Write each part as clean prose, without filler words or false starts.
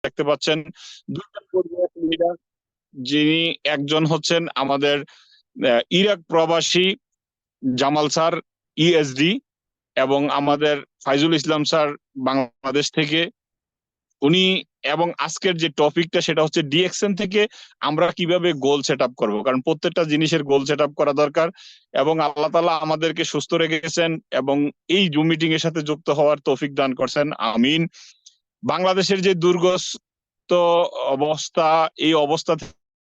দেখতে পাচ্ছেন দুইটা পরিবেশ লিডার, যিনি একজন হচ্ছেন আমাদের ইরাক প্রবাসী জামাল স্যার, ইএসডি, এবং আমাদের ফাইজুল ইসলাম স্যার বাংলাদেশ থেকে। উনি এবং আজকের যে টপিকটা সেটা হচ্ছে ডিএক্সএন থেকে আমরা কিভাবে গোল সেট আপ করবো, কারণ প্রত্যেকটা জিনিসের গোল সেট আপ করা দরকার। এবং আল্লাহ তাআলা আমাদেরকে সুস্থ রেখেছেন এবং এই জুম মিটিং এর সাথে যুক্ত হওয়ার তৌফিক দান করছেন, আমিন। বাংলাদেশের যে দুর্গত অবস্থা, এই অবস্থা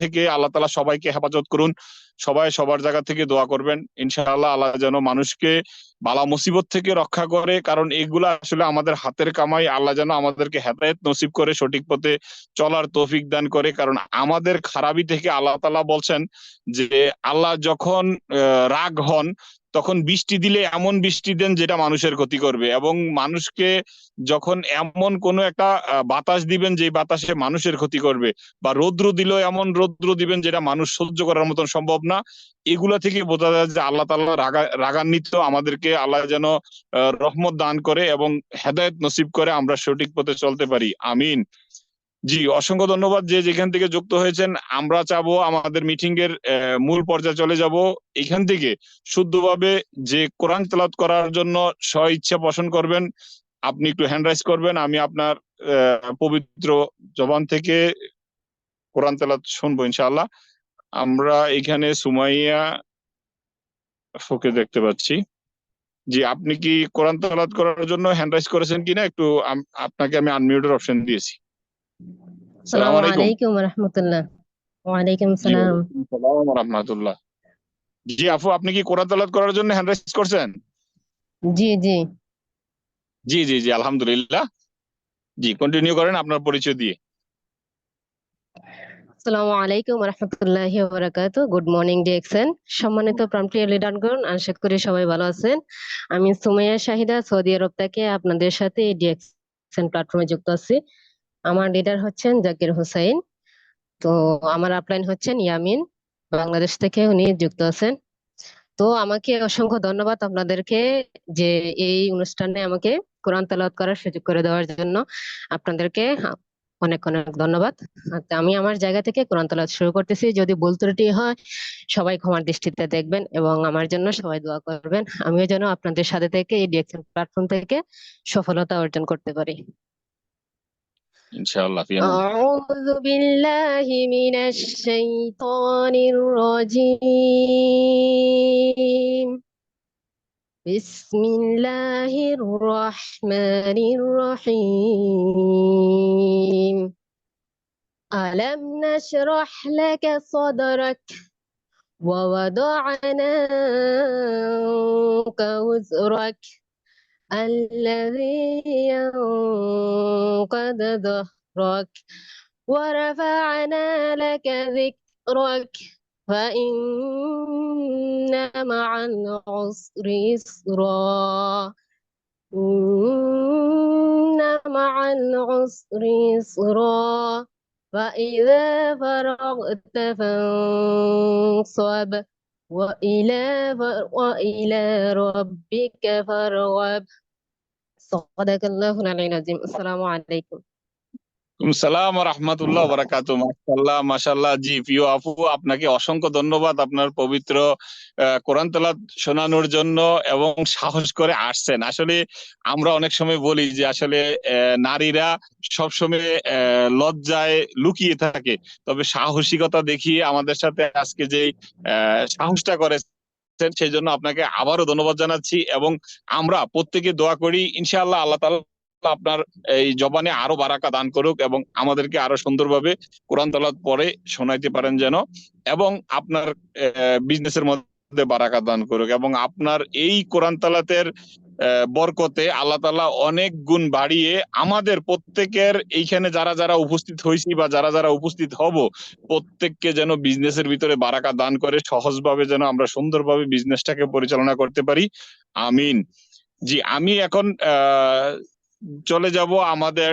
থেকে আল্লাহ তাআলা সবাইকে হেফাজত করুন। সবাই সবার জায়গা থেকে দোয়া করবেন, ইনশাআল্লাহ আল্লাহ যেন মানুষকে বালা মুসিবত থেকে রক্ষা করে, কারণ এগুলা আসলে আমাদের হাতের কামাই। আল্লাহ যেন আমাদেরকে হেদায়েত নসিব করে, সঠিক পথে চলার তৌফিক দান করে, কারণ আমাদের খারাপি থেকে আল্লাহ তাআলা বলছেন যে আল্লাহ যখন রাগ হন তখন বৃষ্টি দিলে এমন বৃষ্টি দেন যেটা মানুষের ক্ষতি করবে, এবং মানুষকে যখন এমন কোন একটা বাতাস দিবেন যে বাতাসে মানুষের ক্ষতি করবে, বা রৌদ্র দিলেও এমন রৌদ্র দিবেন যেটা মানুষ সহ্য করার মতন সম্ভব না। এগুলা থেকে বোঝা যায় যে আল্লাহ তাআলা রাগান্বিত। আমাদেরকে আল্লাহ যেন রহমত দান করে এবং হেদায়েত নসিব করে, আমরা সঠিক পথে চলতে পারি, আমিন। জি, অসংখ্য ধন্যবাদ যে যেখান থেকে যুক্ত হয়েছেন। আমরা চাবো আমাদের মিটিং এর মূল পর্যায়ে চলে যাব। এখান থেকে শুদ্ধভাবে যে কোরআন তেলাওয়াত করার জন্য স্ব ইচ্ছা পোষণ করবেন, আপনি একটু হ্যান্ড রাইজ করবেন, আমি আপনার পবিত্র জবান থেকে কোরআন তেলাওয়াত শুনবো ইনশাআল্লাহ। আমরা এখানে সুমাইয়া ফুকে দেখতে পাচ্ছি। জি, আপনি কি কোরআন তেলাওয়াত করার জন্য হ্যান্ড রাইজ করেছেন কিনা, একটু আপনাকে আমি আনমিউটের অপশন দিয়েছি। আসসালামু আসসালামু আলাইকুম। আলাইকুম ওয়া রাহমাতুল্লাহ। ওয়া আলাইকুম জি, সালাম। ওয়ালাইকুম আসসালাম ওয়া রাহমাতুল্লাহ। জি আপু, আপনি কি কোরআন তেলাওয়াত করার জন্য হ্যান্ড রাইজ করছেন? জি জি জি জি জি, আলহামদুলিল্লাহ। জি, কন্টিনিউ করেন আপনার পরিচয় দিয়ে। আসসালামু আলাইকুম ওয়া রাহমাতুল্লাহি ওয়া বারাকাতুহু। Good morning DXN. সম্মানিত প্রান্তীয় লিডারগণ, আশা করি সবাই ভালো আছেন। আমি সুমাইয়া শাহিদা, সৌদি আরব থেকে আপনাদের সাথে ডিএক্সএন প্ল্যাটফর্মে যুক্ত আছি। আমার লিডার হচ্ছেন জাকির হোসাইন। তো আমার আপলাইন হচ্ছেন ইয়ামিন, বাংলাদেশ থেকে উনি যুক্ত আছেন। তো আমাকে অসংখ্য ধন্যবাদ আপনাদেরকে যে এই অনুষ্ঠানে আমাকে কোরআন তেলাওয়াত করার সুযোগ করে দেওয়ার জন্য। আপনাদেরকে অনেক অনেক ধন্যবাদ। আমি আমার জায়গা থেকে কোরআন তেলাওয়াত শুরু করতেছি। যদি ভুল ত্রুটি হয় সবাই ক্ষমার দৃষ্টিতে দেখবেন এবং আমার জন্য সবাই দোয়া করবেন, আমিও যেন আপনাদের সাথে থেকে এই ডিএক্সএন প্ল্যাটফর্ম থেকে সফলতা অর্জন করতে পারি। ইনশাআল্লাহ। أعوذ بالله من الشيطان الرجيم. بسم الله الرحمن الرحيم. ألم نشرح لك صدرك ووضعنا عنك وزرك الذي ينقض ظهرك ورفعنا لك ذكرك فإن مع العسر يسرا إن مع العسر يسرا فإذا فرغت فانصب وإلى ربك فارغب. صدق الله العلي العظيم. السلام عليكم. সালাম ওয়া রাহমাতুল্লাহি ওয়া বারাকাতুহু। মাশাআল্লাহ মাশাআল্লাহ। জি প্রিয় আপু, আপনাকে অসংখ্য ধন্যবাদ আপনার পবিত্র কোরআন তেলাওয়াত শোনানোর জন্য, এবং সাহস করে আসছেন। আসলে আমরা অনেক সময় বলি যে আসলে নারীরা সবসময় লজ্জায় লুকিয়ে থাকে, তবে সাহসিকতা দেখিয়ে আমাদের সাথে আজকে যে সাহসটা করে, সেই জন্য আপনাকে আবারও ধন্যবাদ জানাচ্ছি। এবং আমরা প্রত্যেকে দোয়া করি ইনশাআল্লাহ আল্লাহ তাআলা আপনার এই জবানে আরো বারাকা দান করুক, এবং আমাদেরকে আরো সুন্দরভাবে কোরআন তেলাওয়াত পড়ে শোনাইতে পারেন যেন, এবং আপনার বিজনেসের মধ্যে বারাকা দান করুক, এবং আপনার এই কোরআন তেলাওয়াতের বরকতে আল্লাহ তাআলা অনেক গুণ বাড়িয়ে আমাদের প্রত্যেকের এইখানে যারা যারা উপস্থিত হয়েছি বা যারা যারা উপস্থিত হব, প্রত্যেককে যেন বিজনেসের ভিতরে বারাকা দান করে, সহজভাবে যেন আমরা সুন্দরভাবে বিজনেসটাকে পরিচালনা করতে পারি, আমিন। জি, আমি এখন চলে যাব আমাদের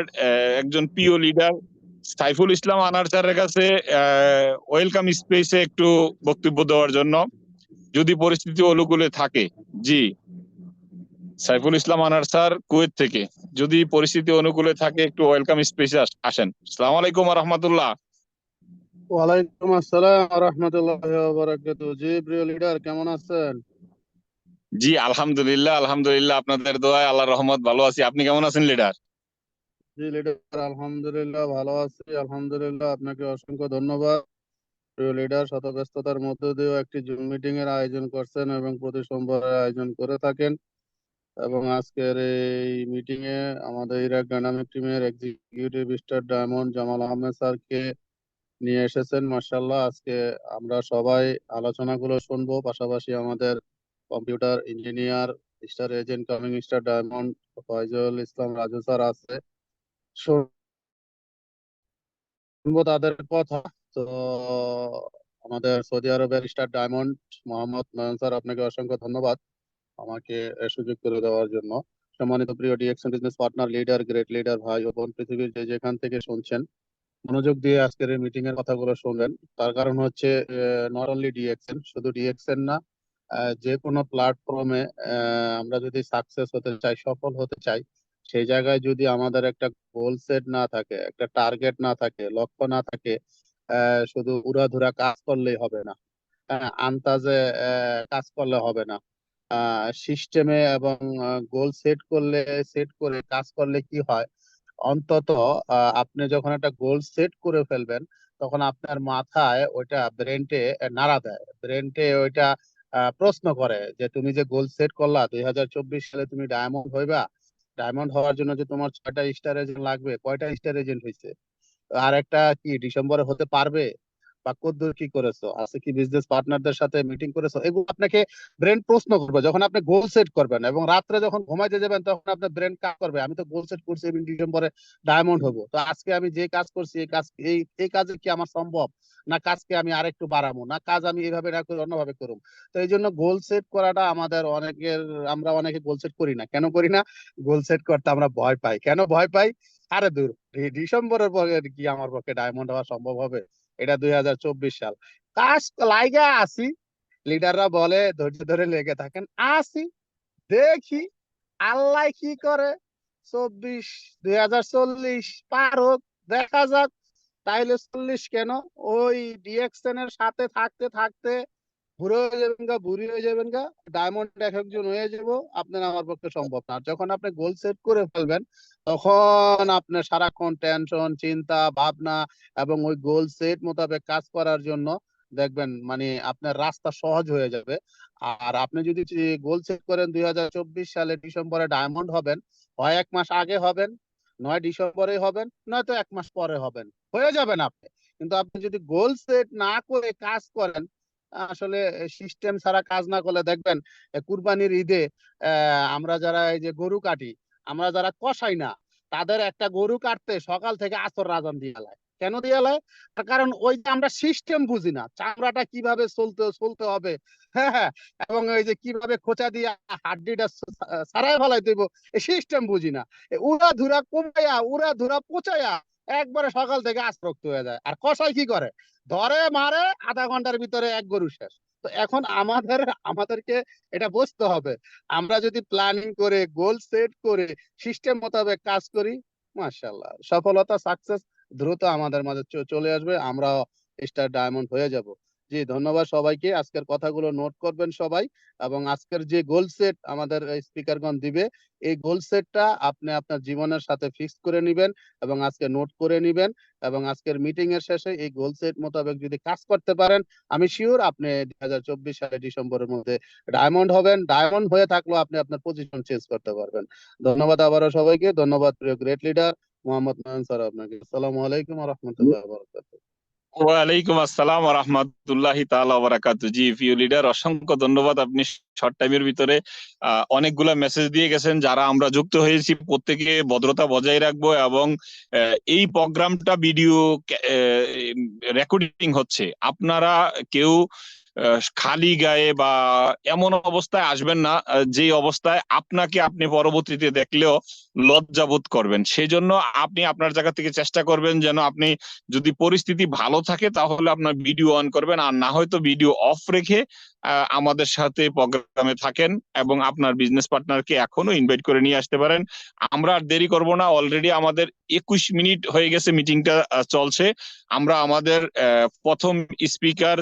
একজন প্রিয় লিডার সাইফুল ইসলাম আনার স্যারের কাছে, ওয়েলকাম স্পেসে একটু বক্তব্য দেওয়ার জন্য, যদি পরিস্থিতি অনুকূলে থাকে। জি, সাইফুল ইসলাম আনার স্যার কুয়েত থেকে। যদি পরিস্থিতি অনুকূলে থাকে একটু ওয়েলকাম স্পেসে আসেন। আসসালামু আলাইকুম ওয়া রাহমাতুল্লাহ। ওয়ালাইকুম আসসালাম রহমতুল্লাহি ওয়া বারাকাতুহু। জি প্রিয় লিডার, কেমন আছেন? জি আলহামদুলিল্লাহ, আলহামদুলিল্লাহ, আপনাদের দোয়ায় আল্লাহর রহমত ভালো আছি। আপনি কেমন আছেন লিডার? জি লিডার, আলহামদুলিল্লাহ ভালো আছি। আলহামদুলিল্লাহ, আপনাকে অসংখ্য ধন্যবাদ। প্রিয় লিডার, শত ব্যস্ততার মধ্য দিয়েও একটি জুম মিটিং এর আয়োজন করছেন এবং প্রতি সোমবারে আয়োজন করে থাকেন। এবং আজকের এই মিটিং এ আমাদের ইরাক ডায়নামিক টিমের executive star diamond Jamal Ahmed স্যারকে নিয়ে এসেছেন। মার্শাল্লাহ, আজকে আমরা সবাই আলোচনাগুলো শুনবো, পাশাপাশি আমাদের computer engineer star agent coming star diamond Foyzul Islam Raju sir আছে, শুনবো তাদের কথা। তো আমাদের সৌদি আরবের star diamond Mohammad Nayan sir, আপনাকে অসংখ্য ধন্যবাদ আমাকে সুযোগ করে দেওয়ার জন্য। সম্মানিত প্রিয় DXN business partner, leader, great leader ভাই ও বোন, পৃথিবীর যে যেখান থেকে শুনছেন, মনোযোগ দিয়ে আজকের এই মিটিং এর কথাগুলো শুনবেন। তার কারণ হচ্ছে নট অনলি ডিএক্সএন, শুধু ডিএক্সএন না, যে কোনো প্ল্যাটফর্মে আমরা যদি সাকসেস হতে চাই, সফল হতে চাই, সেই জায়গায় যদি আমাদের একটা গোল সেট না থাকে, একটা টার্গেট না থাকে, লক্ষ্য না থাকে, শুধু উড়াধুরা কাজ করলেই হবে না। আন্তাজে কাজ করলে হবে না। সিস্টেমে এবং গোল সেট করে কাজ করলে কি হয়, অন্তত আপনি যখন একটা গোল সেট করে ফেলবেন, তখন আপনার মাথায় ওইটা ব্রেনটে নাড়া দেয়, ব্রেনটে ওইটা প্রশ্ন করে যে তুমি যে গোল সেট করলা 2024 সালে তুমি ডায়মন্ড হইবা, ডায়মন্ড হওয়ার জন্য যে তোমার 6টা স্টার এজেন্ট লাগবে, কয়টা স্টার এজেন্ট হয়েছে? আর একটা কি ডিসেম্বরে হতে পারবে? বা কতদূর কি করেছো? আছে কি বিজনেস পার্টনারদের সাথে মিটিং করেছো? এগুলো আপনাকে ব্রেন প্রশ্ন করবে যখন আপনি গোল সেট করবেন, এবং রাত্রে যখন ঘুমাইতে যাবেন তখন আপনার ব্রেন কাজ করবে, আমি তো গোল সেট করছি আমি ডিসেম্বরে ডায়মন্ড হবো, তো আজকে আমি যে কাজ করছি এই কাজ এই কাজে কি আমার সম্ভব, না কাজকে আমি আরেকটু বাড়াবো, না কাজ আমি এইভাবে না করে অন্যভাবে করব। তো এই জন্য গোল সেট করাটা আমাদের অনেকের, আমরা অনেকে গোল সেট করি না। কেন করি না? গোল সেট করতে আমরা ভয় পাই। কেন ভয় পাই? আরে দূর, ডিসেম্বরের পরে কি আমার পক্ষে ডায়মন্ড হওয়া সম্ভব হবে? এটা 2024 সাল, কাজ লাইগা আসি, লিডাররা বলে ধৈর্য ধরে লেগে থাকেন, আসি, দেখি আল্লাহ কি করে। 2040 পার হোক, দেখা যাক। তাইলে 40 কেন, ওই ডিএক্সএন এর সাথে থাকতে থাকতে বুড়ো হয়ে যাবেন গা, বুড়ি হয়ে যাবেন গা, ডায়মন্ড এক একজন হয়ে যাবো, আপনার আমার পক্ষে সম্ভব না। আর যখন আপনি গোল সেট করে ফেলবেন, তখন আপনার সারাক্ষণ টেনশন, চিন্তা, ভাবনা এবং ওই গোল সেট মোতাবেক কাজ করার জন্য দেখবেন মানে আপনার রাস্তা সহজ হয়ে যাবে। আর আপনি যদি গোল সেট করেন 2024 সালে ডিসেম্বরে ডায়মন্ড হবেন, হয় 1 মাস আগে হবেন, নয় ডিসেম্বরে হবেন, নয়তো 1 মাস পরে হবেন, হয়ে যাবেন আপনি। কিন্তু আপনি যদি গোল সেট না করে কাজ করেন, আসলে সিস্টেম ছাড়া কাজ না করলে দেখবেন কুরবানির ঈদে আমরা যারা এই যে গরু কাটি, আমরা যারা কষাই না, তাদের একটা গরু কাটতে সকাল থেকে আসর রাজান দিয়ে লায়। কেন দিয়ে লায়? তার কারণ ওই যে আমরা সিস্টেম বুঝি না, চামড়াটা কিভাবে চলতে চলতে হবে, হ্যাঁ হ্যাঁ, এবং ওই যে কিভাবে খোঁচা দিয়ে হাড্ডিটা ছাড়াই ফেলাই দেবো, এই সিস্টেম বুঝি না। উড়া ধুরা কমাইয়া, উড়া ধুরা পচাইয়া একবারে সকাল থেকে আশ্রক্ত হয়ে যায়। আর কষাই কি করে? ধরে মারে, আধা ঘন্টার ভিতরে এক গরু শেষ। তো এখন আমাদেরকে এটা বুঝতে হবে, আমরা যদি প্ল্যানিং করে গোল সেট করে সিস্টেম মোতাবেক কাজ করি, মাশাআল্লাহ সফলতা, সাকসেস দ্রুত আমাদের মাঝে চলে আসবে, আমরা স্টার ডায়মন্ড হয়ে যাব। জি ধন্যবাদ সবাইকে। আজকের কথাগুলো নোট করবেন সবাই, এবং আজকের যে গোল সেট আমাদের স্পিকারগণ দিবে, এই গোল সেটটা আপনি আপনার জীবনের সাথে ফিক্স করে নিবেন এবং আজকে নোট করে নিবেন। এবং আজকের মিটিং এর শেষে এই গোল সেট মোতাবেক যদি কাজ করতে পারেন, আমি শিওর আপনি 2024 সালে ডিসেম্বরের মধ্যে ডায়মন্ড হবেন। ডায়মন্ড হয়ে থাকলেও আপনি আপনার পজিশন চেঞ্জ করতে পারবেন। ধন্যবাদ আবারও সবাইকে। ধন্যবাদ প্রিয় great leader Mohammad Nayan sir আপনাকে। আসসালামু আলাইকুম ওয়া রাহমাতুল্লাহি ওয়া বারাকাতুহু। ওয়ালাইকুম আসসালাম ওয়া রাহমাতুল্লাহি তাআলা ওয়া বারাকাতুহু। জি প্রিয় লিডার, অসংখ্য ধন্যবাদ। আপনি শর্ট টাইমের ভিতরে অনেকগুলা মেসেজ দিয়ে গেছেন। যারা আমরা যুক্ত হয়েছি প্রত্যেকে ভদ্রতা বজায় রাখবো, এবং এই প্রোগ্রামটা ভিডিও রেকর্ডিং হচ্ছে, আপনারা কেউ খালি গায়ে বা এমন অবস্থায় আসবেন না যে অবস্থায় আপনাকে আপনি পরবর্তীতে দেখলেও লজ্জাবোধ করবেন। সেই জন্য আপনি আপনার জায়গা থেকে চেষ্টা করবেন যেন আপনি যদি পরিস্থিতি ভালো থাকে তাহলে আপনার ভিডিও অন করবেন, আর না হয়তো ভিডিও অফ রেখে আমাদের সাথে প্রোগ্রামে থাকেন এবং আপনার বিজনেস পার্টনারকে এখনো ইনভাইট করে নিয়ে আসতে পারেন। আমরা আর দেরি করব না, অলরেডি আমাদের 21 মিনিট হয়ে গেছে, মিটিংটা চলছে। আমরা আমাদের প্রথম স্পিকার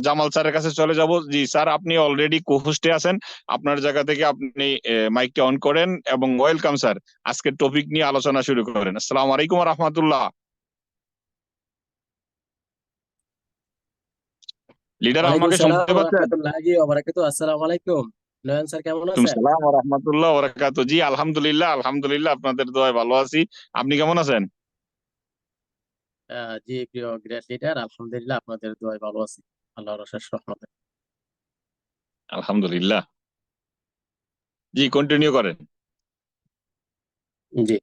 জামাল স্যারের কাছে চলে যাব। জি স্যার, আপনি অলরেডি কো-হোস্টে আছেন, আপনার জায়গা থেকে আপনি মাইকটা অন করেন এবং ওয়েলকাম স্যার, আজকের টপিক নিয়ে আলোচনা শুরু করেন। আসসালামু আলাইকুম ওয়া রাহমাতুল্লাহ। লিডার ওয়ালাইকুম আমাকে সালাম শুনতে ওয়া পাচ্ছেন? রাহমাতুল্লাহি ওয়া বারাকাতুহু। আসসালামু আলাইকুম। নয়ন স্যার কেমন ওয়ালাইকুম আছেন? সালাম ওয়া রাহমাতুল্লাহ ওয়া বারাকাতুহু। জি আলহামদুলিল্লাহ, আলহামদুলিল্লাহ, আপনাদের দোয়ায় ভালো আছি। আপনি কেমন আছেন? জি প্রিয় গ্রেট লিডার, আলহামদুলিল্লাহ আপনাদের দোয়ায় ভালো আছি, আল্লাহর অশেষ রহমতে। আলহামদুলিল্লাহ। জি কন্টিনিউ করেন। জি,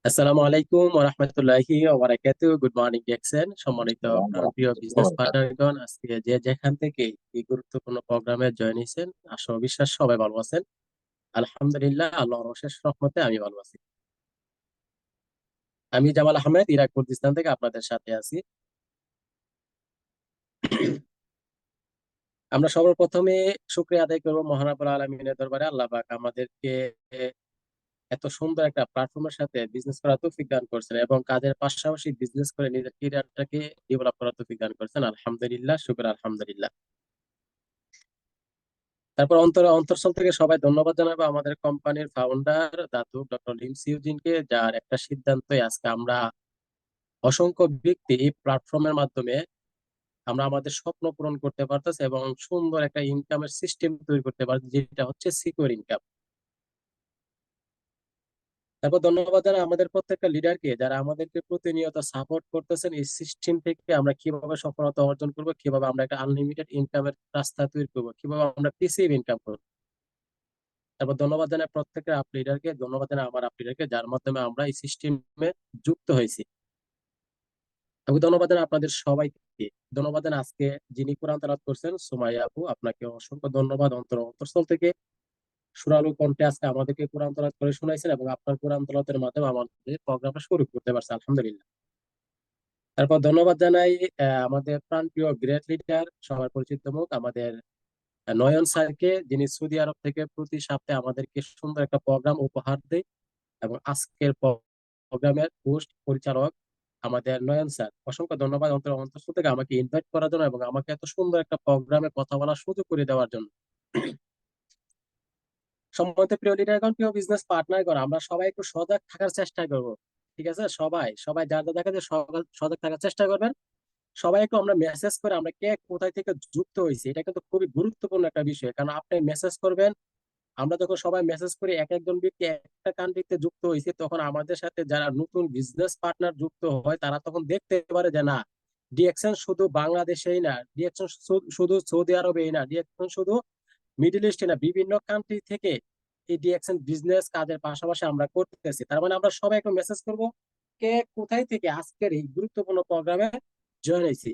আসসালামু আলাইকুম ওয়া রাহমাতুল্লাহি ওয়া বারাকাতুহু। গুড মর্নিং দেখছেন সম্মানিত প্রিয় বিজনেস পার্টনারগণ, আজকে যে যেখান থেকে এই গুরুত্বপূর্ণ প্রোগ্রামে জয়েন হয়েছেন, আশা ও বিশ্বাস সবাই ভালো আছেন। আলহামদুলিল্লাহ, আল্লাহর অশেষ রহমতে আমি ভালো আছি। আমি জামাল আহমেদ, ইরাক কুর্দিস্তান থেকে আপনাদের সাথে আছি। আমরা সর্বপ্রথমে শুকরিয়া আদায় করবো মহান রব্বুল আলামিনের দরবারে, আল্লাহ পাক আমাদেরকে এত সুন্দর একটা প্ল্যাটফর্মের সাথে বিজনেস করার তৌফিক দান করছেন এবং কাজের পাশাপাশি বিজনেস করে নিজের ক্যারিয়ারটাকে ডেভেলপ করার তৌফিক দান করছেন। আলহামদুলিল্লাহ, শুকর আলহামদুলিল্লাহ। তারপর অন্তঃস্থল থেকে সবাই ধন্যবাদ জানাবো আমাদের কোম্পানির ফাউন্ডার দাদু ডক্টর লিমসি ইউজিনকে, যার একটা সিদ্ধান্তই আজকে আমরা অসংখ্য ব্যক্তি এই প্ল্যাটফর্মের মাধ্যমে আমরা আমাদের স্বপ্ন পূরণ করতে পারতেছি এবং সুন্দর একটা ইনকামের সিস্টেম তৈরি করতে পারছি, যেটা হচ্ছে সিকিউর ইনকাম। তারপর ধন্যবাদ জানাই আমাদের প্রত্যেকটা লিডারকে, যারা আমাদেরকে প্রতিনিয়ত সাপোর্ট করতেছেন এই সিস্টেম থেকে আমরা কিভাবে সফলতা অর্জন করব, কিভাবে আমরা একটা আনলিমিটেড ইনকামের রাস্তা তৈরি করবো, কিভাবে আমরা প্যাসিভ ইনকাম করবো। তারপর ধন্যবাদ জানাই প্রত্যেকটা আপ লিডারকে, ধন্যবাদ জানাই আমার আপ লিডারকে, যার মাধ্যমে আমরা এই সিস্টেমে যুক্ত হয়েছি। এবং ধন্যবাদ জানাই আপনাদের সবাইকে। ধন্যবাদ জানাই আজকে যিনি কোরআন তেলাওয়াত করছেন সুমাইয়া আপু, আপনাকে অসংখ্য ধন্যবাদ অন্তঃস্থল থেকে। সুরালু কণ্ঠে আজকে আমাদেরকে কোরআন তেলাওয়াত করে শোনাইছেন এবং আপনার কোরআন তেলাওয়াতের মাধ্যমে আমাদের প্রোগ্রামটা শুরু করতে পারছে, আলহামদুলিল্লাহ। তারপর ধন্যবাদ জানাই আমাদের প্রাণপ্রিয় গ্রেট লিডার, সবার পরিচিত মুখ, আমাদের নয়ন স্যারকে, যিনি সৌদি আরব থেকে প্রতি সপ্তাহে আমাদেরকে সুন্দর একটা প্রোগ্রাম উপহার দেয় এবং আজকের প্রোগ্রামের হোস্ট পরিচালক আমাদের নয়ন স্যার। অসংখ্য ধন্যবাদ অন্তঃস্থল থেকে আমাকে ইনভাইট করার জন্য এবং আমাকে এত সুন্দর একটা প্রোগ্রামে কথা বলার সুযোগ করে দেওয়ার জন্য। সম্মানিত প্রিয় লিডারগণ, প্রিয় বিজনেস পার্টনারগণ, আমরা সবাই একটু সজাগ থাকার চেষ্টা করব। ঠিক আছে, সবাই সবাই যার যা দেখা যায় সজাগ থাকার চেষ্টা করবেন। সবাই একটু আমরা মেসেজ করে আমরা কে কোথায় থেকে যুক্ত হয়েছি, এটা কিন্তু খুবই গুরুত্বপূর্ণ একটা বিষয়। কারণ আপনি মেসেজ করবেন, আমরা যখন সবাই মেসেজ করি এক একজন ব্যক্তি একটা কান্ট্রিতে যুক্ত হয়েছে, তখন আমাদের সাথে যারা নতুন বিজনেস পার্টনার যুক্ত হয় তারা তখন দেখতে পারে যে না, ডিএকশন শুধু বাংলাদেশেই না, ডিএকশন শুধু সৌদি আরবেই না, ডিএকশন শুধু মিডল ইস্টে না, বিভিন্ন কান্ট্রি থেকে এই ডিএকশন বিজনেস কাজের পাশাপাশি আমরা করতেছি। তার মানে আমরা সবাই একটু মেসেজ করব কে কোথায় থেকে আজকের এই গুরুত্বপূর্ণ প্রোগ্রামে জয়েন হয়েছি।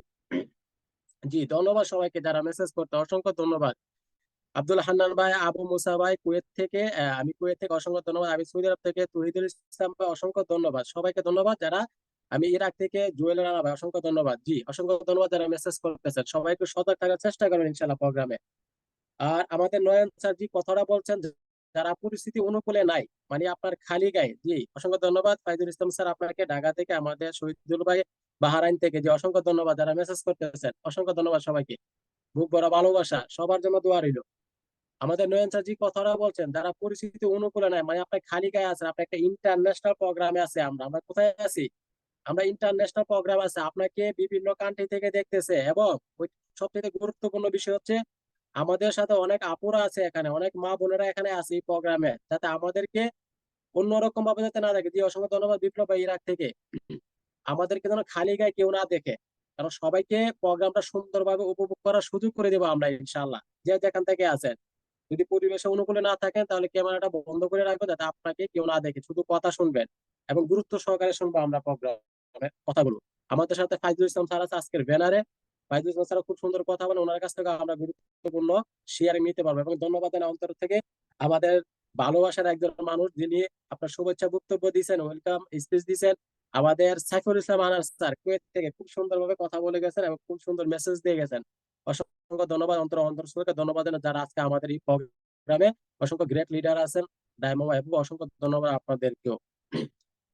জি ধন্যবাদ সবাইকে যারা মেসেজ করতে, অসংখ্য ধন্যবাদ। আব্দুল হান্নান ভাই, আবু মুসা ভাই কুয়েত থেকে, আমি কুয়েত থেকে অসংখ্য ধন্যবাদ। আমি সৌদি আরব থেকে তহিদুল ইসলাম ভাই, অসংখ্য ধন্যবাদ সবাইকে। ধন্যবাদ যারা, আমি ইরাক থেকে জুয়েল রানা ভাই, অসংখ্য ধন্যবাদ। জি অসংখ্য ধন্যবাদ যারা মেসেজ করতেছেন। সবাই একটু সজাগ থাকার চেষ্টা করবেন ইনশাআল্লাহ প্রোগ্রামে। আর আমাদের নয়ন স্যার জি কথাটা বলছেন, যারা পরিস্থিতি অনুকূলে নাই, মানে আপনার খালি গায়ে, জি অসংখ্য ধন্যবাদ। ফাইজুল ইসলাম স্যার আপনাকে ঢাকা থেকে, আমাদের শহীদুল ভাই বাহারাইন থেকে, যে অসংখ্য ধন্যবাদ যারা মেসেজ করতেছেন, অসংখ্য ধন্যবাদ সবাইকে। বুক ভরা ভালোবাসা, সবার জন্য দোয়া রইল। আমাদের নয়ন স্যার জি কথাটা বলছেন, যারা পরিস্থিতি অনুকূলে নাই, মানে আপনার খালি গায়ে আছেন, আপনার একটা ইন্টারন্যাশনাল প্রোগ্রামে আছে, আমরা আমরা কোথায় আছি, আমরা ইন্টারন্যাশনাল প্রোগ্রাম আছে, আপনাকে বিভিন্ন কান্ট্রি থেকে দেখতেছে। এবং ওই সবথেকে গুরুত্বপূর্ণ বিষয় হচ্ছে আমাদের সাথে অনেক আপুরা আছে এখানে, অনেক মা বোনেরা এখানে আছে এই প্রোগ্রামে, যাতে আমাদেরকে অন্যরকম ভাবে যাতে না দেখে। জি অসংখ্য ধন্যবাদ বিপ্লব ভাই ইরাক থেকে। আমাদেরকে যেন খালি গায়ে কেউ না দেখে, কারণ সবাইকে প্রোগ্রামটা সুন্দরভাবে উপভোগ করার সুযোগ করে দেবো আমরা ইনশাআল্লাহ, যে যেখান থেকে আছেন। যদি পরিবেশে অনুকূলে না থাকেন তাহলে ক্যামেরাটা বন্ধ করে রাখবো, যাতে আপনাকে কেউ না দেখে, শুধু কথা শুনবেন এবং গুরুত্ব সহকারে শুনবো আমরা প্রোগ্রামের কথাগুলো। আমাদের সাথে ফাইজুল ইসলাম স্যার আছে আজকের ব্যানারে, ফাইজুল ইসলাম স্যার খুব সুন্দর কথা বলেন, ওনার কাছ থেকে আমরা গুরুত্বপূর্ণ শেয়ারিং নিতে পারবো। এবং ধন্যবাদ জানাই অন্তর থেকে আমাদের ভালোবাসার একজন মানুষ যিনি আপনার শুভেচ্ছা বক্তব্য দিয়েছেন, ওয়েলকাম স্পিচ দিয়েছেন, আমাদের সাইফুল ইসলাম আনার স্যার কুয়েত থেকে খুব সুন্দরভাবে কথা বলে গেছেন এবং খুব সুন্দর মেসেজ দিয়ে গেছেন। অসংখ্য ধন্যবাদ, অন্তর ধন্যবাদ জানাই যারা আজকে আমাদের এই প্রোগ্রামে অসংখ্য গ্রেট লিডার আছেন, ডায়মন্ড এবং অসংখ্য ধন্যবাদ আপনাদেরকেও।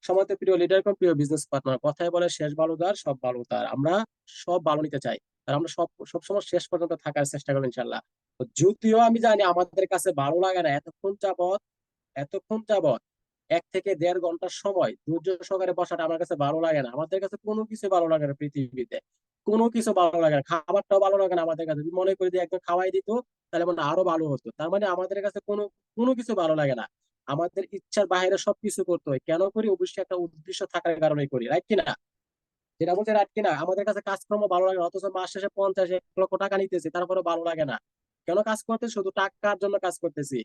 সম্মানিত প্রিয় লিডার এবং প্রিয় বিজনেস পার্টনার, কথায় বলে শেষ ভালো তার সব ভালো তার, আমরা সব ভালো নিতে চাই আর আমরা সবসময় শেষ পর্যন্ত থাকার চেষ্টা করবো ইনশাল্লাহ। তো যদিও আমি জানি আমাদের কাছে ভালো লাগে না, এতক্ষণ যাবত 1 থেকে 1.5 ঘন্টার সময় ধৈর্য সহকারে বসাটা আমার কাছে ভালো লাগে না। আমাদের কাছে কোনো কিছু ভালো লাগে না পৃথিবীতে, কোনো কিছু ভালো লাগে না, খাবারটাও ভালো লাগে না আমাদের কাছে। যদি মনে করি যে একদম খাওয়াই দিত তাহলে মনে হয় আরো ভালো হতো। তার মানে আমাদের কাছে কোনো কোনো কিছু ভালো লাগে না, আমাদের ইচ্ছার বাইরে সবকিছু করতে হয়। কেন করি? অবশ্যই একটা উদ্দেশ্য থাকার কারণে করি, রাইট কিনা? যেটা বলছে রাইট কিনা? আমাদের কাছে কাজকর্ম ভালো লাগে না, অথচ মাস শেষে 50-1 লক্ষ টাকা নিতেছি, তারপরে ভালো লাগে না। কেন কাজ করতেছি? শুধু টাকার জন্য কাজ করতেছি।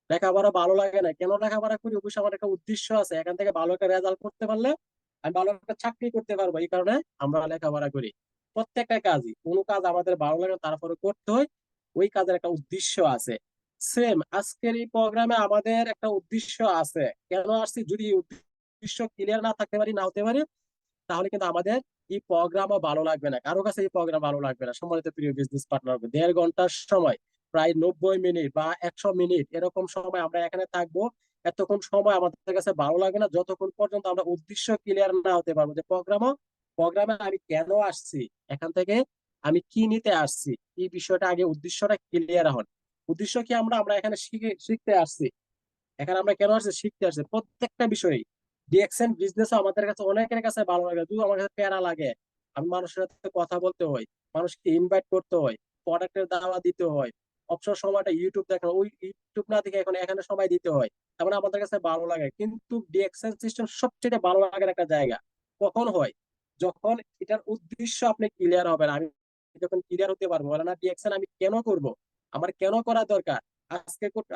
লেখাপড়া ভালো লাগে না, কেন লেখাপড়া করি? অবশ্যই আমার একটা উদ্দেশ্য আছে, এখান থেকে ভালো একটা রেজাল্ট করতে পারলে আমি ভালো একটা চাকরি করতে পারবো, এই কারণে আমরা লেখাপড়া করি। প্রত্যেকটা কাজই, কোনো কাজ আমাদের ভালো লাগে না তারপরে করতে হয়, ওই কাজের একটা উদ্দেশ্য আছে। সেম আজকের এই প্রোগ্রামে আমাদের একটা উদ্দেশ্য আছে। কেন আসছি? যদি এই উদ্দেশ্য ক্লিয়ার না থাকতে পারি, না হতে পারি, তাহলে কিন্তু আমাদের এই প্রোগ্রামও ভালো লাগবে না, কারো কাছে এই প্রোগ্রাম ভালো লাগবে না। সম্মানিত প্রিয় বিজনেস পার্টনার, 1.5 ঘন্টার সময়, প্রায় 90 মিনিট বা 100 মিনিট এরকম সময় আমরা এখানে থাকবো। এতক্ষণ সময় আমাদের কাছে ভালো লাগবে না যতক্ষণ পর্যন্ত আমরা উদ্দেশ্য ক্লিয়ার না হতে পারবো যে প্রোগ্রামে আমি কেন আসছি, এখান থেকে আমি কি নিতে আসছি, এই বিষয়টা আগে উদ্দেশ্যটা ক্লিয়ার হন। উদ্দেশ্য কি? আমরা আমরা এখানে শিখতে আসছি। এখানে আমরা কেন আসছি? শিখতে আসছি প্রত্যেকটা বিষয়ে। ডিএক্সএন বিজনেস আমাদের কাছে অনেকের কাছে ভালো লাগে, শুধু আমার কাছে প্যারা লাগে। আমি মানুষের সাথে কথা বলতে হয়, মানুষকে ইনভাইট করতে হয়, প্রোডাক্টের দাওয়া দিতে হয়, অবসর সময়টা ইউটিউব দেখা, ওই ইউটিউব না দেখে এখন এখানে সময় দিতে হয়। তার মানে আমাদের কাছে ভালো লাগে। কিন্তু ডিএক্সএন সিস্টেম সবচেয়ে ভালো লাগার একটা জায়গা কখন হয়? যখন এটার উদ্দেশ্য আপনি ক্লিয়ার হবেন। আমি যখন ক্লিয়ার হতে পারবো, বলে না ডিএক্সএন আমি কেন করব, আমার কেন করা দরকার।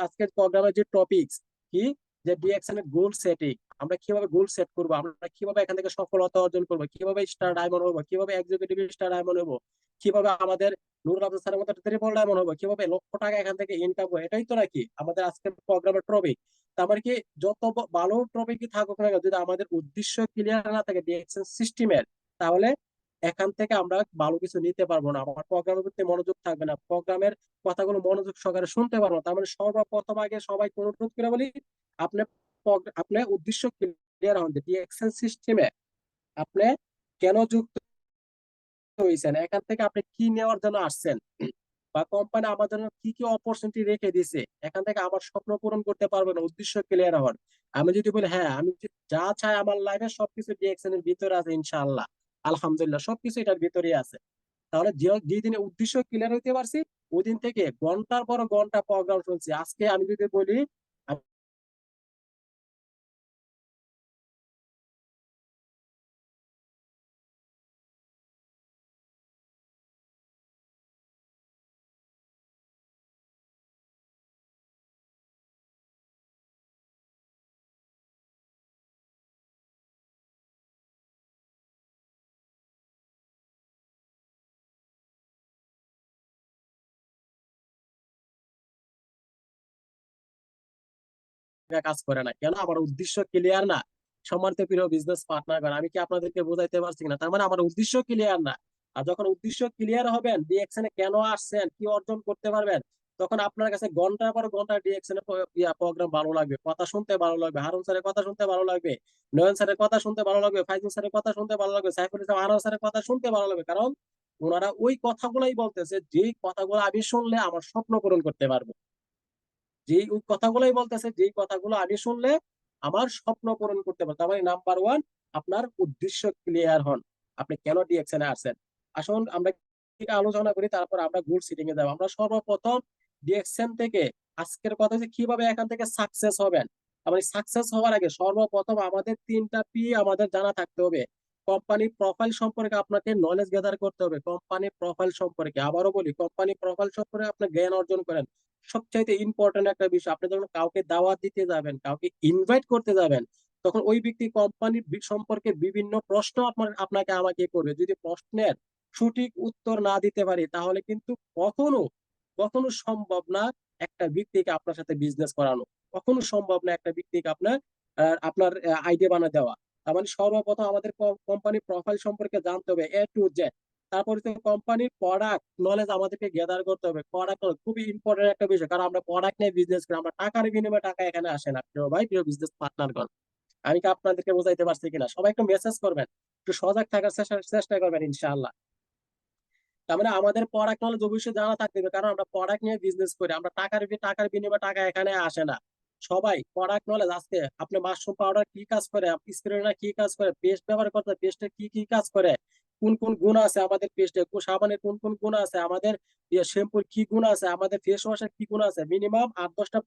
আজকের প্রোগ্রামের যে টপিকস কি, যে ডিএক্সএন এর গোল সেটিং, আমরা কিভাবে গোল সেট করব, আমরা কিভাবে এখান থেকে সফলতা অর্জন করব, কিভাবে স্টার ডায়মন্ড হবো, কিভাবে এক্সিকিউটিভ স্টার ডায়মন্ড হবো, কিভাবে আমাদের নুরুল আবদুল স্যারের মতো ট্রিপল ডায়মন্ড হবো, কিভাবে লক্ষ টাকা এখান থেকে ইনকাম হবে, এটাই তো নাকি আমাদের আজকের প্রোগ্রামের টপিক। তার মানে কি, যত ভালো টপিকই থাকুক না কেন, যদি আমাদের উদ্দেশ্য ক্লিয়ার না থাকে ডিএক্সএন সিস্টেমের, তাহলে এখান থেকে আমরা ভালো কিছু নিতে পারবো না। আমার প্রোগ্রামের প্রতি মনোযোগ থাকবে না, প্রোগ্রামের কথাগুলো মনোযোগ সহকারে শুনতে পারবো না। তার মানে সর্বপ্রথম আগে সবাই অনুরোধ করে বলি, আপনি আপনি উদ্দেশ্য ক্লিয়ার হন যে ডিএক্সএন সিস্টেমে আপনি কেন যুক্ত হয়েছেন, এখান থেকে আপনি কি নেওয়ার জন্য আসছেন, বা কোম্পানি আমার জন্য কি কি অপরচুনিটি রেখে দিছে, এখান থেকে আমার স্বপ্ন পূরণ করতে পারবে না। উদ্দেশ্য ক্লিয়ার হন। আমি যদি বলি হ্যাঁ আমি যা চাই আমার লাইফে সবকিছু ডিএক্সএন এর ভিতরে আছে, ইনশাআল্লাহ আলহামদুলিল্লাহ সবকিছু এটার ভিতরে আছে, তাহলে যেদিনে উদ্দেশ্য ক্লিয়ার হইতে পারছি, ওই দিন থেকে ঘন্টার পর ঘন্টা প্রোগ্রাম শুনছি। আজকে আমি যদি বলি কাজ করে না কেন? আমার উদ্দেশ্য ক্লিয়ার না। সম্মানিত প্রিয় বিজনেস পার্টনার, আমি কি আপনাদেরকে বোঝাইতে পারছি না? তার মানে আমার উদ্দেশ্য ক্লিয়ার না। আর যখন উদ্দেশ্য ক্লিয়ার হবেন, ডিএক্সএন এ কেন আসছেন, কি অর্জন করতে পারবেন, তখন আপনার কাছে ঘন্টার পর ঘন্টা ডিএক্সএন এর প্রোগ্রাম ভালো লাগবে, কথা শুনতে ভালো লাগবে, হারুন স্যারের কথা শুনতে ভালো লাগবে, নয়ন স্যারের কথা শুনতে ভালো লাগবে, ফাইজুল স্যারের কথা শুনতে ভালো লাগবে, সাইফুল ইসলাম আনোয়ার স্যারের কথা শুনতে ভালো লাগবে। কারণ ওনারা ওই কথাগুলাই বলতেছে, যেই কথাগুলো আমি শুনলে আমার স্বপ্ন পূরণ করতে পারবো। যেই কথাগুলোই বলতেছে, যেই কথাগুলো আমি শুনলে আমার স্বপ্ন পূরণ করতে পারবো। তার মানে নাম্বার ওয়ান, আপনার উদ্দেশ্য ক্লিয়ার হন, আপনি কেন ডিএক্সএন এ আসছেন। আসুন আমরা এটা আলোচনা করি, তারপর আমরা গোল সেটিং এ যাবো। আমরা সর্বপ্রথম ডিএক্সএন থেকে আজকের কথা হচ্ছে কিভাবে এখান থেকে সাকসেস হবেন। মানে সাকসেস হওয়ার আগে সর্বপ্রথম আমাদের 3টা পি আমাদের জানা থাকতে হবে। কোম্পানি প্রোফাইল সম্পর্কে আপনাকে নলেজ গেদার করতে হবে। কোম্পানি প্রোফাইল সম্পর্কে, আবারও বলি, কোম্পানি প্রোফাইল সম্পর্কে আপনি জ্ঞান অর্জন করেন। সবচাইতে ইম্পর্টেন্ট একটা বিষয়, আপনি যখন কাউকে দাওয়াত দিতে যাবেন, কাউকে ইনভাইট করতে যাবেন, তখন ওই ব্যক্তি কোম্পানির সম্পর্কে বিভিন্ন প্রশ্ন আপনাকে আমাকে করবে। যদি প্রশ্নের সঠিক উত্তর না দিতে পারি, তাহলে কিন্তু কখনো কখনো সম্ভব না একটা ব্যক্তিকে আপনার সাথে বিজনেস করানো, কখনো সম্ভব না একটা ব্যক্তিকে আপনার আইডিয়া বানা দেওয়া। তার মানে সর্বপ্রথম আমাদের কোম্পানি প্রোফাইল সম্পর্কে জানতে হবে এ টু জেড। তারপরে তো কোম্পানির প্রোডাক্ট নলেজ আমাদেরকে গ্যাদার করতে হবে। প্রোডাক্ট খুবই ইম্পর্টেন্ট একটা বিষয়, কারণ আমরা প্রোডাক্ট নিয়ে বিজনেস করি, আমরা টাকার বিনিময়ে টাকা এখানে আসে না প্রিয় ভাই, প্রিয় বিজনেস পার্টনারগণ। আমি কি আপনাদেরকে বোঝাইতে পারছি কিনা? সবাই একটু মেসেজ করবেন, একটু সজাগ থাকার চেষ্টা করবেন ইনশাআল্লাহ। তার মানে আমাদের প্রোডাক্ট নলেজ অবশ্যই জানা থাকতে হবে, কারণ আমরা প্রোডাক্ট নিয়ে বিজনেস করি, আমরা টাকার বিনিময়ে টাকা এখানে আসে না। সবাই প্রোডাক্ট নলেজ, আজকে আপনি মাশরুম পাউডার কি কাজ করে, স্প্রেনা কি কাজ করে, পেস্ট ব্যবহার করতে পেস্টের কি কি কাজ করে, কোন কোন গুণ আছে আমাদের পেস্টে, সাবানের কোন কোন গুণ আছে, আমাদের শ্যাম্পুর কি গুণ আছে, আমাদের ফেস ওয়াশের কি গুণ আছে, মিনিমাম 8-10টা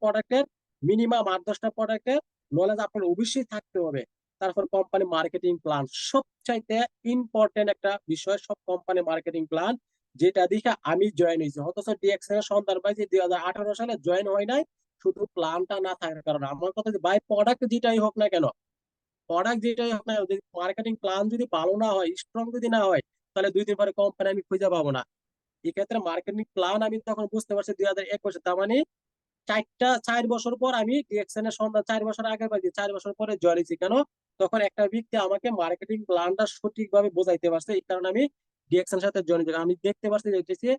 প্রোডাক্টের নলেজ আপনার অবশ্যই থাকতে হবে। তারপর কোম্পানি মার্কেটিং প্ল্যান সবচাইতে ইম্পর্টেন্ট একটা বিষয়, সব কোম্পানি মার্কেটিং প্ল্যান, যেটা দেখে আমি জয়েন হয়েছি। অথচ ডিএক্সএন এর সন্ধান পাইছি 2018 সালে, জয়েন হয় নাই শুধু প্ল্যানটা না থাকার কারণে। আমার কথা যে ভাই প্রোডাক্ট যেটাই হোক না কেন, যদি মার্কেটিং প্ল্যান যদি ভালো না হয়, স্ট্রং যদি না হয়, তাহলে 2 দিন পরে কোম্পানি আমি খুঁজে পাবো না। এক্ষেত্রে মার্কেটিং প্ল্যান আমি তখন বুঝতে পারছি 2021, তার মানে 4 বছর পর আমি ডিএক্সএন এর সন্ধান 4 বছর আগে পাইছি, 4 বছর পরে জয়েন হয়েছি। কেন? তখন একটা ব্যক্তি আমাকে মার্কেটিং প্ল্যানটা সঠিকভাবে বোঝাইতে পারছে, এই কারণে আমি ডিএক্সএন এর সাথে জয়েন হয়েছি। আমি দেখতে পাচ্ছি যে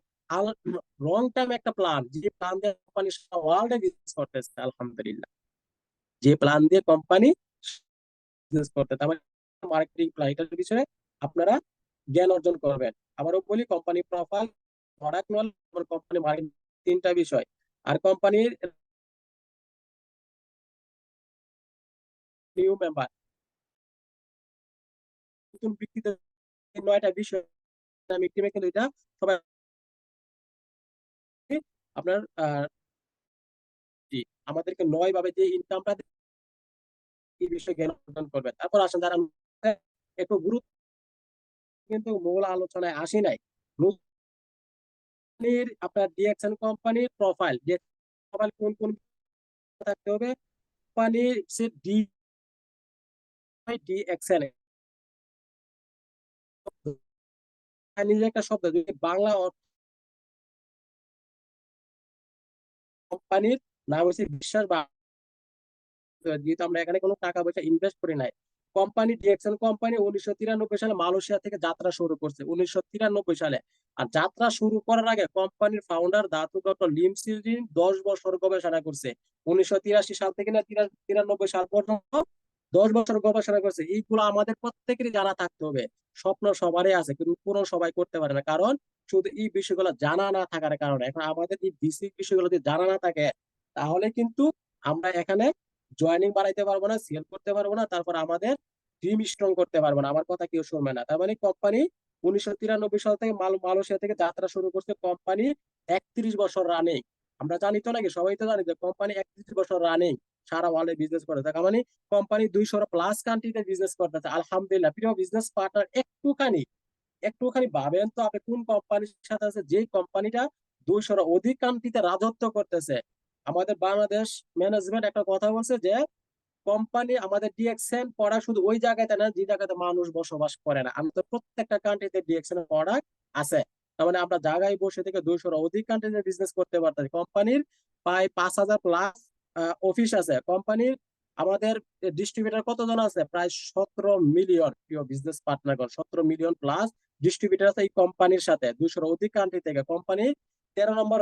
লং টাইম একটা প্ল্যান, যে প্ল্যান দিয়ে কোম্পানি ওয়ার্ল্ডে বিজনেস করতেছে আলহামদুলিল্লাহ, যে প্ল্যান দিয়ে কোম্পানি বিজনেস করতে, তার মানে মার্কেটিং প্ল্যান, এটার বিষয়ে আপনারা জ্ঞান অর্জন করবেন। আবারও বলি, company profile, product knowledge, company marketing, 3টা বিষয়। আর কোম্পানির নিউ মেম্বার, নতুন ব্যক্তিদের 9টা বিষয় আমি টিমে, কিন্তু এটা সবাই আপনার জি, আমাদেরকে 9 ভাবে যে ইনকামটা, এই বিষয়ে জ্ঞান অর্জন করবেন। তারপর আসেন যারা একটু গুরুত্ব, কিন্তু মূল আলোচনায় আসি নাই, আপনার ডিএক্সএন কোম্পানির প্রোফাইল, কোন কোন থাকতে হবে, কোম্পানি সে ডিএক্সএন নিজে একটা শব্দ, যদি বাংলা কোম্পানির নাম হচ্ছে বিশ্বাস, বা যেহেতু আমরা এখানে কোনো টাকা পয়সা ইনভেস্ট করি নাই। কোম্পানি ডিএক্সএল কোম্পানি 1993 সালে মালয়েশিয়া থেকে যাত্রা শুরু করছে, 1993 সালে। আর যাত্রা শুরু করার আগে কোম্পানির ফাউন্ডার ধাতু ডক্টর লিম সিজিন 10 বছর গবেষণা করছে, 1983 সাল থেকে না 93 সাল পর্যন্ত 10 বছর গবেষণা করছে। এইগুলো আমাদের প্রত্যেকেরই জানা থাকতে হবে। স্বপ্ন সবারই আছে, কিন্তু পূরণ সবাই করতে পারে না, কারণ শুধু এই বিষয়গুলো জানা না থাকার কারণে। এখন আমাদের এই বেসিক বিষয়গুলো যদি জানা না থাকে, তাহলে কিন্তু আমরা এখানে জয়েনিং বাড়াইতে পারবো না, সেল করতে পারবো না, তারপর আমাদের টিম স্ট্রং করতে পারবো না। আমার কথা কেউ শুনবে না। তার মানে কোম্পানি 1993 সাল থেকে মালয়েশিয়া থেকে যাত্রা শুরু করছে, কোম্পানি 31 বছর রানিং। আমরা জানি তো নাকি, সবাই তো জানি যে কোম্পানি 31 বছর রানিং সারা ওয়ার্ল্ডে বিজনেস করে। তার মানে কোম্পানি 200+ কান্ট্রিতে বিজনেস করতেছে আলহামদুলিল্লাহ। প্রিয় বিজনেস পার্টনার, একটুখানি ভাবেন তো, আপনি কোন কোম্পানির সাথে আছে, যে কোম্পানিটা 200 অধিক কান্ট্রিতে রাজত্ব করতেছে। আমাদের বাংলাদেশ ম্যানেজমেন্ট একটা কথা বলছে যে কোম্পানি আমাদের ডিএক্সএন প্রোডাক্ট শুধু ওই জায়গাতে না যে জায়গাতে মানুষ বসবাস করে না, আমাদের প্রত্যেকটা কান্ট্রিতে ডিএক্সএন এর প্রোডাক্ট আছে। তার মানে আমরা জায়গায় বসে থেকে 200 অধিক কান্ট্রিতে বিজনেস করতে পারতেছি। কোম্পানির প্রায় 5000+ অফিস আছে। কোম্পানির আমাদের ডিস্ট্রিবিউটর কতজন আছে? প্রায় 17 মিলিয়ন। প্রিয় বিজনেস পার্টনারগণ, 17 মিলিয়ন প্লাস ডিস্ট্রিবিউটর আছে এই কোম্পানির সাথে 200 অধিক কান্ট্রি থেকে। কোম্পানি 13 নম্বর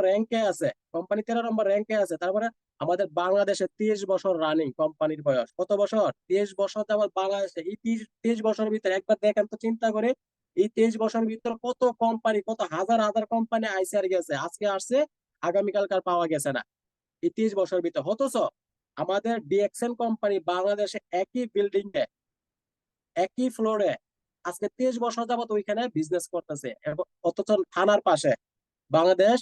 র্যাঙ্কে আছে, তারপরে আমাদের বাংলাদেশে 23 বছর রানিং কোম্পানির বয়স। কত বছর? 23 বছর যাবত বাংলাদেশে। এই 23 বছরের ভিতরে একবার দেখেন তো, চিন্তা করে, এই 23 বছরের ভিতরে কত কোম্পানি, কত হাজার হাজার কোম্পানি আইসে আর গেছে, আজকে আসছে, আগামীকালকার পাওয়া গেছে না, এই 23 বছরের ভিতরে। অথচ আমাদের ডিএক্সএন কোম্পানি বাংলাদেশে একই বিল্ডিং এ, একই ফ্লোরে আজকে 23 বছর যাবত ওইখানে বিজনেস করতেছে। অথচ থানার পাশে বাংলাদেশ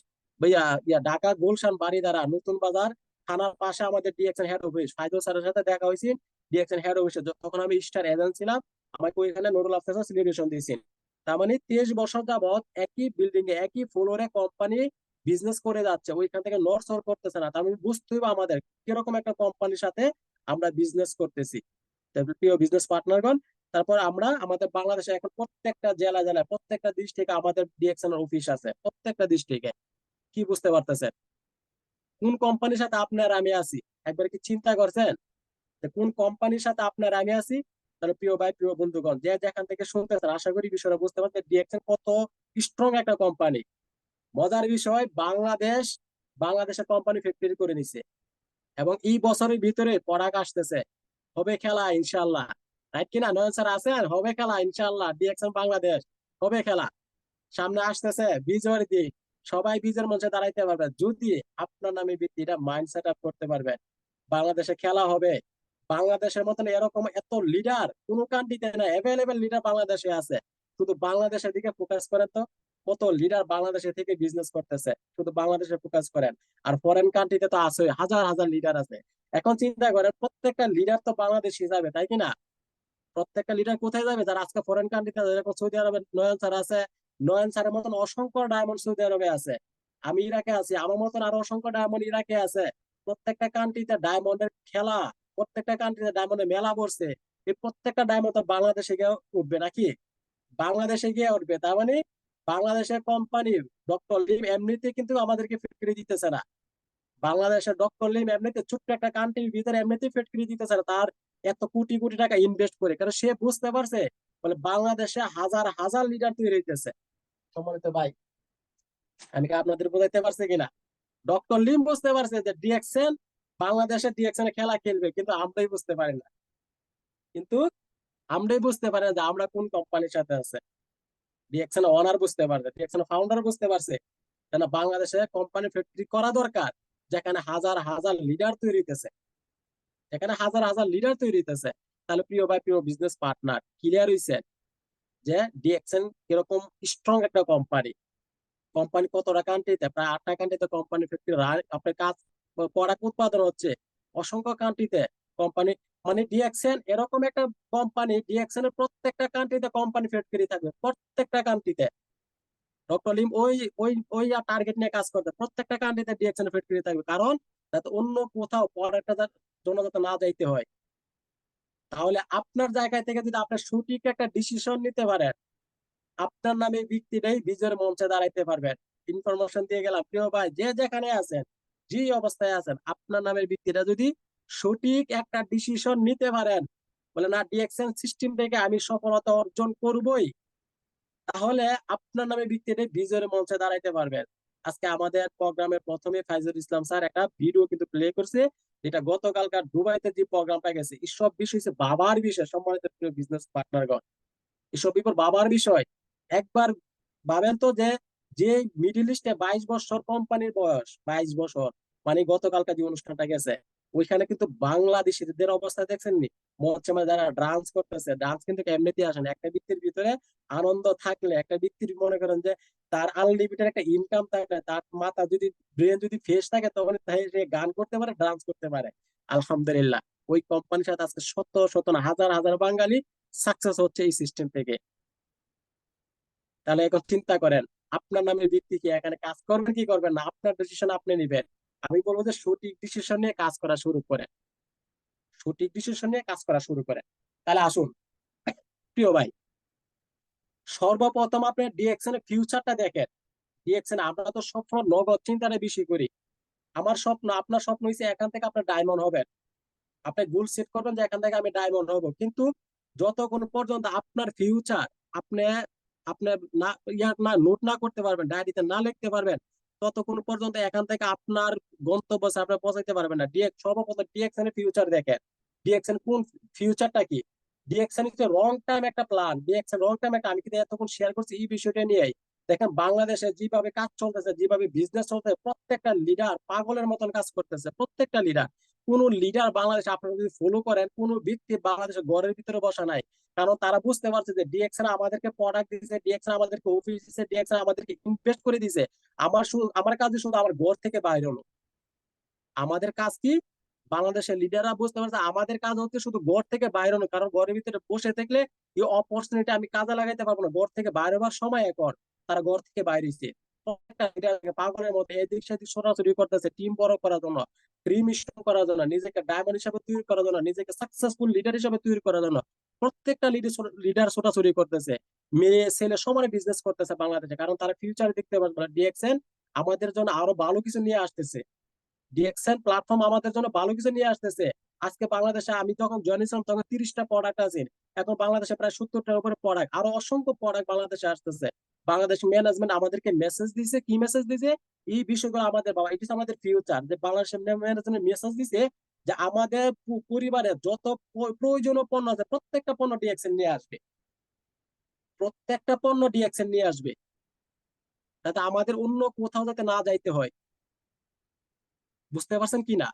ঢাকা গুলশান বারিধারা নতুন বাজার থানার পাশে আমাদের ডিএক্সএন হেড অফিস। ফাইজল স্যারের সাথে দেখা হয়েছে ডিএক্সএন হেড অফিসে, তখন আমি স্টার এজেন্ট ছিলাম, আমাকে ওইখানে নুরুল আফসার সিলেকশন দিয়েছেন। তার মানে 23 বছর যাবত একই বিল্ডিং এ, একই ফ্লোরে কোম্পানি বিজনেস করে যাচ্ছে, ওইখান থেকে নড়চড় করতেছে না। তার মানে বুঝতে হবে আমাদের কিরকম একটা কোম্পানির সাথে আমরা বিজনেস করতেছি। প্রিয় বিজনেস পার্টনারগণ, তারপর আমরা আমাদের বাংলাদেশে এখন প্রত্যেকটা জেলা জেলায় প্রত্যেকটা ডিস্ট্রিক্টে আমাদের ডিএক্সএন এর অফিস আছে, প্রত্যেকটা ডিস্ট্রিক্টে। কি বুঝতে পারতেছেন কোন কোম্পানির সাথে আপনার আমি আছি? একবার কি চিন্তা করছেন যে কোন কোম্পানির সাথে আপনার আমি আছি? তাহলে প্রিয় ভাই প্রিয় বন্ধুগণ, যে যেখান থেকে শুনতেছেন আশা করি বিষয়টা বুঝতে পারছেন ডিএক্সএন কত স্ট্রং একটা কোম্পানি। মজার বিষয়, বাংলাদেশের কোম্পানি ফ্যাক্টরি করে নিছে এবং এই বছরের ভিতরে প্রোডাক্ট আসতেছে। হবে খেলা ইনশাল্লাহ, রাইট কিনা? নয়ন স্যার আছেন? হবে খেলা ইনশাল্লাহ, ডিএক্সএন বাংলাদেশ হবে খেলা। সামনে আসতেছে বিজয়ের দিক, সবাই বিজয়ের মঞ্চে দাঁড়াইতে পারবে যদি আপনার নামে ভিত্তিটা মাইন্ড সেট আপ করতে পারবে। বাংলাদেশে খেলা হবে। বাংলাদেশের মতন এরকম এত লিডার কোন কান্ট্রিতে না, অ্যাভেলেবেল লিডার বাংলাদেশে আছে। শুধু বাংলাদেশের দিকে ফোকাস করেন তো, কত লিডার বাংলাদেশে থেকে বিজনেস করতেছে, শুধু বাংলাদেশে ফোকাস করেন। আর ফরেন কান্ট্রিতে তো আছে হাজার হাজার লিডার আছে। এখন চিন্তা করেন প্রত্যেকটা লিডার তো বাংলাদেশি যাবে, তাই কিনা? প্রত্যেকটা লিডার কোথায় যাবে? যারা আজকে ফরেন কান্ট্রিতে, যেরকম সৌদি আরবে নয়ন স্যার আছে, নয়ন স্যারের মতন অসংখ্য ডায়মন্ড সৌদি আরবে আছে। আমি ইরাকে আছি, আমার মতন আরো অসংখ্য ডায়মন্ড ইরাকে আছে। প্রত্যেকটা কান্ট্রিতে ডায়মন্ডের খেলা, প্রত্যেকটা কান্ট্রিতে ডায়মন্ডের মেলা বসছে। এই প্রত্যেকটা ডায়মন্ড তো বাংলাদেশে গিয়ে উঠবে নাকি? বাংলাদেশে গিয়ে উঠবে। তার মানে বাংলাদেশের কোম্পানি ডক্টর লিম এমনিতে কিন্তু আমাদেরকে ফ্যাক্টরি দিতেছে না। বাংলাদেশের ডক্টর লিম এমনিতে ছোট্ট একটা কান্ট্রির ভিতরে এমনিতে ফ্যাক্টরি দিতেছে না, তার এত কোটি কোটি টাকা ইনভেস্ট করে, কারণ সে বুঝতে পারছে বলে বাংলাদেশে হাজার হাজার লিডার তৈরি হইতেছে। সম্মানিত ভাই, আমি কি আপনাদের বোঝাইতে পারছি কিনা? ডক্টর লিম বুঝতে পারছে যে ডিএক্সএন বাংলাদেশে ডিএক্সএন খেলা খেলবে, কিন্তু আমরাই বুঝতে পারি না। কিন্তু আমরাই বুঝতে পারি না যে আমরা কোন কোম্পানির সাথে আছে। ডিএক্সএন ওনার বুঝতে পারছে, ডিএক্সএন ফাউন্ডার বুঝতে পারছে কেন বাংলাদেশে কোম্পানি ফ্যাক্টরি করা দরকার, যেখানে হাজার হাজার লিডার তৈরি হইতেছে, যেখানে হাজার হাজার লিডার তৈরি হইতেছে। তাহলে প্রিয় ভাই প্রিয় বিজনেস পার্টনার, ক্লিয়ার হইছে যে ডিএক্সএন কিরকম স্ট্রং একটা কোম্পানি। কোম্পানি কতটা কান্ট্রিতে, প্রায় 8টা কান্ট্রিতে কোম্পানি ফ্যাক্টরি আপনার কাজ প্রোডাক্ট উৎপাদন হচ্ছে, অসংখ্য কান্ট্রিতে কোম্পানি। মানে ডিএক্সএন এরকম একটা কোম্পানি, ডিএক্সএন এর প্রত্যেকটা কান্ট্রিতে কোম্পানি ফ্যাক্টরি থাকবে, প্রত্যেকটা কান্ট্রিতে। ডক্টর লিম ওই ওই ওই টার্গেট নিয়ে কাজ করতে, প্রত্যেকটা কান্ট্রিতে ডিএক্সএন ফ্যাক্টরি থাকবে, কারণ যাতে অন্য কোথাও প্রোডাক্টটা জন্য যাতে না যাইতে হয়। তাহলে আপনার জায়গা থেকে যদি আপনি সঠিক একটা ডিসিশন নিতে পারেন, আপনার নামে ব্যক্তিটাই বিজয়ের মঞ্চে দাঁড়াইতে পারবেন। ইনফরমেশন দিয়ে গেলাম প্রিয় ভাই, যে যেখানে আছেন, যে অবস্থায় আছেন, আপনার নামের ব্যক্তিটা যদি সঠিক একটা ডিসিশন নিতে পারেন, বলে না ডিএক্সএন সিস্টেম থেকে আমি সফলতা অর্জন করবই, তাহলে আপনার নামে ব্যক্তিটা বিজয়ের মঞ্চে দাঁড়াইতে পারবেন। আজকে আমাদের প্রোগ্রামের প্রথমে ফাইজুল ইসলাম স্যার একটা ভিডিও কিন্তু প্লে করছে, যেটা গতকালকার দুবাইতে যে প্রোগ্রামটা গেছে, এইসব বিষয় হচ্ছে বাবার বিষয়। সম্মানিত বিজনেস পার্টনারগণ, এসব বিপর বাবার বিষয়। একবার ভাবেন তো যে যে মিডিল ইস্টে 22 বছর কোম্পানির বয়স, 22 বছর, মানে গতকালকার যে অনুষ্ঠানটা গেছে, ওইখানে কিন্তু বাংলাদেশিদের অবস্থা দেখছেননি? মঞ্চে মানে যারা ডান্স করতেছে, ডান্স কিন্তু এমনিতে আসে না। একটা ব্যক্তির ভিতরে আনন্দ থাকলে, একটা ব্যক্তির মনে করেন যে তার আনলিমিটেড একটা ইনকাম থাকলে, তার মাথা যদি ব্রেন যদি ফ্রেশ থাকে, তখন সে গান করতে পারে, ডান্স করতে পারে। আলহামদুলিল্লাহ, ওই কোম্পানির সাথে আজকে শত শত না হাজার হাজার বাঙালি সাকসেস হচ্ছে এই সিস্টেম থেকে। তাহলে এখন চিন্তা করেন আপনার নামের ভিত্তি কি, এখানে কাজ করবেন কি করবেন না, আপনার ডিসিশন আপনি নিবেন। আমি বলবো যে সঠিক ডিসিশন নিয়ে কাজ করা শুরু করেন, সঠিক ডিসিশন নিয়ে কাজ করা শুরু করেন। তাহলে আসুন প্রিয় ভাই, সর্বপ্রথম আপনি ডিএক্সএন এর ফিউচারটা দেখেন। ডিএক্সএন আমরা তো সবসময় নগদ চিন্তাটা বেশি করি। আমার স্বপ্ন, আপনার স্বপ্ন হচ্ছে এখান থেকে আপনি ডায়মন্ড হবেন। আপনি গোল সেট করবেন যে এখান থেকে আমি ডায়মন্ড হব, কিন্তু যতক্ষণ পর্যন্ত আপনার ফিউচার আপনি আপনার না না নোট না করতে পারবেন, ডায়েরিতে না লিখতে পারবেন, ততক্ষণ পর্যন্ত এখান থেকে আপনার গন্তব্য আপনি পৌঁছাইতে পারবেন না। সর্বপ্রথম ডিএক্সএন এর ফিউচার দেখেন। ডিএক্সএন কোন ফিউচারটা কি? ডিএক্সএন হচ্ছে লং টাইম একটা প্ল্যান। ডিএক্সএন লং টাইম একটা, আমি কিন্তু এতক্ষণ শেয়ার করছি এই বিষয়টা নিয়েই। দেখেন বাংলাদেশে যেভাবে কাজ চলতেছে, যেভাবে বিজনেস চলতেছে, প্রত্যেকটা লিডার পাগলের মতন কাজ করতেছে, প্রত্যেকটা লিডার। কোন লিডার বাংলাদেশে আপনারা যদি ফলো করেন, কোন ব্যক্তি বাংলাদেশের ঘরের ভিতরে বসা নাই। কারণ তারা বুঝতে পারছে যে ডিএক্সএন আমাদেরকে প্রোডাক্ট দিচ্ছে, ডিএক্সএন আমাদেরকে অফিস দিচ্ছে, ডিএক্সএন আমাদেরকে ইনভেস্ট করে দিছে। আমার কাজে শুধু আমার ঘর থেকে বাইরে হলো। আমাদের কাজ কি? বাংলাদেশের লিডাররা বুঝতে পারছে আমাদের কাজ হচ্ছে শুধু ঘর থেকে বাইরে হলো, কারণ ঘরের ভিতরে বসে থাকলে এই অপরচুনিটি আমি কাজে লাগাইতে পারবো না। ঘর থেকে বাইরে হওয়ার সময় এখন তারা ঘর থেকে বাইরে হচ্ছে। প্রত্যেকটা লিডার পাগলের মতো এদিক সেদিক ছোটাছুটি করতেছে, টিম বড় করার জন্য, টিম স্ট্রং করার জন্য, নিজেকে ডায়মন্ড হিসেবে তৈরি করার জন্য, নিজেকে সাকসেসফুল লিডার হিসেবে তৈরি করার জন্য। প্রত্যেকটা লিডার ছোটাছুটি করতেছে, মেয়ে ছেলে সমানে বিজনেস করতেছে বাংলাদেশে, কারণ তারা ফিউচারে দেখতে পারবে না ডিএক্সএন আমাদের জন্য আরো ভালো কিছু নিয়ে আসতেছে। ডিএক্সএন প্ল্যাটফর্ম আমাদের জন্য ভালো কিছু নিয়ে আসতেছে। আজকে বাংলাদেশে আমি যখন জয়েন ছিলাম তখন 30টা প্রোডাক্ট আছে, এখন বাংলাদেশে প্রায় 70টার উপরে প্রোডাক্ট, আরো অসংখ্য প্রোডাক্ট বাংলাদেশে আসতেছে। বাংলাদেশ ম্যানেজমেন্ট আমাদেরকে মেসেজ দিছে, কি মেসেজ দিছে? এই বিষয়গুলো আমাদের বাবা, এটি আমাদের ফিউচার, যে বাংলাদেশ ম্যানেজমেন্ট মেসেজ দিছে যে আমাদের পরিবারের যত প্রয়োজনীয় পণ্য আছে প্রত্যেকটা পণ্য ডিএক্সএন নিয়ে আসবে, প্রত্যেকটা পণ্য ডিএক্সএন নিয়ে আসবে, যাতে আমাদের অন্য কোথাও যাতে না যাইতে হয়। বুঝতে পারছেন কি না?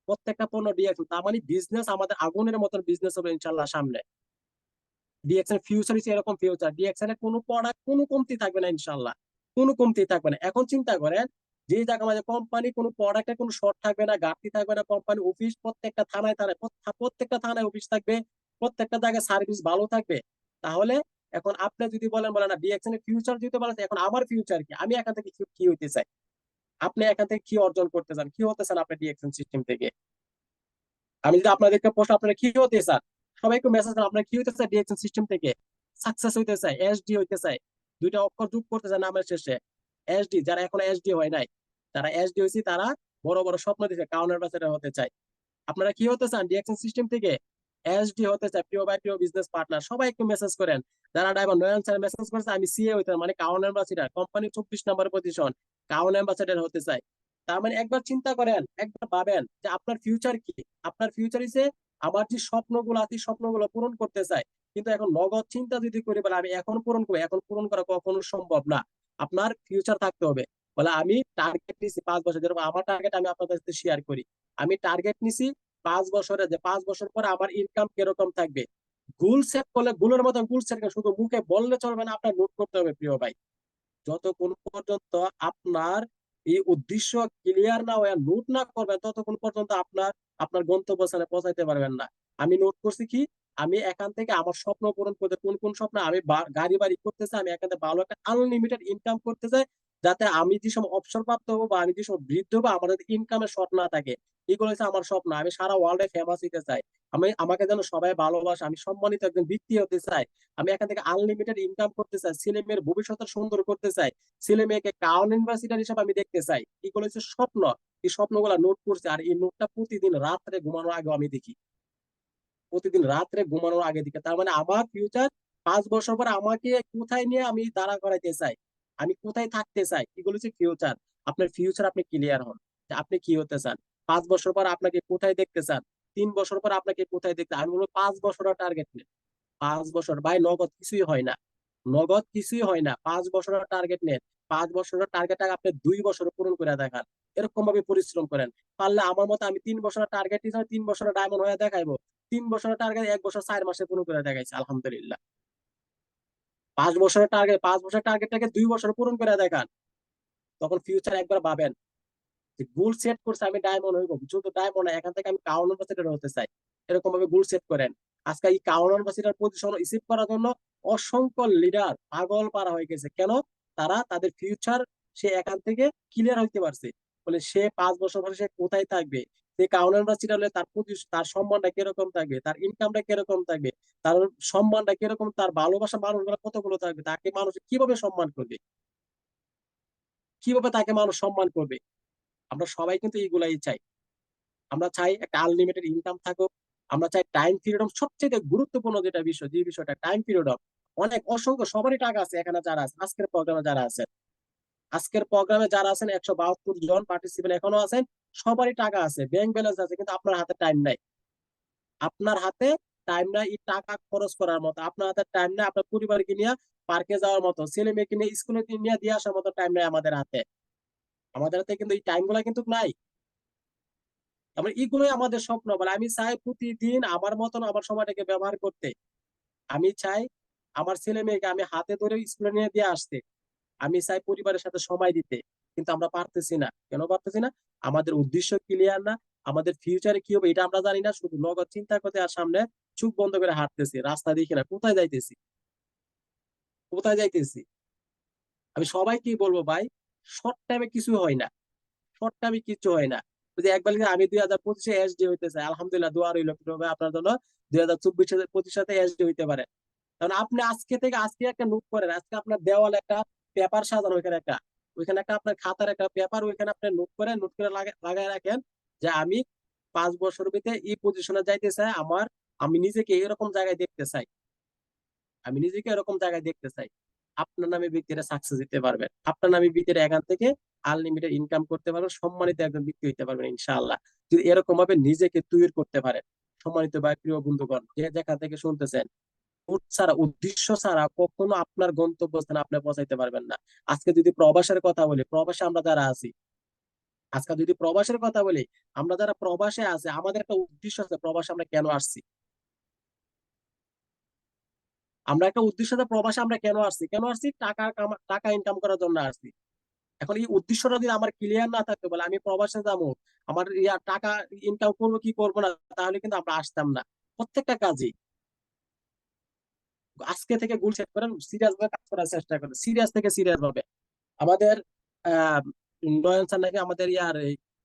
প্রত্যেকটা পণ্য ডিএক্সএন, তার মানে বিজনেস আমাদের আগুনের মতন বিজনেস হবে ইনশাল্লাহ সামনে। ডিএক্সএন ফিউচার হিসেবে এরকম ফিউচার, ডিএক্সএন এর কোনো প্রোডাক্ট কোনো কমতি থাকবে না ইনশাল্লাহ, কোনো কমতি থাকবে না। এখন চিন্তা করেন যে জায়গা আমাদের কোম্পানি কোনো প্রোডাক্টের কোনো শর্ট থাকবে না, ঘাটতি থাকবে না, কোম্পানি অফিস প্রত্যেকটা থানায় থানায় প্রত্যেকটা থানায় অফিস থাকবে, প্রত্যেকটা জায়গায় সার্ভিস ভালো থাকবে। তাহলে এখন আপনি যদি বলেন না ডিএক্সএন এর ফিউচার যদি বলেন, এখন আমার ফিউচার কি, আমি এখান থেকে কি হইতে চাই, আপনি এখান থেকে কি অর্জন করতে চান, কি হতে চান আপনি ডিএক্সএন সিস্টেম থেকে? আমি যদি আপনাদেরকে প্রশ্ন, আপনারা কি হতে চান, সবাইকে মেসেজ করেন, আপনারা কি হতে চান ডিএক্সএন সিস্টেম থেকে? সাকসেস হইতে চাই, এসডি হইতে চাই, দুইটা অক্ষর যোগ করতে চাই নামের শেষে এসডি। যারা এখন এসডি হয় নাই, যারা এসডি হয়েছে তারা বড় বড় স্বপ্ন দিচ্ছে, কাউন্টার বাজারে হতে চাই। আপনারা কি হতে চান ডিএক্সএন সিস্টেম থেকে? এসডি হতে চাই, প্রিয় ভাই প্রিয় বিজনেস পার্টনার সবাই একটু মেসেজ করেন। যারা ড্রাইভার নয়ন স্যার মেসেজ করেছে আমি সিএ হইতে, মানে কাউন অ্যাম্বাসিডার, কোম্পানি 24 নম্বর পজিশন, কাউন অ্যাম্বাসিডার হতে চাই। তার মানে একবার চিন্তা করেন, একবার ভাবেন যে আপনার ফিউচার কি। আপনার ফিউচার হিসেবে আমার যে স্বপ্নগুলো আছে স্বপ্নগুলো পূরণ করতে চাই, কিন্তু এখন নগদ চিন্তা যদি করি বলে আমি এখন পূরণ করবো, এখন পূরণ করা কখনো সম্ভব না। আপনার ফিউচার থাকতে হবে। বলে আমি টার্গেট নিছি 5 বছর, যেরকম আমার টার্গেট আমি আপনাদের সাথে শেয়ার করি। আমি টার্গেট নিছি 5 বছরে, যে 5 বছর পরে আমার ইনকাম কিরকম থাকবে। গোল সেট করলে গোলের মতো গোল সেট করে, শুধু মুখে বললে চলবে না, আপনার নোট করতে হবে প্রিয় ভাই। যতক্ষণ পর্যন্ত আপনার এই উদ্দেশ্য ক্লিয়ার না হয়ে নোট না করবেন, ততক্ষণ পর্যন্ত আপনার আপনার গন্তব্যস্থানে পৌঁছাইতে পারবেন না। আমি নোট করছি কি, আমি এখান থেকে আমার স্বপ্ন পূরণ করতে, কোন কোন স্বপ্ন আমি গাড়ি বাড়ি করতে চাই, আমি এখান থেকে ভালো একটা আনলিমিটেড ইনকাম করতে চাই, যাতে আমি যে সময় অবসরপ্রাপ্ত হবো বা আমি যে সময় বৃদ্ধ হবো আমার যাতে ইনকামের শর্ট না থাকে। এগুলো হচ্ছে আমার স্বপ্ন। আমি সারা ওয়ার্ল্ডে ফেমাস হইতে চাই, আমাকে যেন সবাই ভালোবাসে, আমি সম্মানিত একজন ব্যক্তি হতে চাই, আমি এখান থেকে আনলিমিটেড ইনকাম করতে চাই, ছেলে মেয়ের ভবিষ্যৎ সুন্দর করতে চাই, ছেলে মেয়েকে কাউন ইউনিভার্সিটার হিসাবে আমি দেখতে চাই। এগুলো হচ্ছে স্বপ্ন। এই স্বপ্নগুলা নোট করছে, আর এই নোটটা প্রতিদিন রাত্রে ঘুমানোর আগে আমি দেখি, প্রতিদিন রাত্রে ঘুমানোর আগে দেখি। তার মানে আমার ফিউচার 5 বছর পর আমাকে কোথায় নিয়ে আমি দাঁড়া করাইতে চাই, আমি কোথায় থাকতে চাই, এগুলো হচ্ছে ফিউচার। আপনার ফিউচার আপনি ক্লিয়ার হন যে আপনি কি হতে চান, 5 বছর পর আপনাকে কোথায় দেখতে চান, 3 বছর পর আপনাকে কোথায় দেখতে। আমি বলবো 5 বছরের টার্গেট নেন। 5 বছর ভাই, নগদ কিছুই হয় না, নগদ কিছুই হয় না। 5 বছরের টার্গেট নেন, 5 বছরের টার্গেটটা আপনি 2 বছরে পূরণ করে দেখান, এরকম ভাবে পরিশ্রম করেন। পারলে আমার মতো আমি 3 বছরের টার্গেট হিসাবে 3 বছরের ডায়মন্ড হয়ে দেখাইবো, 3 বছরের টার্গেট 1 বছর 4 মাসে পূরণ করে দেখাইছে আলহামদুলিল্লাহ। 5 বছরের টার্গেটটাকে 2 বছরে পূরণ করে দেখান, তখন ফিউচার একবার ভাবেন যে গোল সেট করছে আমি ডায়মন্ড হইব, শুধু ডায়মন্ড এখান থেকে আমি কাউন ইউনিভার্সিটির হতে চাই, এরকম ভাবে গোল সেট করেন। আজকে এই কাউন ইউনিভার্সিটির পজিশন রিসিভ করার জন্য অসংখ্য লিডার পাগল পারা হয়ে গেছে। কেন? তারা তাদের ফিউচার সে এখান থেকে ক্লিয়ার হইতে পারছে, বলে সে 5 বছর পরে সে কোথায় থাকবে, সে কাউন ইউনিভার্সিটি হলে তার সম্মানটা কিরকম থাকবে, তার ইনকামটা কিরকম থাকবে, তার সম্মানটা কিরকম, তার ভালোবাসা মানুষগুলো কতগুলো থাকবে, তাকে মানুষ কিভাবে সম্মান করবে, কিভাবে তাকে মানুষ সম্মান করবে। আমরা সবাই কিন্তু এইগুলাই চাই। আমরা চাই একটা আনলিমিটেড ইনকাম থাকুক, আমরা চাই টাইম ফ্রিডম, সবচেয়ে গুরুত্বপূর্ণ যেটা বিষয়, যে বিষয়টা টাইম ফ্রিডম। অনেক অসংখ্য সবারই টাকা আছে এখানে যারা আছে, আজকের প্রোগ্রামে যারা আছেন, আজকের প্রোগ্রামে যারা আছেন 172 জন পার্টিসিপেন্ট এখনো আছেন, সবারই টাকা আছে, ব্যাংক ব্যালেন্স আছে, কিন্তু আপনার হাতে টাইম নাই। আপনার হাতে টাইম নাই এই টাকা খরচ করার মতো, আপনার হাতে টাইম নাই আপনার পরিবারকে নিয়ে পার্কে যাওয়ার মতো, ছেলে মেয়েকে নিয়ে স্কুলে নিয়ে দিয়ে আসার মতো টাইম নাই আমাদের হাতে। আমাদের হাতে কিন্তু এই টাইম গুলা কিন্তু নাই। আমরা এগুলোই আমাদের স্বপ্ন। বলে আমি চাই প্রতিদিন আমার মতন আমার সময়টাকে ব্যবহার করতে, আমি চাই আমার ছেলে মেয়েকে আমি হাতে ধরে স্কুলে নিয়ে দিয়ে আসতে, আমি চাই পরিবারের সাথে সময় দিতে, কিন্তু আমরা পারতেছি না। কেন পারতেছি না? আমাদের উদ্দেশ্য ক্লিয়ার না, আমাদের ফিউচারে কি হবে এটা আমরা জানি না, শুধু নগদ চিন্তা করতে আর সামনে চোখ বন্ধ করে হাঁটতেছি, রাস্তা দেখি না কোথায় যাইতেছি, কোথায় যাইতেছি। আমি সবাইকে বলবো ভাই, শর্ট টাইমে কিছু হয় না, শর্ট টাইমে কিছু হয় না। ওই যে একবার লিখে, আমি 2025-এ এসডি হইতে চাই, আলহামদুলিল্লাহ, দোয়া রইল আপনার জন্য 2024-25 এসডি হইতে পারে। কারণ আপনি আজকে একটা নোট করেন, আজকে আপনার দেওয়ালে একটা পেপার সাজানো, ওইখানে একটা আপনার খাতার একটা পেপার, ওইখানে আপনি নোট করে লাগায় রাখেন যে আমি 5 বছর ভিতরে এই পজিশনে যাইতে চাই, আমি নিজেকে এরকম জায়গায় দেখতে চাই, আপনার নামে ব্যক্তিরা সাকসেস দিতে পারবেন, আপনার নামে ব্যক্তিরা এখান থেকে আনলিমিটেড ইনকাম করতে পারবেন, সম্মানিত একজন ব্যক্তি হইতে পারবেন ইনশাআল্লাহ, যদি এরকম ভাবে নিজেকে তৈরি করতে পারেন। সম্মানিত ভাই, প্রিয় বন্ধুগণ, যে যেখান থেকে শুনতেছেন, উদ্দেশ্য ছাড়া কখনো আপনার গন্তব্যস্থানে আপনি পৌঁছাইতে পারবেন না। আজকে যদি প্রবাসের কথা বলি, প্রবাসে আমরা যারা আছি, আজকে যদি প্রবাসের কথা বলি, আমরা যারা প্রবাসে আছে, আমাদের একটা উদ্দেশ্য আছে প্রবাসে আমরা কেন আসছি। আমরা একটা উদ্দেশ্য আছে প্রবাসে আমরা কেন আসছি, টাকা ইনকাম করার জন্য আসছি। এখন এই উদ্দেশ্যটা যদি আমার ক্লিয়ার না থাকতো, বলে আমি প্রবাসে যাবো, আমার টাকা ইনকাম করবো কি করবো না, তাহলে কিন্তু আমরা আসতাম না। প্রত্যেকটা কাজে আজকে থেকে গোল সেট করেন, সিরিয়াস ভাবে কাজ করার চেষ্টা করেন, সিরিয়াস থেকে সিরিয়াস ভাবে। আমাদের আহ নয়ন স্যার নাকি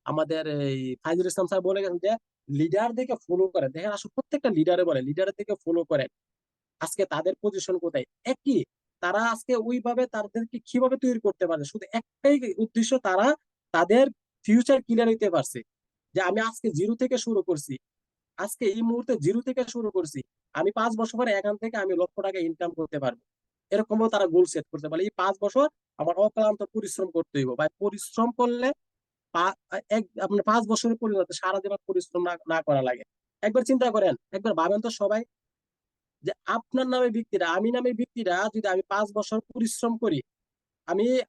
আমাদের এই ফাইজুল ইসলাম স্যার বলে গেছেন যে লিডার দেখে ফলো করে, দেখেন আসলে প্রত্যেকটা লিডারে বলে লিডারের দিকে ফলো করে, আজকে তাদের পজিশন কোথায়, একই, তারা আজকে ওইভাবে তাদেরকে কিভাবে তৈরি করতে পারে, শুধু একটাই উদ্দেশ্য, তারা তাদের ফিউচার ক্লিয়ার হইতে পারছে, যে আমি আজকে জিরো থেকে শুরু করছি, আজকে এই মুহূর্তে জিরো থেকে শুরু করছি, আমি 5 বছর পরে এখান থেকে আমি লক্ষ টাকা ইনকাম করতে পারবো। এরকমও তারা গোল সেট করতে পারে, এই 5 বছর আমার অক্লান্ত পরিশ্রম করতে হইব, ভাই পরিশ্রম করলে আপনার 5 বছরের পরিবর্তে সারা জীবন পরিশ্রম না করা লাগে। একবার চিন্তা করেন, একবার ভাবেন তো সবাই, যে আপনার নামে ব্যক্তিরা, আমি নামে ব্যক্তিরা, যদি আমি 5 বছর পরিশ্রম করি,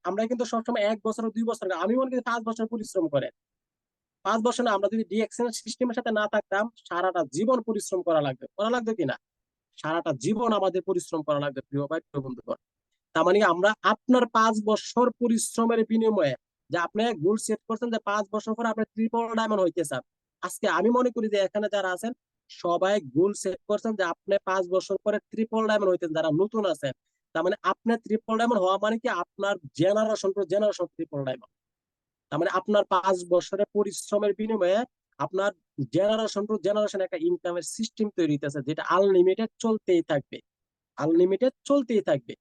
আমরা কিন্তু সবসময় 1 বছর 2 বছর, আমি মনে করি 5 বছর পরিশ্রম করে, 5 বছর না, আমরা যদি ডিএক্সএন সিস্টেমের সাথে না থাকতাম, সারাটা জীবন পরিশ্রম করা লাগবে কিনা, সারাটা জীবন আমাদের পরিশ্রম করা লাগবে, প্রিয় ভাই, প্রিয় বন্ধুগণ। তার মানে আমরা আপনার 5 বছর পরিশ্রমের বিনিময়ে, যে আপনি গোল সেট করছেন যে 5 বছর পরে আপনি ট্রিপল ডায়মন্ড হইতে চান, আজকে আমি মনে করি যে এখানে যারা আছেন সবাই গোল সেট করছেন যে আপনি 5 বছর পরে ট্রিপল ডায়মন্ড হইতেন, যারা নতুন আছেন, তার মানে আপনি ট্রিপল ডায়মন্ড হওয়া মানে কি, আপনার generation to generation triple diamond. তার মানে আপনার 5 বছরের পরিশ্রমের বিনিময়ে আপনার জেনারেশন টু জেনারেশন একটা ইনকামের সিস্টেম তৈরি হইতেছে, যেটা আনলিমিটেড চলতেই থাকবে।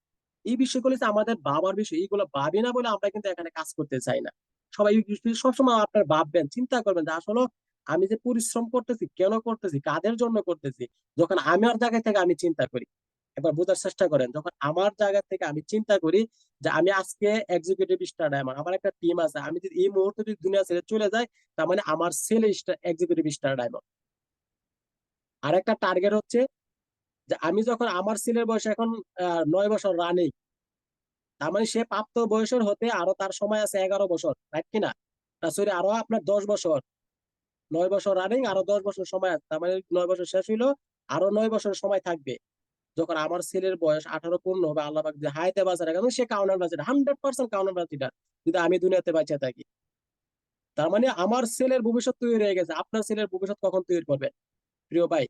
এই বিষয়গুলো হচ্ছে আমাদের বাবার বিষয়, এইগুলো ভাবি না বলে আমরা কিন্তু এখানে কাজ করতে চাই না। সবাই এই বিষয়ে সবসময় আপনার ভাববেন, চিন্তা করবেন যে আসলে আমি যে পরিশ্রম করতেছি, কেন করতেছি, কাদের জন্য করতেছি। যখন আমার জায়গা থেকে আমি চিন্তা করি, একবার বোঝার চেষ্টা করেন, যখন আমার জায়গা থেকে আমি চিন্তা করি যে আমি আজকে এক্সিকিউটিভ স্টার ডায়মন্ড, আমার একটা টিম আছে, আমি যদি এই মুহূর্তে যদি দুনিয়া ছেড়ে চলে যাই, তার মানে আমার ছেলে এক্সিকিউটিভ স্টার ডায়মন্ড। আর একটা টার্গেট হচ্ছে যে আমি যখন আমার ছেলের বয়স এখন 9 বছর রানিং, তার মানে সে প্রাপ্ত বয়সের হতে আরো তার সময় আছে 11 বছর, রাইট কিনা, সরি, আরো আপনার 10 বছর, 9 বছর রানিং, আরো 10 বছর সময় আছে, তার মানে 9 বছর শেষ হইলো, আরো 9 বছর সময় থাকবে। যখন আমার ছেলের বয়স 18 পূর্ণ হবে, আল্লাহ পাক যে হায়াতে বাঁচা রাখে, সে কাউন্টার বাঁচিটা 100% কাউন্টার বাঁচিটা, যদি আমি দুনিয়াতে বাঁচা থাকি। তার মানে আমার ছেলের ভবিষ্যৎ তৈরি হয়ে গেছে, আপনার ছেলের ভবিষ্যৎ কখন তৈরি করবে, প্রিয় ভাই?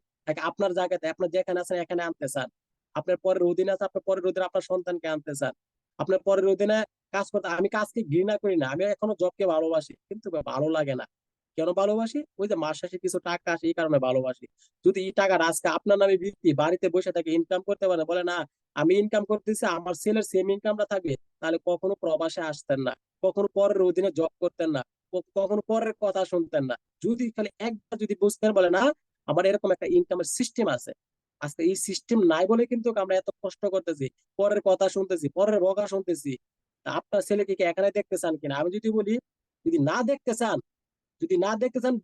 আপনার জায়গাতে, আপনার যেখানে আছেন এখানে আনতে চান, আপনার পরের অধীনে আছে, আপনার পরের অধীনে আপনার সন্তানকে আনতে চান, আপনার পরের অধীনে কাজ করতে। আমি কাজকে ঘৃণা করি না, আমি এখনো জবকে ভালোবাসি, কিন্তু ভালো লাগে না। কেন ভালোবাসি? ওই যে মাস শেষে কিছু টাকা আসে, এই কারণে ভালোবাসি। যদি এই টাকা আজকে আপনার নামে ব্যক্তি বাড়িতে বসে থাকে ইনকাম করতে পারে, বলে না আমি ইনকাম করতেছি, আমার ছেলের সেম ইনকামটা থাকবে, তাহলে কখনো প্রবাসে আসতেন না, কখনো পরের অধীনে জব করতেন না, কখনো পরের কথা শুনতেন না। যদি খালি একবার যদি বুঝতেন, বলে না আমার এরকম একটা ইনকামের সিস্টেম আছে, আজকে এই সিস্টেম নাই বলে কিন্তু আমরা এত কষ্ট করতেছি, পরের কথা শুনতেছি, পরের বকা শুনতেছি। তা আপনার ছেলেকে কি এখানে দেখতে চান কিনা? আমি যদি বলি, যদি না দেখতে চান,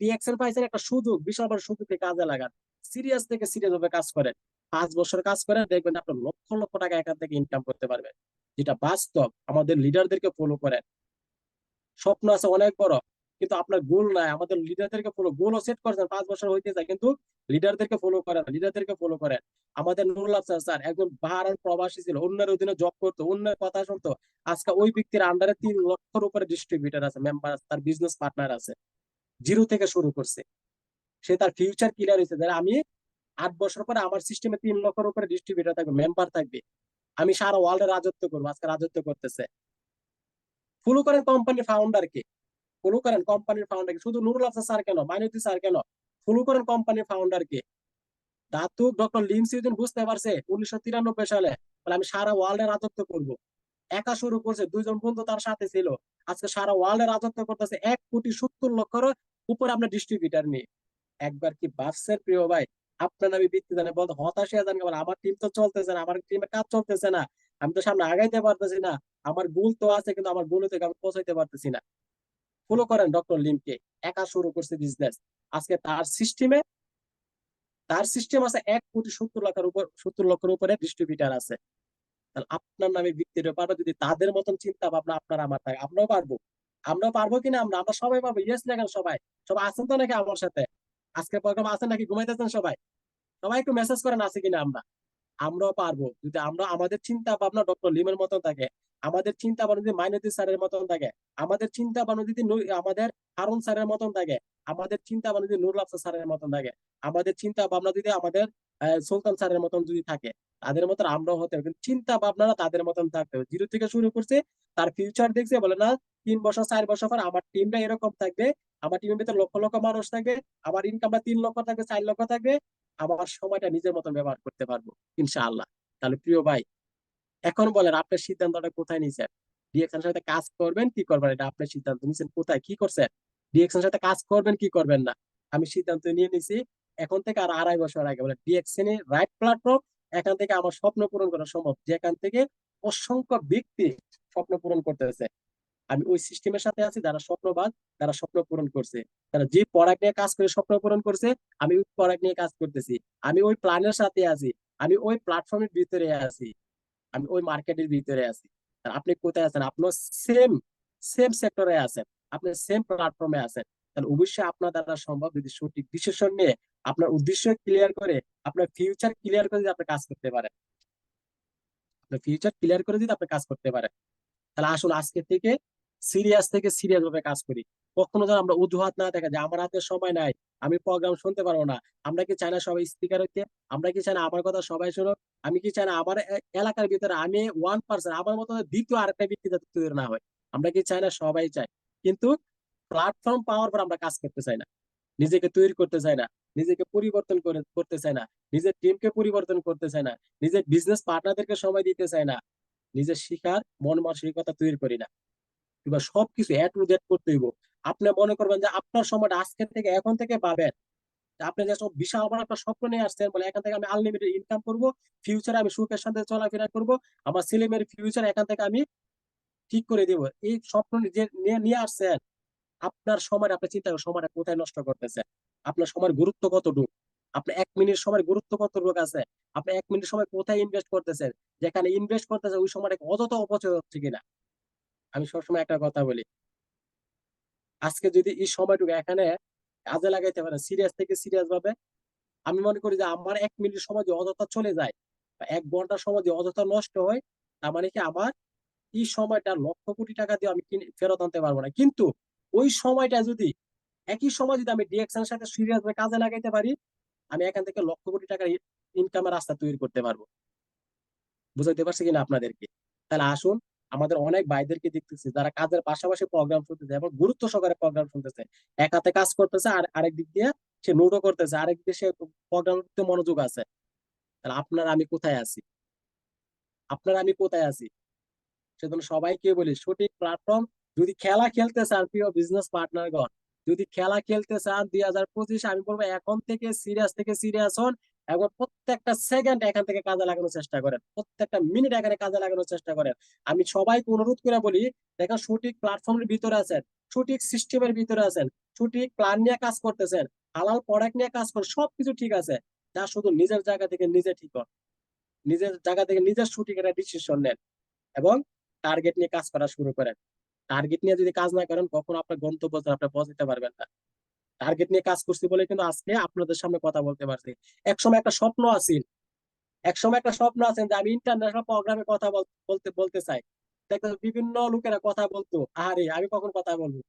ডিএক্সএল পাইছেন একটা সুযোগ, বিশাল বড় সুযোগকে কাজে লাগান, সিরিয়াস থেকে সিরিয়াস ভাবে কাজ করেন, 5 বছর কাজ করেন, দেখবেন আপনার লক্ষ লক্ষ টাকা এখান থেকে ইনকাম করতে পারবেন, যেটা বাস্তব। আমাদের লিডারদেরকে ফলো করেন, স্বপ্ন আছে অনেক বড়, কিন্তু আপনার গোল নাই। আমাদের লিডারদেরকে ফলো, গোলও সেট করেছেন 5 বছর হইতে যায়, কিন্তু লিডারদেরকে ফলো করেন। আমাদের নুরুল আফসার স্যার একজন বাহারান প্রবাসী ছিল, অন্যের অধীনে জব করতো, অন্যের কথা শুনতো, আজকে ওই ব্যক্তির আন্ডারে 3 লক্ষের উপরে ডিস্ট্রিবিউটর আছে, মেম্বার আছে, তার বিজনেস পার্টনার আছে, জিরো থেকে শুরু করছে। সে তার ফিউচার ক্লিয়ার হয়েছে, যারা আমি 8 বছর পরে আমার সিস্টেমে 3 লক্ষের উপরে ডিস্ট্রিবিউটর থাকবে, মেম্বার থাকবে, আমি সারা ওয়ার্ল্ডে রাজত্ব করবো, আজকে রাজত্ব করতেছে। ফলো করেন কোম্পানির ফাউন্ডারকে, ফলো করেন কোম্পানির ফাউন্ডারকে, শুধু নুরুল আফসার স্যার কেন, মাইনুদ্দিন স্যার কেন, ফলো করেন কোম্পানির ফাউন্ডারকে। দাতুক ডক্টর লিম সিউদিন বুঝতে পারছে 1993 সালে, বলে আমি সারা ওয়ার্ল্ডে রাজত্ব করব। একা শুরু করছে, 2জন বন্ধু তার সাথে ছিল, আজকে সারা ওয়ার্ল্ডে রাজত্ব করতেছে 1,70,00,000 উপরে আপনার ডিস্ট্রিবিউটার নিয়ে। একবার কি ভাবছেন প্রিয় ভাই? আপনার আমি বৃত্তি জানে বলতে হতাশ হয়ে যান, আমার টিম তো চলতেছে না, আমার টিমে কাজ চলতেছে না, আমি তো সামনে আগাইতে পারতেছি না, আমার গোল তো আছে কিন্তু আমার গোলে থেকে আমি পৌঁছাইতে পারতেছি না। ফলো করেন ডক্টর লিমকে, একা শুরু করছে বিজনেস, আজকে তার সিস্টেম আছে 1,70,00,000 উপর, 70,00,000 উপরে ডিস্ট্রিবিউটার আছে। তাহলে আপনার নামে বিক্রি পারবে যদি তাদের মতন চিন্তা ভাবনা আপনার আমার থাকে, আমরাও পারবো কিনা, আমরা সবাই পারবো, ইয়েস লেখেন সবাই। সবাই আছেন তো নাকি আমার সাথে? আজকে প্রোগ্রাম আছেন নাকি, ঘুমাইতেছেন সবাই? সবাই একটু মেসেজ করেন আছে কিনা। আমরাও পারবো যদি আমরা আমাদের চিন্তা ভাবনা ডক্টর লিমের মতন থাকে, আমাদের চিন্তা ভাবনা যদি মাইনুদ্দিন স্যারের মতন থাকে, আমাদের চিন্তা ভাবনা যদি আমাদের হারুন স্যারের মতন থাকে, আমাদের চিন্তা ভাবনা যদি নুরুল আফসার স্যারের মতন থাকে, আমাদের চিন্তা ভাবনা যদি আমাদের সুলতান স্যারের মতন যদি থাকে, তাদের মতন আমরাও হতে হবে। কিন্তু চিন্তা ভাবনাটা তাদের মতন থাকতে হবে। জিরো থেকে শুরু করছে, তার ফিউচার দেখছে, বলে না 3 বছর 4 বছর পর আমার টিমটা এরকম থাকবে, আমার টিমের ভিতরে লক্ষ লক্ষ মানুষ থাকবে, আমার ইনকামটা 3 লক্ষ থাকবে, 4 লক্ষ থাকবে, আমার সময়টা নিজের মতন ব্যবহার করতে পারবো ইনশাআল্লাহ। তাহলে প্রিয় ভাই, এখন বলেন আপনার সিদ্ধান্তটা কোথায় নিছেন? ডিএক্সনের সাথে কাজ করবেন কি করবেন, এটা আপনার সিদ্ধান্ত নিছেন। কোথায় কি করছেন? ডিএক্সনের সাথে কাজ করবেন কি করবেন না, আমি সিদ্ধান্ত নিয়ে নিছি। এখন থেকে আর 2.5 বছর আগে বলে ডিএক্সএন রাইট প্ল্যাটফর্ম, এখান থেকে আমার স্বপ্ন পূরণ করা সম্ভব, যেখান থেকে অসংখ্য ব্যক্তি স্বপ্ন পূরণ করতেছে। আমি ওই সিস্টেমের সাথে আছি, যারা স্বপ্নবাদ, যারা স্বপ্ন পূরণ করছে, তারা যে প্রোডাক্ট নিয়ে কাজ করে স্বপ্ন পূরণ করছে, আমি ওই প্রোডাক্ট নিয়ে কাজ করতেছি। আমি ওই প্ল্যানের সাথে আছি, আমি ওই প্ল্যাটফর্মের ভিতরে আছি, আমি ওই মার্কেটের ভিতরে আছি। আর আপনি কোথায় আছেন? আপনি সেম সেম সেক্টরে আছেন, আপনি সেম প্ল্যাটফর্মে আছেন। তাহলে অবশ্যই আপনার দ্বারা সম্ভব যদি সঠিক ডিসিশন নিয়ে আপনার উদ্দেশ্য ক্লিয়ার করে, আপনার ফিউচার ক্লিয়ার করে যদি আপনি কাজ করতে পারেন, আপনার ফিউচার ক্লিয়ার করে যদি আপনি কাজ করতে পারেন, তাহলে আসুন আজকে থেকে সিরিয়াস ভাবে কাজ করি। কখনো যেন আমরা অজুহাত না দেখা যায় আমার হাতে সময় নাই, আমি প্রোগ্রাম শুনতে পারবো না। আমরা কি চাই না সবাই স্পিকার হইতে? আমরা কি চাই না আমার কথা সবাই শোনো? আমি কি চাই না আমার এলাকার ভিতরে আমি 1% আমার মতো দ্বিতীয় আরেকটা ব্যক্তি যাতে তৈরি না হয়? আমরা কি চাই না? সবাই চাই। কিন্তু প্ল্যাটফর্ম পাওয়ার পর আমরা কাজ করতে চাই না, নিজেকে তৈরি করতে চাই না, নিজেকে পরিবর্তন করতে চাই না, নিজের টিমকে পরিবর্তন করতে চাই না, নিজের বিজনেস পার্টনারদেরকে সময় দিতে চাই না, নিজের শিখার মন মানসিকতা তৈরি করি না। এবার সবকিছু এ টু জেড করতে হইব। আপনি মনে করবেন যে আপনার সময়টা আজকে থেকে এখন থেকে পাবেন, আপনি যে সব বিশাল বড় একটা স্বপ্ন নিয়ে আসছেন, বলে এখান থেকে আমি আনলিমিটেড ইনকাম করব, ফিউচারে আমি সুখের সাথে চলাফেরা করব, আমার ছেলে মেয়ের ফিউচার এখান থেকে আমি ঠিক করে দেব। এই স্বপ্ন যে নিয়ে নিয়ে আসছেন, আপনার সময় আপনি চিন্তা করেন সময়টা কোথায় নষ্ট করতেছেন, আপনার সময়ের গুরুত্ব কতটুকু, আপনি 1 মিনিট সময়ের গুরুত্ব কতটুকু আছে, আপনি 1 মিনিট সময় কোথায় ইনভেস্ট করতেছেন, যেখানে ইনভেস্ট করতেছেন ওই সময়টা অযথা অপচয় হচ্ছে কিনা। আমি সবসময় একটা কথা বলি, আজকে যদি এই সময়টুকু এখানে কাজে লাগাইতে পারে সিরিয়াস থেকে সিরিয়াস ভাবে, আমি মনে করি যে আমার 1 মিনিট সময় যে অযথা চলে যায় বা 1 ঘন্টা সময় যে অযথা নষ্ট হয়, তার মানে কি আমার এই সময়টা লক্ষ কোটি টাকা দিয়ে আমি ফেরত আনতে পারবো না। কিন্তু ওই সময়টা যদি একই সময় যদি আমি ডিএক্সএন সাথে সিরিয়াস ভাবে কাজে লাগাইতে পারি, আমি এখান থেকে লক্ষ কোটি টাকার ইনকামের রাস্তা তৈরি করতে পারবো। বুঝাইতে পারছি কিনা আপনাদেরকে? তাহলে আসুন, আমাদের অনেক ভাইদেরকে দেখতেছি যারা কাজের পাশাপাশি প্রোগ্রাম শুনতেছে এবং গুরুত্ব সহকারে প্রোগ্রাম শুনতেছে, এক হাতে কাজ করতেছে আর আরেক দিক দিয়ে সে নোটও করতেছে, আরেক দিকে সে প্রোগ্রাম মনোযোগ আছে। তাহলে আপনার আমি কোথায় আছি? সেজন্য সবাইকে বলি সঠিক প্ল্যাটফর্ম, যদি খেলা খেলতে চান প্রিয় বিজনেস পার্টনারগণ, যদি খেলা খেলতে চান 2025, আমি বলবো এখন থেকে সিরিয়াস হন এবং প্রত্যেকটা সেকেন্ড এখান থেকে কাজে লাগানোর চেষ্টা করেন, প্রত্যেকটা মিনিট এখানে কাজে লাগানোর চেষ্টা করেন। আমি সবাইকে অনুরোধ করে বলি, দেখেন সঠিক প্ল্যাটফর্মের ভিতরে আছেন, সঠিক সিস্টেমের ভিতরে আছেন, সঠিক প্ল্যান নিয়ে কাজ করতেছেন, হালাল প্রোডাক্ট নিয়ে কাজ করেন, সবকিছু ঠিক আছে, যা শুধু নিজের জায়গা থেকে নিজে ঠিক হন, নিজের জায়গা থেকে নিজের সঠিক একটা ডিসিশন নেন এবং টার্গেট নিয়ে কাজ করা শুরু করেন। টার্গেট নিয়ে যদি কাজ না করেন, কখনো আপনার গন্তব্য আপনি পৌঁছাতে পারবেন না। টার্গেট নিয়ে কাজ করছি বলে কিন্তু আজকে আপনাদের সামনে কথা বলতে পারছি। একসময় একটা স্বপ্ন আছিল, যে আমি ইন্টারন্যাশনাল প্রোগ্রামে কথা বলতে বলতে চাই। দেখো বিভিন্ন লোকেরা কথা বলতো, আরে আমি কখন কথা বলবো,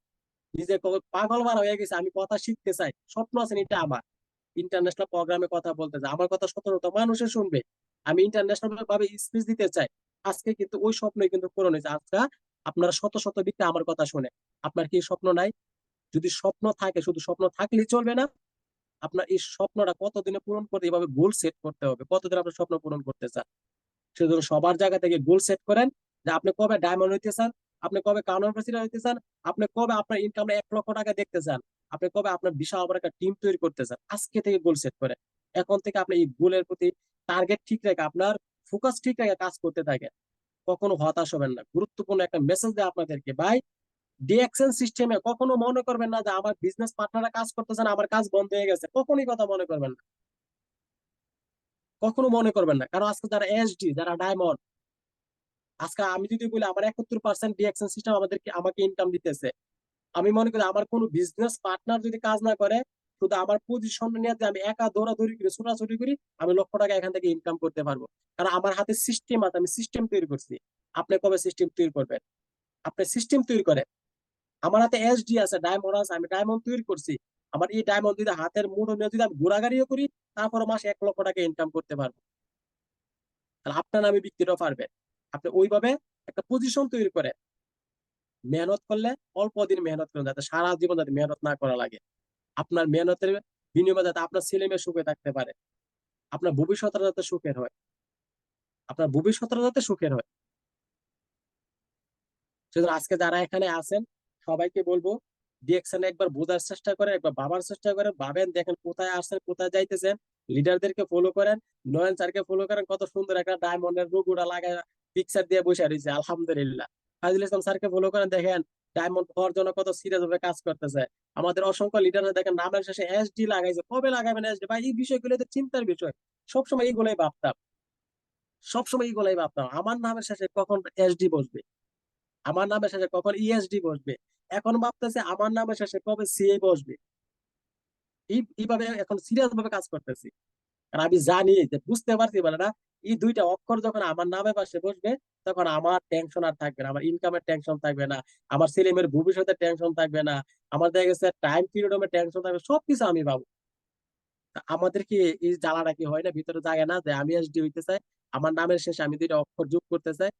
নিজে পাগল মারা হয়ে গেছে, আমি কথা শিখতে চাই, স্বপ্ন আছে এটা আমার, ইন্টারন্যাশনাল প্রোগ্রামে কথা বলতে চাই, আমার কথা 17টা মানুষে শুনবে, আমি ইন্টারন্যাশনাল ভাবে স্পিচ দিতে চাই। আজকে কিন্তু ওই স্বপ্নই কিন্তু পূরণ হয়েছে। আজকে আপনারা শত শত ব্যক্তি আমার কথা শুনে, আপনার কি স্বপ্ন নাই? যদি স্বপ্ন থাকে, শুধু স্বপ্ন থাকলেই চলবে না, আপনার এই স্বপ্নটা কতদিনে পূরণ করতে, এভাবে গোল সেট করতে হবে, কতদিন আপনার স্বপ্ন পূরণ করতে চান। সেজন্য সবার জায়গা থেকে গোল সেট করেন যে আপনি কবে ডায়মন্ড হইতে চান, আপনি কবে কাউন্টার প্রেসিডেন্ট হইতে চান, আপনি কবে আপনার ইনকাম 1 লক্ষ টাকা দেখতে চান, আপনি কবে আপনার বিশাল বড় একটা টিম তৈরি করতে চান। আজকে থেকে গোল সেট করেন। এখন থেকে আপনি এই গোলের প্রতি টার্গেট ঠিক রেখে, আপনার ফোকাস ঠিক রেখে কাজ করতে থাকেন। কখনো হতাশ হবেন না। গুরুত্বপূর্ণ একটা মেসেজ দেয় আপনাদেরকে, ভাই, ডিএক্সএন সিস্টেমে কখনো মনে করবেন না যে আমার বিজনেস পার্টনাররা কাজ করতেছেন, আমার কাজ বন্ধ হয়ে গেছে। কখনোই কথা মনে করবেন না, কখনো মনে করবেন না। কারণ আজকে যারা এসডি, যারা ডায়মন্ড, আজকে আমি যদি বলি আমার 71% ডিএক্সএন সিস্টেম আমাকে ইনকাম দিতেছে, আমি মনে করি আমার কোনো বিজনেস পার্টনার যদি কাজ না করে, শুধু আমার পজিশন নিয়ে যে আমি একা দৌড়াদৌড়ি করি, ছোটাছুটি করি, আমি লক্ষ টাকা এখান থেকে ইনকাম করতে পারবো। কারণ আমার হাতে সিস্টেম আছে, আমি সিস্টেম তৈরি করছি। আপনি কবে সিস্টেম তৈরি করবেন? আপনি সিস্টেম তৈরি করেন। আমার হাতে এসডি আছে, ডায়মন্ড আছে, আমি ডায়মন্ড তৈরি করছি। আমার এই ডায়মন্ড যদি হাতের মুঠো নিয়ে যদি আমি ঘোরাঘুরিও করি, তারপরে মাসে 1 লক্ষ টাকা ইনকাম করতে পারবো। তাহলে আপনার নামে বিক্রিটাও পারবেন। আপনি ওইভাবে একটা পজিশন তৈরি করে মেহনত করলে, অল্প দিন মেহনত করেন, যাতে সারা জীবন যাতে মেহনত না করা লাগে। আপনার মেহনতের বিনিময়ে যাতে আপনার ছেলে মেয়ে সুখে থাকতে পারে, আপনার ভবিষ্যৎটা যাতে সুখের হয়, আপনার ভবিষ্যৎটা যাতে সুখের হয়। সেজন্য আজকে যারা এখানে আছেন সবাইকে বলবো, ডিএকশন একবার বোঝার চেষ্টা করেন, একবার ভাবার চেষ্টা করেন, ভাবেন, দেখেন কোথায় আসছেন, কোথায় যাইতেছেন। লিডারদেরকে ফলো করেন, নয়ন স্যারকে ফলো করেন, কত সুন্দর একটা ডায়মন্ডের লোগোটা লাগায় পিকচার দিয়ে বসে রয়েছে, আলহামদুলিল্লাহ। ফাজিল ইসলাম স্যারকে ফলো করেন, দেখেন ডায়মন্ড হওয়ার জন্য কত সিরিয়াস ভাবে কাজ করতেছে। আমাদের অসংখ্য লিডার দেখেন নামের শেষে এসডি লাগাইছে। কবে লাগাবেন এসডি ভাই? এই বিষয়গুলো তো চিন্তার বিষয়। সবসময় এইগুলাই ভাবতাম, সবসময় এইগুলাই ভাবতাম, আমার নামের শেষে কখন এসডি বসবে, আমার নামের শেষে কখন ইএসডি বসবে। এখন ভাবতেছে আমার নামের শেষে কবে সিএ বসবে। এইভাবে এখন সিরিয়াস ভাবে কাজ করতেছি। আর আমি জানি যে, বুঝতে পারছি বলে না, এই 2টা অক্ষর যখন আমার নামের পাশে বসবে, তখন আমার টেনশন আর থাকবে না, আমার ইনকামের টেনশন থাকবে না, আমার ছেলে মেয়ের ভবিষ্যতের টেনশন থাকবে না, আমার দেখা গেছে টাইম পিরিয়ডের টেনশন থাকবে, সবকিছু আমি পাবো। আমাদের কি এই জ্বালাটা কি হয় না ভিতরে, জাগে না যে আমি এসডি হইতে চাই, আমার নামের শেষে আমি 2টা অক্ষর যোগ করতে চাই।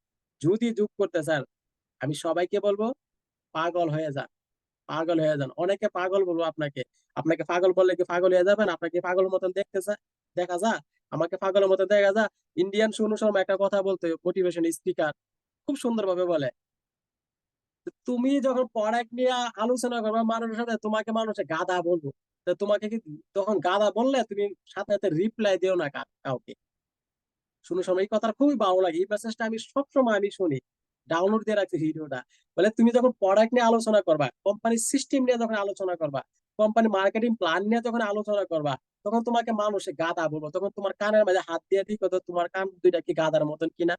যদি যোগ করতে চান, আমি সবাইকে বলবো পাগল হয়ে যান, পাগল হয়ে যান। অনেকে পাগল বলবো আপনাকে, আপনাকে পাগল বললে কি পাগল হয়ে যাবেন? আপনাকে পাগলের মতন দেখা যায়? আমাকে পাগলের মতন দেখা যায়? ইন্ডিয়ান সোনু শর্মা একটা কথা বলতো, মোটিভেশন স্পিকার, খুব সুন্দর ভাবে বলে, তুমি যখন পড়াক নিয়ে আলোচনা করবে মানুষের সাথে, তোমাকে মানুষে গাধা বলবো, তো তোমাকে কি তখন গাধা বললে তুমি সাথে সাথে রিপ্লাই দিও না কাউকে। শুনে সময় এই কথা খুবই ভালো লাগে, এই মেসেজটা আমি সবসময় আমি শুনি, ডাউনলোড দিয়ে রাখছি ভিডিওটা। বলে তুমি যখন প্রোডাক্ট নিয়ে আলোচনা করবা, কোম্পানির সিস্টেম নিয়ে যখন আলোচনা করবা, কোম্পানি মার্কেটিং প্ল্যান নিয়ে যখন আলোচনা করবা, তখন তোমাকে মানুষে গাধা বলবো, তখন তোমার কানের মাঝে হাত দিয়ে দিই, তোমার কান 2টা কি গাধার মতন কিনা,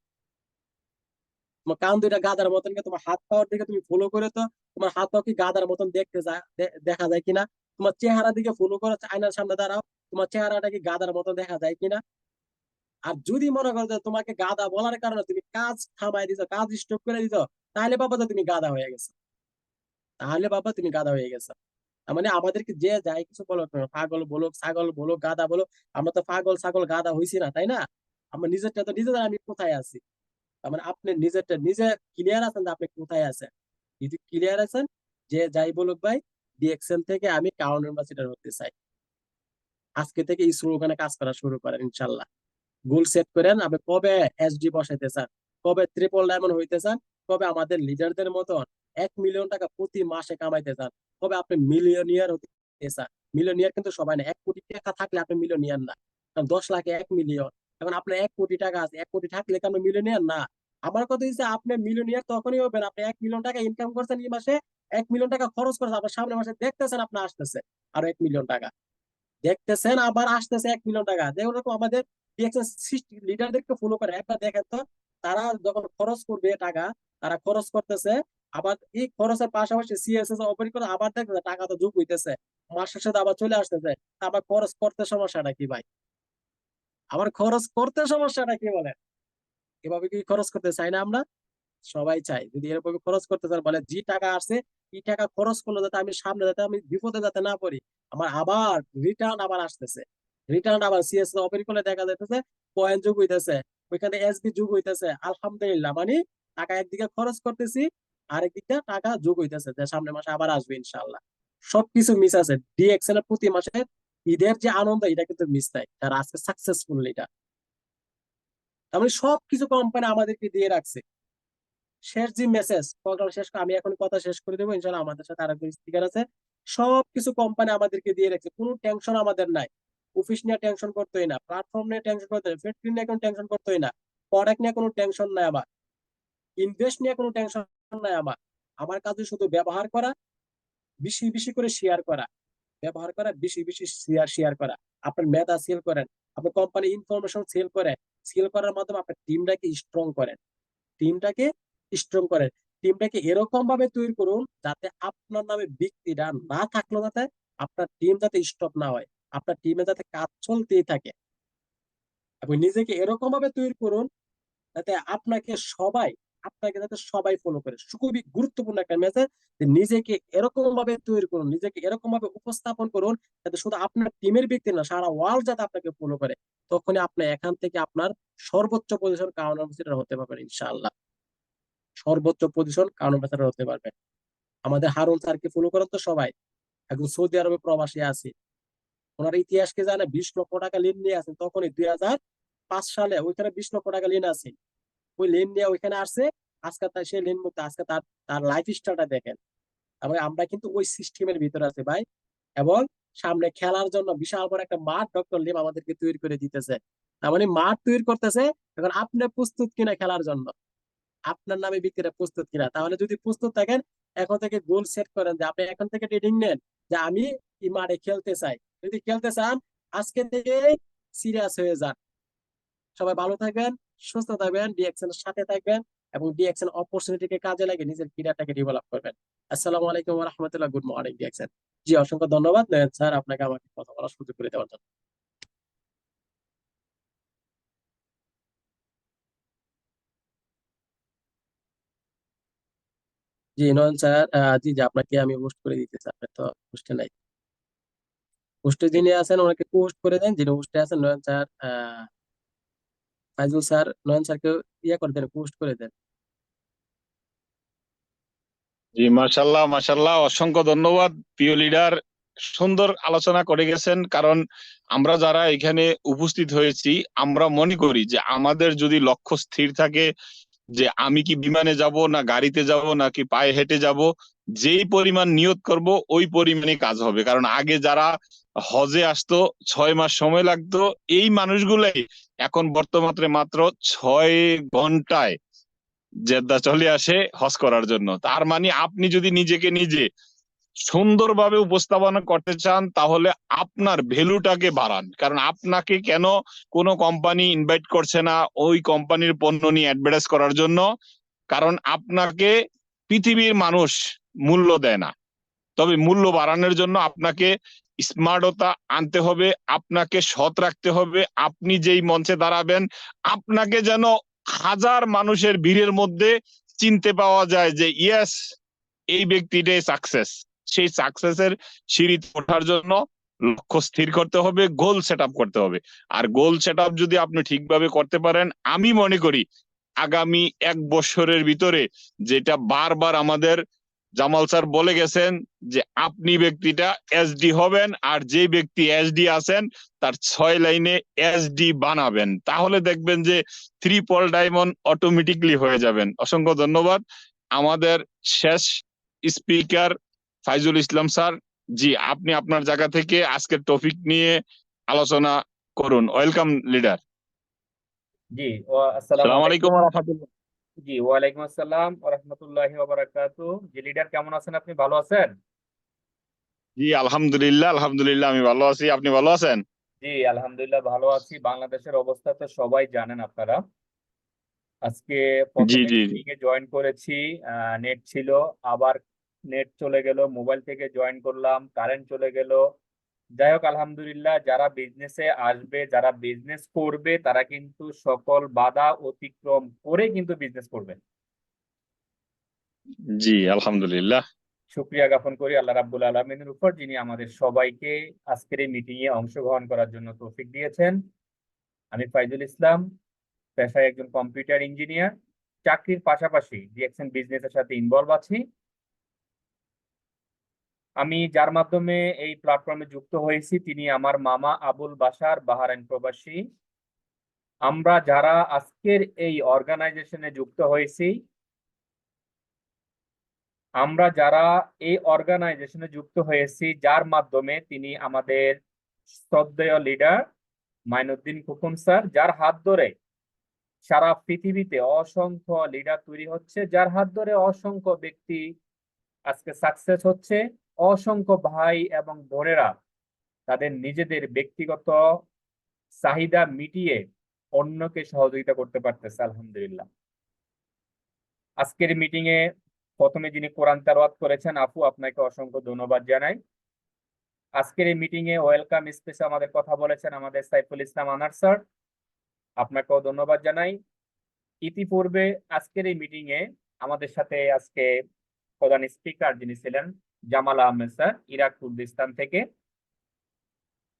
তোমার কান 2টা গাধার মতন কি, তোমার হাত পাওয়ার দিকে তুমি ফলো করে তো তোমার হাত পাও কি গাধার মতন দেখতে যায়, দেখা যায় কিনা, তোমার চেহারা দিকে ফলো করে আয়নার সামনে দাঁড়াও, তোমার চেহারাটা কি গাধার মতন দেখা যায় কিনা। আর যদি মনে করো যে তোমাকে গাধা বলার কারণে তুমি কাজ থামাই দিছো, কাজ স্টপ করে দিছো, তাহলে বাবা তো তুমি গাধা হয়ে গেছো, তাহলে বাবা তুমি গাধা হয়ে গেছো। তার মানে আমাদেরকে যে যাই কিছু বলো, পাগল বলো, ছাগল বলো, গাধা বলো, আমরা তো পাগল ছাগল গাধা হইছি না, তাই না? আমরা নিজেরটা তো নিজে জানি আমি কোথায় আছি। তার মানে আপনি নিজেরটা নিজে ক্লিয়ার আছেন যে আপনি কোথায় আছেন। যদি ক্লিয়ার আছেন, যে যাই বলুক ভাই, ডিএক্সএন থেকে আমি কাউন্ট অ্যাম্বাসিডর হতে চাই, আজকে থেকে এই স্লোগানে কাজ করা শুরু করেন ইনশাল্লাহ। গোল সেট করেন, আপনি কবে এসডি বসাইতে চান, কবে ট্রিপল ডায়মন্ড হইতে চান, কবে আমাদের লিডারদের মতন 1 মিলিয়ন টাকা প্রতি মাসে কামাইতে চান, কবে আপনি মিলিয়নিয়ার হতে চান। মিলিয়নিয়ার কিন্তু সবাই না, 1 কোটি টাকা থাকলে আপনি মিলিয়নিয়ার না, কারণ 10 লাখে 1 মিলিয়ন। এখন আপনার 1 কোটি টাকা আছে, 1 কোটি থাকলে কি আপনি মিলিয়নিয়ার না? আমার কথা হচ্ছে আপনি মিলিয়নিয়ার তখনই হবেন, আপনি 1 মিলিয়ন টাকা ইনকাম করছেন এই মাসে, 1 মিলিয়ন টাকা খরচ করছেন, আপনার সামনের মাসে দেখতেছেন আপনার আসতেছে আরো 1 মিলিয়ন টাকা, দেখতেছেন আবার আসতেছে 1 মিলিয়ন টাকা। যেরকম আমাদের লিডারদেরকে ফলো করে একবার দেখেন তো, তারা যখন খরচ করবে টাকা, তারা খরচ করতেছে, আবার এই খরচের পাশাপাশি সিএসএস অপারেট করে, আবার দেখতেছে টাকা তো যোগ হইতেছে, মাসের সাথে আবার চলে আসতেছে। আবার খরচ করতে সমস্যাটা কি ভাই? আবার খরচ করতে সমস্যাটা কি বলে? এভাবে কি খরচ করতে চাই না আমরা? সবাই চাই। যদি এরকম খরচ করতে চান, বলে যে টাকা আসছে এই টাকা খরচ করলে যাতে আমি সামনে, যাতে আমি বিপদে যাতে না পড়ি, আমার আবার রিটার্ন আবার আসতেছে, রিটার্ন আবার সিএস অপেন করলে দেখা যাইতেছে পয়েন্ট যোগ হইতেছে, ওইখানে এসবি যোগ হইতেছে, আলহামদুলিল্লাহ। মানে টাকা একদিকে খরচ করতেছি, আরেক দিকে টাকা যোগ হইতেছে, যে সামনের মাসে আবার আসবে ইনশাআল্লাহ। সবকিছু মিস আছে। ডিএক্সএন এর প্রতি মাসে ঈদের যে আনন্দ এটা কিন্তু মিস নাই, যারা আজকে সাকসেসফুল এটা। তার মানে সবকিছু কোম্পানি আমাদেরকে দিয়ে রাখছে। শেষ যে মেসেজ, প্রোগ্রাম শেষ আমি এখন কথা শেষ করে দেবো ইনশাল্লাহ, আমাদের সাথে আরেকজন স্পিকার আছে। সবকিছু কোম্পানি আমাদেরকে দিয়ে রাখছে, কোনো টেনশন আমাদের নাই। অফিস নিয়ে টেনশন করতেই না, প্ল্যাটফর্ম নিয়ে টেনশন করতে হয়, ফ্যাক্টরি নিয়ে কোনো টেনশন করতেই না, প্রোডাক্ট নিয়ে কোনো টেনশন নাই আমার, ইনভেস্ট নিয়ে কোনো টেনশন নাই আমার। আমার কাজে শুধু ব্যবহার করা, বেশি বেশি করে শেয়ার করা, ব্যবহার করা, বেশি বেশি শেয়ার করা। আপনার মেধা সেল করেন, আপনার কোম্পানি ইনফরমেশন সেল করে, সেল করার মাধ্যমে আপনার টিমটাকে স্ট্রং করেন, টিমটাকে স্ট্রং করেন। টিমটাকে এরকম ভাবে তৈরি করুন যাতে আপনার নামে ব্যক্তিটা না থাকলেও যাতে আপনার টিম যাতে স্টপ না হয়, আপনার টিমে যাতে কাজ চলতেই থাকে। এবং নিজেকে এরকম ভাবে তৈরি করুন যাতে আপনাকে যাতে সবাই ফলো করে। খুবই গুরুত্বপূর্ণ একটা মেসেজ, যে নিজেকে এরকম ভাবে তৈরি করুন, নিজেকে এরকম ভাবে উপস্থাপন করুন যাতে শুধু আপনার টিমের ব্যক্তি না, সারা ওয়ার্ল্ড যাতে আপনাকে ফলো করে। তখনই আপনি এখান থেকে আপনার সর্বোচ্চ পজিশন কাউন্টার হতে পারবেন ইনশাআল্লাহ, সর্বোচ্চ পজিশন কাউন্টার হতে পারবেন। আমাদের হারুন স্যারকে ফলো করেন তো সবাই, এখন সৌদি আরবে প্রবাসী আছে, ওনার ইতিহাসকে জানে, 20 লক্ষ টাকা ঋণ নিয়ে আছেন তখনই 2005 সালে, ওইখানে 20 লক্ষ টাকা ঋণ আছে, ওই ঋণ নিয়ে ওইখানে আসছে। আজকে তার সেই ঋণ মুক্ত, আজকে তার তার লাইফ স্টাইলটা দেখেন। এবং আমরা কিন্তু ওই সিস্টেমের ভিতরে আছি ভাই। এবং সামনে খেলার জন্য বিশাল বড় একটা মাঠ ডক্টর লিম আমাদেরকে তৈরি করে দিতেছে। তার মানে মাঠ তৈরি করতেছে, এখন আপনি প্রস্তুত কিনা খেলার জন্য, আপনার নামে বিক্রিরা প্রস্তুত কিনা। তাহলে যদি প্রস্তুত থাকেন, এখন থেকে গোল সেট করেন যে আপনি এখন থেকে ট্রেডিং নেন যে আমি এই মাঠে খেলতে চাই। যদি খেলতে চান আজকে থেকে সিরিয়াস হয়ে যান। সবাই ভালো থাকবেন, সুস্থ থাকবেন, ডিএক্সএন এর সাথে থাকবেন এবং ডিএক্সএন অপরচুনিটিকে কাজে লাগিয়ে নিজের ক্যারিয়ারটাকে ডেভেলপ করবেন। আসসালামু আলাইকুম ওয়া রাহমাতুল্লাহ, গুড মর্নিং ডিএক্সএন। জি, অসংখ্য ধন্যবাদ নয়ন স্যার আপনাকে আমাকে কথা বলার সুযোগ করে দেওয়ার জন্য। জি নয়ন স্যার, জি জি, আপনাকে আমি পোস্ট করে দিতেছি, আপনি তো পোস্টে নাই। পোস্টে যিনি আছেন ওনাকে পোস্ট করে দেন, যিনি পোস্টে আছেন নয়ন স্যার, ফাইজুল স্যার, নয়ন স্যারকে ইয়ে করে দেন, পোস্ট করে দেন। জি, মাশাল্লাহ মাশাল্লাহ, অসংখ্য ধন্যবাদ প্রিয় লিডার। সুন্দর আলোচনা করে গেছেন। কারণ আমরা যারা এখানে উপস্থিত হয়েছি, আমরা মনে করি যে আমাদের যদি লক্ষ্য স্থির থাকে যে আমি কি বিমানে যাব না গাড়িতে যাব নাকি পায়ে হেঁটে যাব, যেই পরিমাণ নিয়ত করব ওই পরিমাণে কাজ হবে। কারণ আগে যারা হজে আসতো 6 মাস সময় লাগতো, এই মানুষগুলাই এখন বর্তমানে মাত্র 6 ঘন্টায় জেদ্দা চলে আসে হজ করার জন্য। তার মানে আপনি যদি নিজেকে নিজে সুন্দরভাবে উপস্থাপনা করতে চান তাহলে আপনার ভ্যালুটাকে বাড়ান। কারণ আপনাকে কেন কোনো কোম্পানি ইনভাইট করছে না ওই কোম্পানির পণ্য নিয়ে অ্যাডভার্টাইজ করার জন্য? কারণ আপনাকে পৃথিবীর মানুষ মূল্য দেয় না। তবে মূল্য বাড়ানোর জন্য আপনাকে স্মার্টতা আনতে হবে, আপনাকে সৎ রাখতে হবে। আপনি যেই মঞ্চে দাঁড়াবেন আপনাকে যেন হাজার মানুষের ভিড়ের মধ্যে চিনতে পাওয়া যায় যে ইয়েস, এই ব্যক্তিটাই সাকসেস। সেই সাকসেসের সিঁড়িতে ওঠার জন্য লক্ষ্য স্থির করতে হবে, গোল সেট আপ করতে হবে। আর গোল সেট আপ যদি আপনি ঠিকভাবে করতে পারেন, আমি মনে করি আগামী 1 বছরের ভিতরে, যেটা বারবার আমাদের জামাল স্যার বলে গেছেন, যে আপনি ব্যক্তিটা এসডি হবেন, আর যে ব্যক্তি এসডি আছেন তার 6 লাইনে এসডি বানাবেন, তাহলে দেখবেন যে 3 ডায়মন্ড অটোমেটিকলি হয়ে যাবেন। অসংখ্য ধন্যবাদ। আমাদের শেষ স্পিকার ফাইজুল ইসলাম স্যার, জি আপনি আপনার জায়গা থেকে আজকের টপিক নিয়ে আলোচনা করুন। Welcome leader. জি, আসসালামু আসসালামু আলাইকুম আলাইকুম। ওয়া রাহমাতুল্লাহ। জি, ওয়ালাইকুম আসসালাম ওয়া রাহমাতুল্লাহি ওয়া বারাকাতুহু। জি লিডার, কেমন আছেন আপনি? ভালো আছেন? জি আলহামদুলিল্লাহ, আলহামদুলিল্লাহ আমি ভালো আছি। আপনি ভালো আছেন? জি, আলহামদুলিল্লাহ ভালো আছি। বাংলাদেশের অবস্থা তো সবাই জানেন আপনারা। আজকে জি প্রথমে জি জি। মিটিং এ জয়েন করেছি, নেট ছিল, আবার নেট চলে গেল, মোবাইল থেকে জয়েন করলাম, কারেন্ট চলে গেল। যাই হোক আলহামদুলিল্লাহ, যারা বিজনেসে আসবে, যারা বিজনেস করবে, তারা কিন্তু সকল বাধা অতিক্রম করে কিন্তু বিজনেস করবে। জি আলহামদুলিল্লাহ। শুকরিয়া জ্ঞাপন করি আল্লাহ রাব্বুল আলামিনের উপর, যিনি আমাদের সবাইকে আজকের এই মিটিং এ অংশগ্রহণ করার জন্য তৌফিক দিয়েছেন। আমি ফাইজুল ইসলাম, পেশায় একজন কম্পিউটার ইঞ্জিনিয়ার, চাকরির পাশাপাশি ডিএক্সএন বিজনেসের সাথে ইনভলভ আছি। আমি যার মাধ্যমে এই প্ল্যাটফর্মে যুক্ত হয়েছি তিনি আমার মামা আবুল বাশার, বাহারাইন প্রবাসী। আমরা যারা আজকের এই অর্গানাইজেশনে যুক্ত হয়েছি, যার মাধ্যমে তিনি আমাদের শ্রদ্ধেয় লিডার মাইনুদ্দিন খোকন স্যার, যার হাত ধরে সারা পৃথিবীতে অসংখ্য লিডার তৈরি হচ্ছে, যার হাত ধরে অসংখ্য ব্যক্তি আজকে সাকসেস হচ্ছে, অসংখ্য ভাই এবং বোনেরা তাদের নিজেদের ব্যক্তিগত চাহিদা মিটিয়ে অন্যকে সহযোগিতা করতে পারতেছে, আলহামদুলিল্লাহ। আজকের মিটিং এ প্রথমে যিনি কোরআন তেলাওয়াত করেছেন, আপু আপনাকে অসংখ্য ধন্যবাদ জানাই। আজকের এই মিটিং এ ওয়েলকাম স্পিচে আমাদের কথা বলেছেন আমাদের সাইফুল ইসলাম আনার স্যার, আপনাকেও ধন্যবাদ জানাই। ইতিপূর্বে আজকের এই মিটিং এ আমাদের সাথে আজকে প্রধান স্পিকার যিনি ছিলেন Jamal Ahmed sir, Iraq Kurdistan থেকে।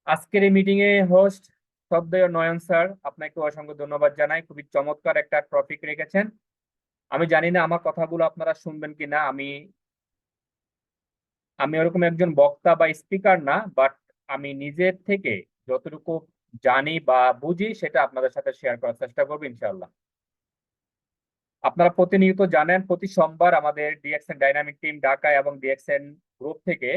আজকের এই মিটিং এ হোস্ট শ্রদ্ধেয় নয়ন স্যার, আপনাকে অসংখ্য ধন্যবাদ জানাই, খুবই চমৎকার একটা টপিক রেখেছেন। আমি জানি না আমার কথাগুলো আপনারা শুনবেন কিনা, আমি ওরকম একজন বক্তা বা স্পিকার না, বাট আমি নিজের থেকে যতটুকু জানি বা বুঝি সেটা আপনাদের সাথে শেয়ার করার চেষ্টা করবো ইনশাআল্লাহ। আপনারা প্রতিনিয়ত জানেন প্রতি সোমবার আমাদের ডিএক্সএন ডাইনামিক টিম ঢাকা এবং ডিএক্সএন গ্রুপ থেকে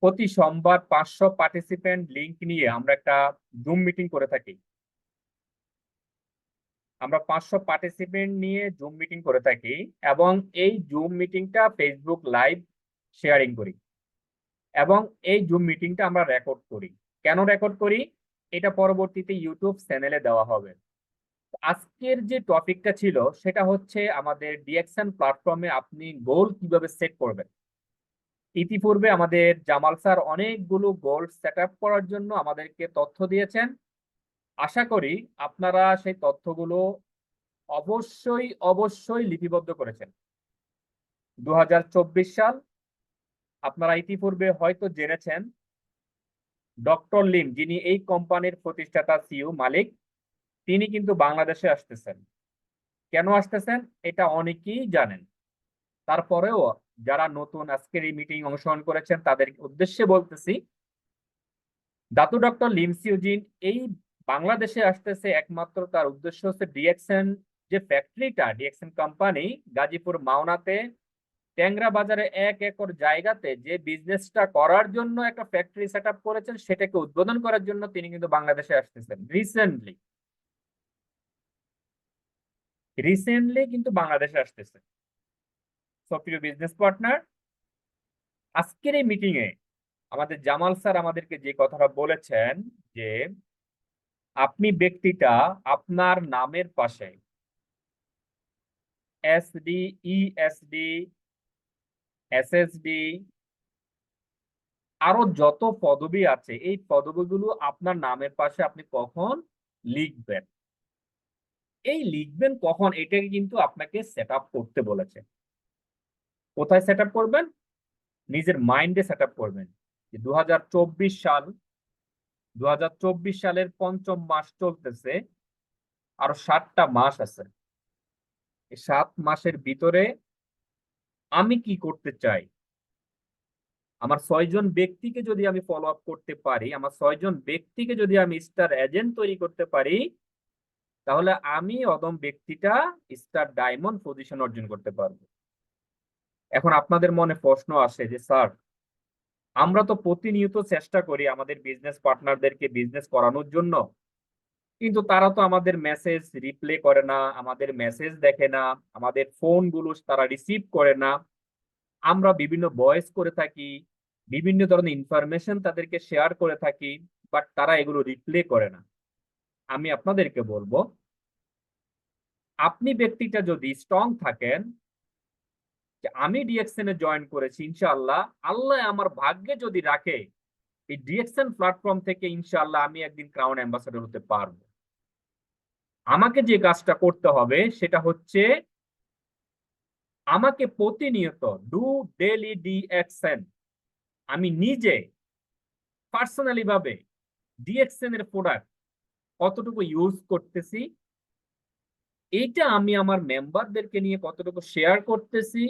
প্রতি সোমবার 500 পার্টিসিপেন্ট লিংক নিয়ে আমরা একটা জুম মিটিং করে থাকি। আমরা 500 পার্টিসিপেন্ট নিয়ে জুম মিটিং করে থাকি এবং এই জুম মিটিংটা ফেসবুক লাইভ শেয়ারিং করি এবং এই জুম মিটিংটা আমরা রেকর্ড করি। কেন রেকর্ড করি? এটা পরবর্তীতে ইউটিউব চ্যানেলে দেওয়া হবে। আজকের যে টপিকটা ছিল সেটা হচ্ছে আমাদের ডিএক্সএন প্ল্যাটফর্মে আপনি গোল কিভাবে সেট করবেন। ইতিপূর্বে আমাদের জামাল স্যার অনেকগুলো গোল সেট আপ করার জন্য আমাদেরকে তথ্য দিয়েছেন। আশা করি আপনারা সেই তথ্যগুলো অবশ্যই লিপিবদ্ধ করেছেন। 2024 সাল আপনারা ইতিপূর্বে হয়তো জেনেছেন ডক্টর লিম, যিনি এই কোম্পানির প্রতিষ্ঠাতা সিইও মালিক, তিনি কিন্তু বাংলাদেশে আসতেছেন। কেন আসতেছেন এটা অনেকেই জানেন, তারপরেও যারা নতুন আজকের এই মিটিং অংশগ্রহণ করেছেন তাদের উদ্দেশ্যে বলতেছি, দাতু ডক্টর লিম সিউজিন এই বাংলাদেশে আসতেছে একমাত্র তার উদ্দেশ্য হচ্ছে ডিএক্সএন যে ফ্যাক্টরিটা, ডিএক্সএন কোম্পানি গাজীপুর মাওনাতে ট্যাংরা বাজারে 1 একর জায়গাতে যে বিজনেসটা করার জন্য একটা ফ্যাক্টরি সেট আপ করেছেন, সেটাকে উদ্বোধন করার জন্য তিনি কিন্তু বাংলাদেশে আসতেছেন রিসেন্টলি কিন্তু বাংলাদেশে আসতেছেন। সো প্রিয় বিজনেস পার্টনার, আজকের এই মিটিং এ আমাদের জামাল স্যার আমাদেরকে যে কথাটা বলেছেন যে আপনি ব্যক্তিটা আপনার নামের পাশে এসডি, ইএসডি, এসএসডি আরো যত পদবি আছে এই পদবিগুলো আপনার নামের পাশে আপনি কখন লিখবেন, লিখবেন কখন, এটাকে কিন্তু আপনাকে সেট আপ করতে বলেছে। কোথায় সেট আপ করবেন? নিজের মাইন্ডে সেট আপ করবেন যে 2024 সালের 5ম মাস চলতেছে, আরো 7টা মাস আছে। এই 7 মাসের ভিতরে আমি কি করতে চাই? আমার 6 জন ব্যক্তিকে যদি আমি ফলো আপ করতে পারি, আমার 6 জন ব্যক্তিকে যদি আমি স্টার এজেন্ট তৈরি করতে পারি, তাহলে আমি অদম ব্যক্তিটা স্টার ডায়মন্ড পজিশন অর্জন করতে পারবো। এখন আপনাদের মনে প্রশ্ন আসে যে স্যার, আমরা তো প্রতিনিয়ত চেষ্টা করি আমাদের বিজনেস পার্টনারদেরকে বিজনেস করানোর জন্য, কিন্তু তারা তো আমাদের মেসেজ রিপ্লে করে না, আমাদের মেসেজ দেখে না, আমাদের ফোনগুলো তারা রিসিভ করে না। আমরা বিভিন্ন ভয়েস করে থাকি, বিভিন্ন ধরনের ইনফরমেশন তাদেরকে শেয়ার করে থাকি, বাট তারা এগুলো রিপ্লে করে না। আমি আপনাদেরকে বলবো, আপনি ব্যক্তিটা যদি স্ট্রং থাকেন যে আমি ডিএক্সএন এ জয়েন করেছি, ইনশাআল্লাহ আল্লাহ আমার ভাগ্যে যদি রাখে এই ডিএক্সএন প্ল্যাটফর্ম থেকে ইনশাআল্লাহ আমি একদিন ক্রাউন অ্যাম্বাসেডর হতে পারবো। আমাকে যে কাজটা করতে হবে সেটা হচ্ছে আমাকে প্রতিনিয়ত ডু ডেইলি ডিএক্সএন, আমি নিজে পার্সোনালি ভাবে ডিএক্সএন এর প্রোডাক্ট কতটুকু ইউজ করতেছি, এইটা আমি আমার মেম্বারদেরকে নিয়ে কতটুকু শেয়ার করতেছি,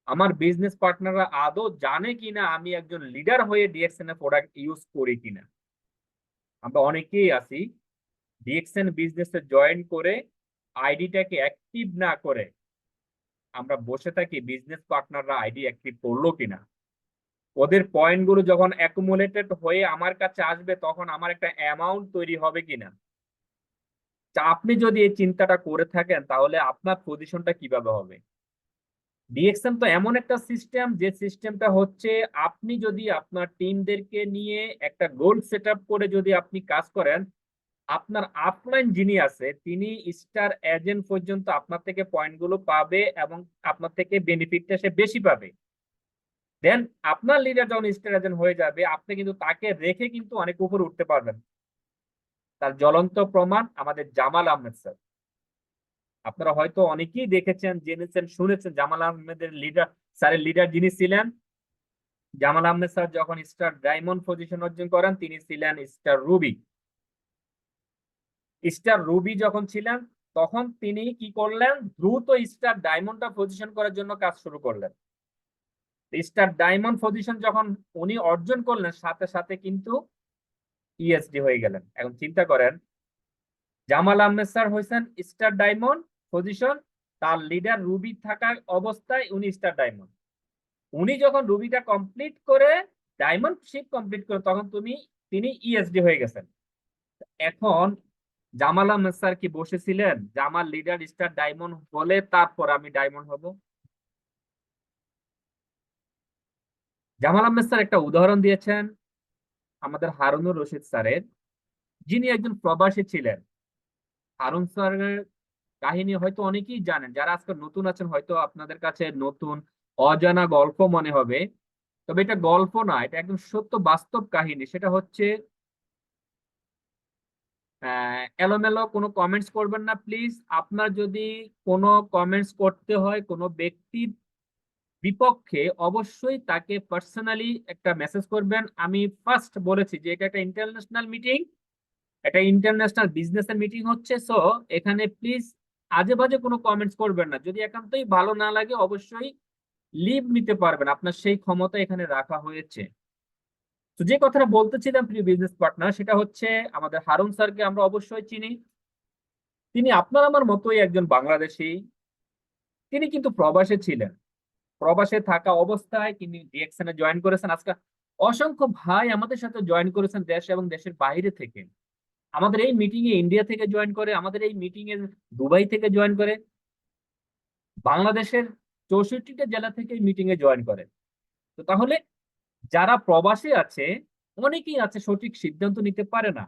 আমার বিজনেস পার্টনাররা আদৌ জানে কিনা আমি একজন লিডার হয়ে ডিএক্সএন এর প্রোডাক্ট ইউজ করি কিনা। আমরা অনেকেই আছি ডিএক্সএন বিজনেসে জয়েন করে আইডিটাকে অ্যাক্টিভ না করে আমরা বসে থাকি বিজনেস পার্টনাররা আইডি অ্যাক্টিভ করলো কিনা। ওদের পয়েন্ট গুলো যখন অ্যাকুমুলেটেড হয়ে আমার কাছে আসবে তখন আমার একটা অ্যামাউন্ট তৈরি হবে কিনা। আপনি যদি এই চিন্তাটা করে থাকেন তাহলে আপনার পজিশনটা কিভাবে হবে। ডিএক্সএন তো এমন একটা সিস্টেম যে সিস্টেমটা হচ্ছে আপনি যদি আপনার টিমদেরকে নিয়ে একটা গোল সেট আপ করে যদি আপনি কাজ করেন, আপনার আপলাইন যিনি আছে তিনি স্টার এজেন্ট পর্যন্ত আপনার থেকে পয়েন্টগুলো পাবে এবং আপনার থেকে বেনিফিটটা সে বেশি পাবে। দেন আপনার লিডার যখন স্টার এজেন্ট হয়ে যাবে আপনি কিন্তু তাকে রেখে কিন্তু অনেক উপরে উঠতে পারবেন। তার জ্বলন্ত প্রমাণ আমাদের জামাল আহমেদ স্যার। আপনারা হয়তো অনেকেই দেখেছেন, জেনেছেন, শুনেছেন জামাল আহমেদের লিডার, স্যারের লিডার যিনি ছিলেন। জামাল আহমেদ স্যার যখন স্টার ডায়মন্ড পজিশন অর্জন করেন তিনি ছিলেন স্টার রুবি। স্টার রুবি যখন ছিলেন তখন তিনি কি করলেন, দ্রুত স্টার ডায়মন্ডটা পজিশন করার জন্য কাজ শুরু করলেন। স্টার ডায়মন্ড পজিশন যখন উনি অর্জন করলেন সাথে সাথে কিন্তু ইএসডি হয়ে গেলেন। এখন চিন্তা করেন, জামাল আহমেদ স্যার হয়েছেন স্টার ডায়মন্ড পজিশন, তার লিডার রুবি থাকা অবস্থায় উনি স্টার ডায়মন্ড। উনি যখন রুবিটা কমপ্লিট করে ডায়মন্ড শিপ কমপ্লিট করে তখন তিনি ইএসডি হয়ে গেছেন। এখন জামাল আহমেদ স্যার কি বসেছিলেন জামাল লিডার স্টার ডায়মন্ড বলে তারপর আমি ডায়মন্ড হব? জামাল আহমেদ স্যার একটা উদাহরণ দিয়েছেন আমাদের হারুনুর রশিদ স্যারের, যিনি একজন প্রবাসী ছিলেন। হারুন স্যারের কাহিনী হয়তো অনেকেই জানেন, যারা আজকে নতুন আছেন হয়তো আপনাদের কাছে নতুন অজানা গল্প মনে হবে, তবে এটা গল্প না, এটা একদম সত্য বাস্তব কাহিনী। সেটা হচ্ছে এলোমেলো কোনো কমেন্টস করবেন না প্লিজ। আপনার যদি কোনো কমেন্টস করতে হয় কোনো ব্যক্তির বিপক্ষে অবশ্যই তাকে পার্সোনালি একটা মেসেজ করবেন। আমি ফার্স্ট বলেছি যে এটা একটা ইন্টারন্যাশনাল মিটিং, একটা ইন্টারন্যাশনাল বিজনেসের মিটিং হচ্ছে, সো এখানে প্লিজ আজে বাজে কোনো কমেন্টস করবেন না। যদি একান্তই ভালো না লাগে অবশ্যই লিভ নিতে পারবেন, আপনার সেই ক্ষমতা এখানে রাখা হয়েছে। তো যে কথাটা বলতেছিলাম প্রিয় বিজনেস পার্টনার, সেটা হচ্ছে আমাদের হারুন স্যারকে আমরা অবশ্যই চিনি। তিনি আপনার আমার মতোই একজন বাংলাদেশী। তিনি কিন্তু প্রবাসে ছিলেন, প্রবাসে থাকা অবস্থায় তিনি ডিএক্সএন এ জয়েন করেছেন। আজকে অসংখ্য ভাই আমাদের সাথে জয়েন করেছেন দেশ এবং দেশের বাইরে থেকে। আমাদের এই মিটিং এ ইন্ডিয়া থেকে জয়েন করে, আমাদের এই মিটিং এ দুবাই থেকে জয়েন করে, বাংলাদেশের 64টা জেলা থেকে মিটিং এ জয়েন করে। তো তাহলে যারা প্রবাসী আছে অনেকেই আছে সঠিক সিদ্ধান্ত নিতে পারে না।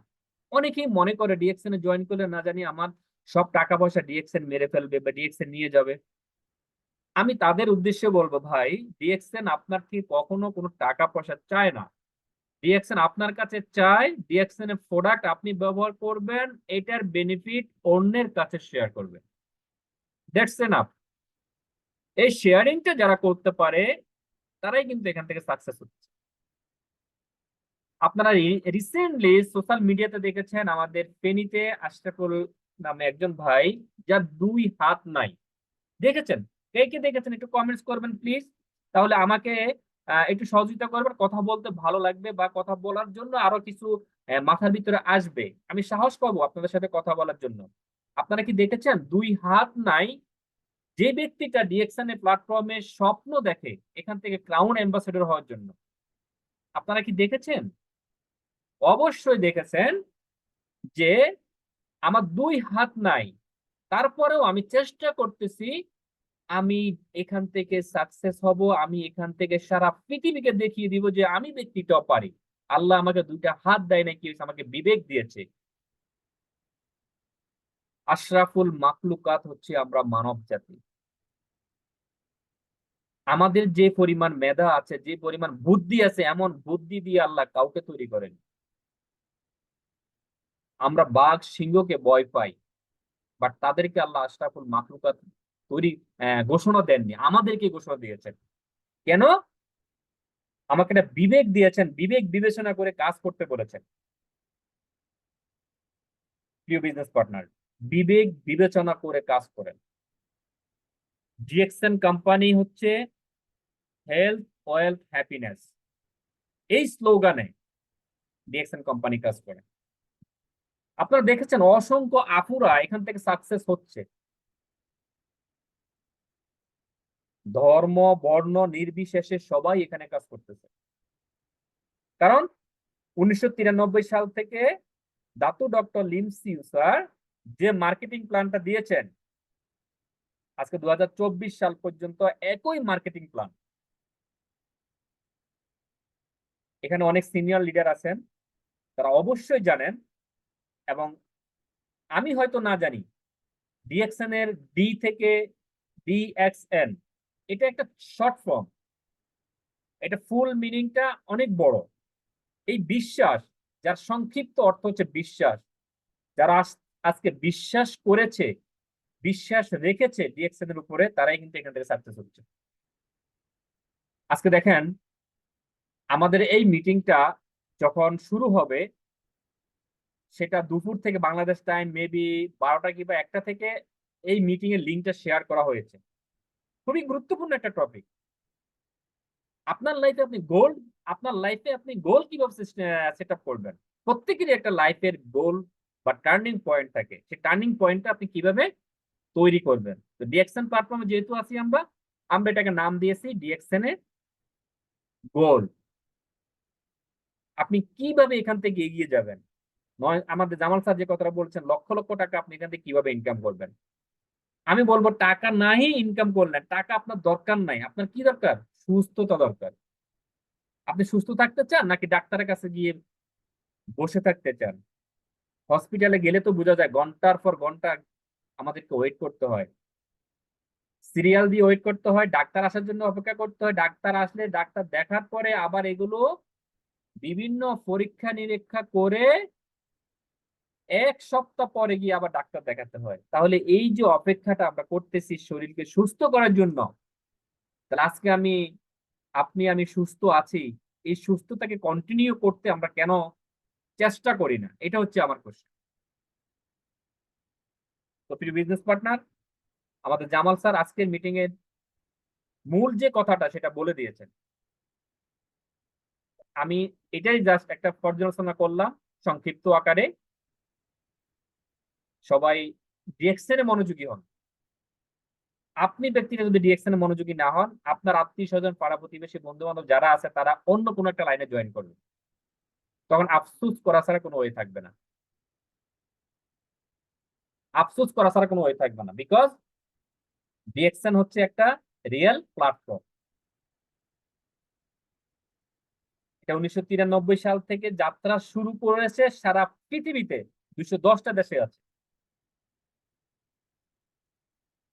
অনেকেই মনে করে ডিএক্সএন এ জয়েন করলে না জানি আমার সব টাকা পয়সা ডিএক্সএন মেরে ফেলবে বা ডিএক্সএন নিয়ে যাবে। আমি তাদের উদ্দেশ্যে বলবো, ভাই ডিএক্সএন আপনার থেকে কখনো কোনো টাকা পয়সা চায় না। ডিএক্সএন আপনার কাছে চায় ডিএক্সএন এর প্রোডাক্ট আপনি ব্যবহার করবেন, এটার বেনিফিট অন্যের কাছে শেয়ার করবেন। That's enough. এই শেয়ারিংটা যারা করতে পারে তারাই কিন্তু এখান থেকে সাকসেস হচ্ছে। আপনারা রিসেন্টলি সোশ্যাল মিডিয়াতে দেখেছেন আমাদের ফেনীতে আশরাফুল নামে একজন ভাই যার 2 হাত নাই। দেখেছেন? কে কে দেখেছেন একটু কমেন্টস করবেন প্লিজ, তাহলে আমাকে একটু সহযোগিতা করবেন, কথা বলতে ভালো লাগবে বা কথা বলার জন্য আরো কিছু মাথার ভিতরে আসবে, আমি সাহস পাবো আপনাদের সাথে কথা বলার জন্য। আপনারা কি দেখেছেন 2 হাত নাই যে ব্যক্তিটা ডিএক্সএন এর প্ল্যাটফর্মে স্বপ্ন দেখে এখান থেকে ক্রাউন অ্যাম্বাসেডর হওয়ার জন্য? আপনারা কি দেখেছেন? অবশ্যই দেখেছেন যে আমার 2 হাত নাই, তারপরেও আমি চেষ্টা করতেছি আমি এখান থেকে সাকসেস হব, আমি এখান থেকে সারা পৃথিবীকে দেখিয়ে দিব যে আমি ব্যক্তিটাও পারি। আল্লাহ আমাকে 2টা হাত দেয় না, কি হয়েছে, আমাকে বিবেক দিয়েছে। আশরাফুল মাখলুকাত হচ্ছে আমরা মানব জাতি। আমাদের যে পরিমাণ মেধা আছে, যে পরিমাণ বুদ্ধি আছে, এমন বুদ্ধি দিয়ে আল্লাহ কাউকে তৈরি করেন। আমরা বাঘ সিংহকে ভয় পাই, বাট তাদেরকে আল্লাহ আশরাফুল মাখলুকাত তৈরি ঘোষণা দেননি, আমাদেরকে ঘোষণা দিয়েছেন। কেন? আমাকে একটা বিবেক দিয়েছেন, বিবেক বিবেচনা করে কাজ করতে বলেছেন। প্রিয় বিজনেস পার্টনার, বিবেক বিবেচনা করে কাজ করেন। ডিএক্সএন কোম্পানি হচ্ছে হেলথ, ওয়েলথ, হ্যাপিনেস, এই স্লোগানে ডিএক্সএন কোম্পানি কাজ করে। আপনারা দেখেছেন অসংখ্য আপুরা এখান থেকে সাকসেস হচ্ছে, ধর্ম বর্ণ নির্বিশেষে সবাই এখানে কাজ করতেছে। কারণ 1993 সাল থেকে Dato doctor Lim Siew sir যে মার্কেটিং প্ল্যানটা দিয়েছেন, আজকে 2024 সাল পর্যন্ত একই মার্কেটিং প্ল্যান। এখানে অনেক সিনিয়র লিডার আছেন, তারা অবশ্যই জানেন, এবং আমি হয়তো না জানি ডিএক্সএন এর ডি থেকে ডিএক্সএন, এটা একটা শর্ট ফর্ম, এটা ফুল মিনিংটা অনেক বড়। এই বিশ্বাস, যার সংক্ষিপ্ত অর্থ হচ্ছে বিশ্বাস, যারা আজকে বিশ্বাস করেছে, বিশ্বাস রেখেছে ডিএক্সএন এর উপরে, তারাই কিন্তু এখান থেকে সাকসেস হচ্ছে। আজকে দেখেন আমাদের এই মিটিংটা যখন শুরু হবে, সেটা দুপুর থেকে বাংলাদেশ টাইম মেবি 12টা কিংবা 1টা থেকে এই মিটিং এর লিঙ্কটা শেয়ার করা হয়েছে। খুবই গুরুত্বপূর্ণ একটা টপিক। আপনার লাইফে আপনি গোল কিভাবে সেট আপ করবেন? প্রত্যেকেরই একটা লাইফের গোল বা টার্নিং পয়েন্ট থাকে, সেই টার্নিং পয়েন্টটা আপনি কিভাবে তৈরি করবেন। তো ডিএক্সএন প্ল্যাটফর্মে যেহেতু আছি আমরা এটাকে নাম দিয়েছি ডিএক্সএন এর গোল। আপনি কিভাবে এখান থেকে এগিয়ে যাবেন? নয়, আমাদের জামাল স্যার যে কথাটা বলছেন, লক্ষ লক্ষ টাকা আপনি এখান থেকে কিভাবে ইনকাম করবেন। আমি বলবো টাকা নাই ইনকাম করলেন, টাকা আপনার দরকার নাই, আপনার কি দরকার? সুস্থতা দরকার। আপনি সুস্থ থাকতে চান নাকি ডাক্তারের কাছে গিয়ে বসে থাকতে চান? হসপিটালে গেলে তো বোঝা যায় ঘন্টার পর ঘন্টা আমাদেরকে ওয়েট করতে হয়, সিরিয়াল দিয়ে ওয়েট করতে হয়, ডাক্তার আসার জন্য অপেক্ষা করতে হয়, ডাক্তার আসলে ডাক্তার দেখার পরে আবার এগুলো বিভিন্ন পরীক্ষা নিরীক্ষা করে 1 সপ্তাহ পরে গিয়ে আবার ডাক্তার দেখাতে হয়। তাহলে এই যে অপেক্ষাটা আমরা করতেছি শরীরকে সুস্থ করার জন্য, তাহলে আজকে আমি সুস্থ আছি, এই সুস্থতাকে কন্টিনিউ করতে আমরা কেন চেষ্টা করি না? এটা হচ্ছে আমার প্রশ্ন। তো প্রিয় বিজনেস পার্টনার, আমাদের জামাল স্যার আজকের মিটিং এর মূল যে কথাটা সেটা বলে দিয়েছেন। আমি এটাই জাস্ট একটা পর্যালোচনা করলাম সংক্ষিপ্ত আকারে। সবাই ডিএক্সএন এ মনোযোগী হন। আপনি ব্যক্তিগত যদি ডিএক্সএন এ মনোযোগী না হন, আপনার আত্মীয় স্বজন, পাড়া প্রতিবেশী, বন্ধু বান্ধব যারা আছে তারা অন্য কোনো একটা লাইনে জয়েন করবে, তখন আফসোস করা ছাড়া কোনো ওয়ে থাকবে না। আফসোস করা ছাড়া কোনো ওয়ে থাকবে না, বিকজ ডিএক্সএন হচ্ছে একটা রিয়েল প্ল্যাটফর্ম। এটা 1993 সাল থেকে যাত্রা শুরু করেছে, সারা পৃথিবীতে 210টা দেশে আছে।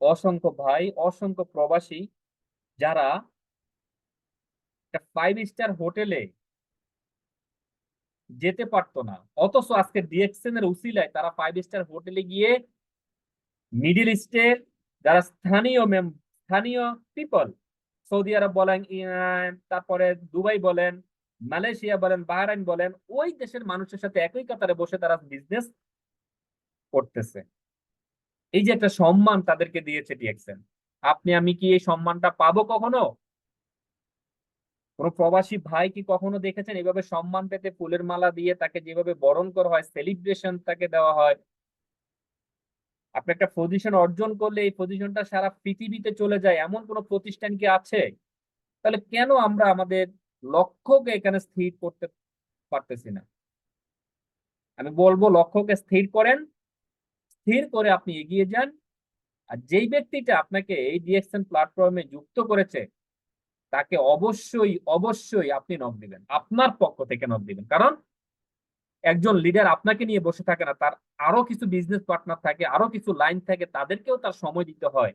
অসংখ্য ভাই, অসংখ্য প্রবাসী যারা একটা 5 স্টার হোটেলে যেতে পারতো না, অথচ আজকে ডিএক্সএন এর উসিলায় তারা 5 স্টার হোটেলে গিয়ে মিডিল ইস্টের যারা স্থানীয় পিপল, সৌদি আরব বলেন, তারপরে দুবাই বলেন, মালয়েশিয়া বলেন, বাহরাইন বলেন, ওই দেশের মানুষের সাথে একই কাতারে বসে তারা বিজনেস করতেছে। এই যে একটা সম্মান তাদেরকে দিয়েছে ডিএক্সএন, আমি কি এই সম্মানটা পাবো কখনো? কোন প্রবাসী ভাই কি কখনো দেখেছেন এভাবে সম্মান পেতে? ফুলের মালা দিয়ে তাকে যেভাবে বরণ করা হয়, সেলিব্রেশন তাকে দেওয়া হয়। আপনি একটা পজিশন অর্জন করলে এই পজিশনটা সারা পৃথিবীতে চলে যায়, এমন কোন প্রতিষ্ঠান কি আছে? তাহলে কেন আমরা আমাদের লক্ষ্যকে এখানে স্থির করতে পারতেছি না? আমি বলবো লক্ষ্যকে স্থির করেন, স্থির করে আপনি এগিয়ে যান। আর যেই ব্যক্তিটা আপনাকে এই ডিএক্সএন প্ল্যাটফর্মে যুক্ত করেছে তাকে অবশ্যই অবশ্যই আপনি নক দিবেন, আপনার পক্ষ থেকে নক দিবেন। কারণ একজন লিডার আপনাকে নিয়ে বসে থাকে না, তার আরো কিছু বিজনেস পার্টনার থাকে, আরো কিছু লাইন থাকে, তাদেরকেও তার সময় দিতে হয়।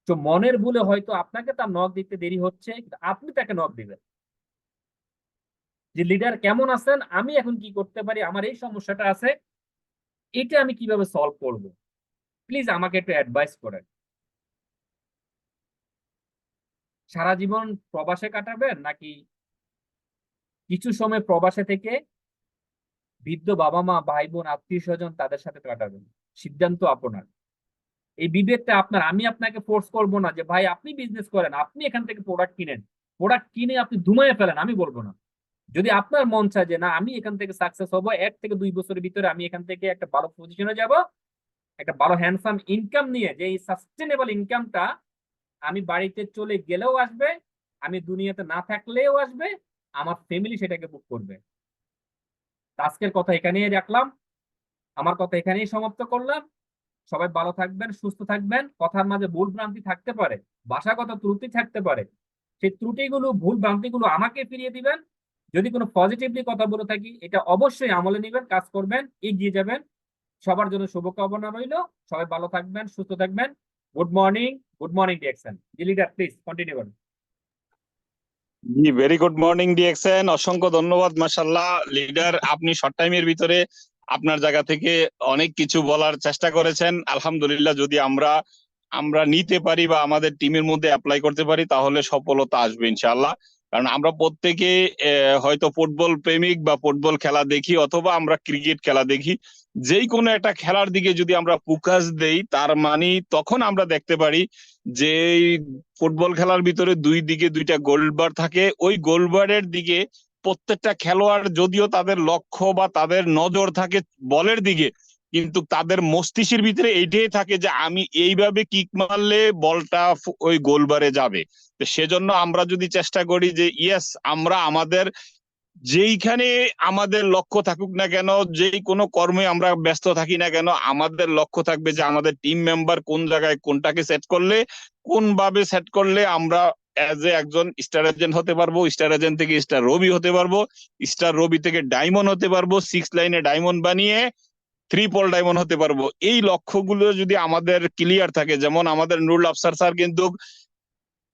তো মনের ভুলে হয়তো আপনাকে তার নক দিতে দেরি হচ্ছে, আপনি তাকে নক দিবেন যে লিডার কেমন আছেন, আমি এখন কি করতে পারি, আমার এই সমস্যাটা আছে, এটা আমি কিভাবে সলভ করব, প্লিজ আমাকে একটু অ্যাডভাইস করেন। সারা জীবন প্রবাসে কাটাবেন নাকি কিছু সময় প্রবাসে থেকে বৃদ্ধ বাবা মা, ভাই বোন, আত্মীয় স্বজন তাদের সাথে কাটাবেন? সিদ্ধান্ত আপনার। এই বিভেদটা আপনার, আমি আপনাকে ফোর্স করব না যে ভাই আপনি বিজনেস করেন, আপনি এখান থেকে প্রোডাক্ট কিনেন, প্রোডাক্ট কিনে আপনি ধুমায়ে ফেলেন, আমি বলবো না। যদি আপনার মন চায় যে না আমি এখান থেকে সাকসেস হবো, 1 থেকে 2 বছরের ভিতরে আমি এখান থেকে একটা ভালো পজিশনে যাব, একটা ভালো হ্যান্ডসাম ইনকাম নিয়ে, যে এই সাস্টেনেবল ইনকামটা আমি বাড়িতে চলে গেলেও আসবে, আমি দুনিয়াতে না থাকলেও আসবে, আমার ফ্যামিলি সেটাকে বুক করবে। আজকের কথা এখানেই রাখলাম, আমার কথা এখানেই সমাপ্ত করলাম। সবাই ভালো থাকবেন, সুস্থ থাকবেন। কথার মাঝে ভুল ভ্রান্তি থাকতে পারে, ভাষাগত ত্রুটি থাকতে পারে, সেই ত্রুটিগুলো ভুল ভ্রান্তিগুলো আমাকে ফিরিয়ে দিবেন। যদি কোনো পজিটিভলি কথা বলে থাকি, এটা অবশ্যই আমলে নেবেন, কাজ করবেন, এগিয়ে যাবেন। সবার জন্য শুভকামনা রইল। সবাই ভালো থাকবেন, সুস্থ থাকবেন। Good morning, good morning ডিএকশন। Leader please continue করুন। জি, ভেরি গুড মর্নিং ডিএক্সএন, অসংখ্য ধন্যবাদ। মাশাআল্লাহ লিডার, আপনি শর্ট টাইমের ভিতরে আপনার জায়গা থেকে অনেক কিছু বলার চেষ্টা করেছেন। আলহামদুলিল্লাহ, যদি আমরা নিতে পারি বা আমাদের টিমের মধ্যে অ্যাপ্লাই করতে পারি তাহলে সফলতা আসবে ইনশাআল্লাহ। কারণ আমরা প্রত্যেকে হয়তো ফুটবল প্রেমিক বা ফুটবল খেলা দেখি অথবা আমরা ক্রিকেট খেলা দেখি। যেই কোনো একটা খেলার দিকে যদি আমরা ফোকাস দেই, তার মানে তখন আমরা দেখতে পারি যে ফুটবল খেলার ভিতরে দুই দিকে দুইটা গোলবার থাকে, ওই গোলবারের দিকে প্রত্যেকটা খেলোয়াড় যদিও তাদের লক্ষ্য বা তাদের নজর থাকে বলের দিকে, কিন্তু তাদের মস্তিষ্কের ভিতরে এইটাই থাকে যে আমি এইভাবে কিক মারলে বলটা ওই গোলবারে যাবে। তো সেজন্য আমরা যদি চেষ্টা করি যে ইয়েস, আমরা আমাদের যেইখানে আমাদের লক্ষ্য থাকুক না কেন, যেই কোনো কর্মে আমরা ব্যস্ত থাকি না কেন, আমাদের লক্ষ্য থাকবে যে আমাদের টিম মেম্বার কোন জায়গায় কোনটাকে সেট করলে, কোন ভাবে সেট করলে আমরা এজ এ একজন স্টার এজেন্ট হতে পারবো, স্টার এজেন্ট থেকে স্টার রবি হতে পারবো, স্টার রবি থেকে ডায়মন্ড হতে পারবো, 6 লাইনে ডায়মন্ড বানিয়ে 3 পল ডায়মন্ড হতে পারবো। এই লক্ষ্যগুলো যদি আমাদের ক্লিয়ার থাকে, যেমন আমাদের নুরুল আফসার স্যার কিন্তু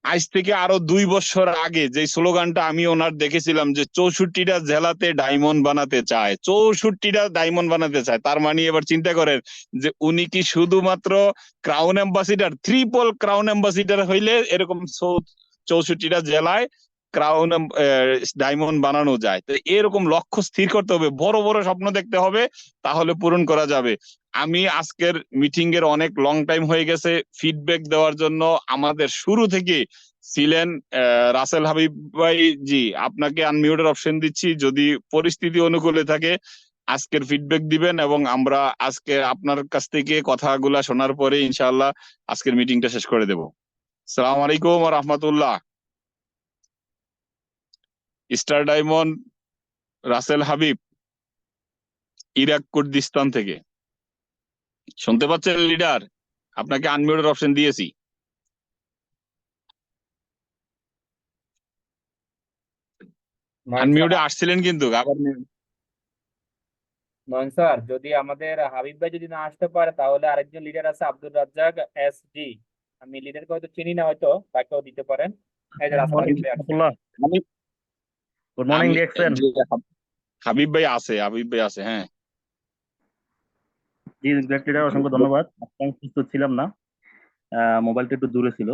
আজ থেকে আরো 2 বছর আগে যে স্লোগানটা আমি ওনার দেখেছিলাম যে 64টা জেলাতে ডায়মন্ড বানাতে চায়, 64টা ডায়মন্ড বানাতে চায়, তার মানে এবার চিন্তা করেন যে উনি কি শুধুমাত্র ক্রাউন অ্যাম্বাসিডার, 3 পল ক্রাউন অ্যাম্বাসিডার হইলে এরকম 64টা জেলায় ক্রাউন ডায়মন্ড বানানো যায়। তো এরকম লক্ষ্য স্থির করতে হবে, বড় বড় স্বপ্ন দেখতে হবে, তাহলে পূরণ করা যাবে। আমি আজকের মিটিং এর অনেক লং টাইম হয়ে গেছে, ফিডব্যাক দেওয়ার জন্য আমাদের শুরু থেকে ছিলেন রাসেল হাবিব ভাই। জি, আপনাকে আনমিউটের অপশন দিচ্ছি, যদি পরিস্থিতি অনুকূলে থাকে আজকের ফিডব্যাক দিবেন, এবং আমরা আজকে আপনার কাছ থেকে কথাগুলা শোনার পরে ইনশাআল্লাহ আজকের মিটিংটা শেষ করে দেব। আসসালামু আলাইকুম ওয়া রাহমাতুল্লাহ। Star diamond Rasel Habib, Iraq Kurdistan থেকে। শুনতে পাচ্ছেন লিডার? আপনাকে আনমিউটের অপশন দিয়েছি। আনমিউটে আসছিলেন কিন্তু আবার নয়ন স্যার, যদি আমাদের হাবিব ভাই যদি না আসতে পারে তাহলে আরেকজন লিডার আছে আব্দুর রাজ্জাক এসডি। আমি লিডারকে হয়তো চিনি না, হয়তো তাকেও দিতে পারেন। এই যে রাসেল হাবিব ভাই আসছে। আমি গুড মর্নিং আমি ডিএক্সএন। যে হাবিব ভাই আছে, হাবিব ভাই আছে, হ্যাঁ। জি গ্রেট লিডার, অসংখ্য ধন্যবাদ। আমি সুস্থ ছিলাম না, মোবাইলটা একটু দূরে ছিল।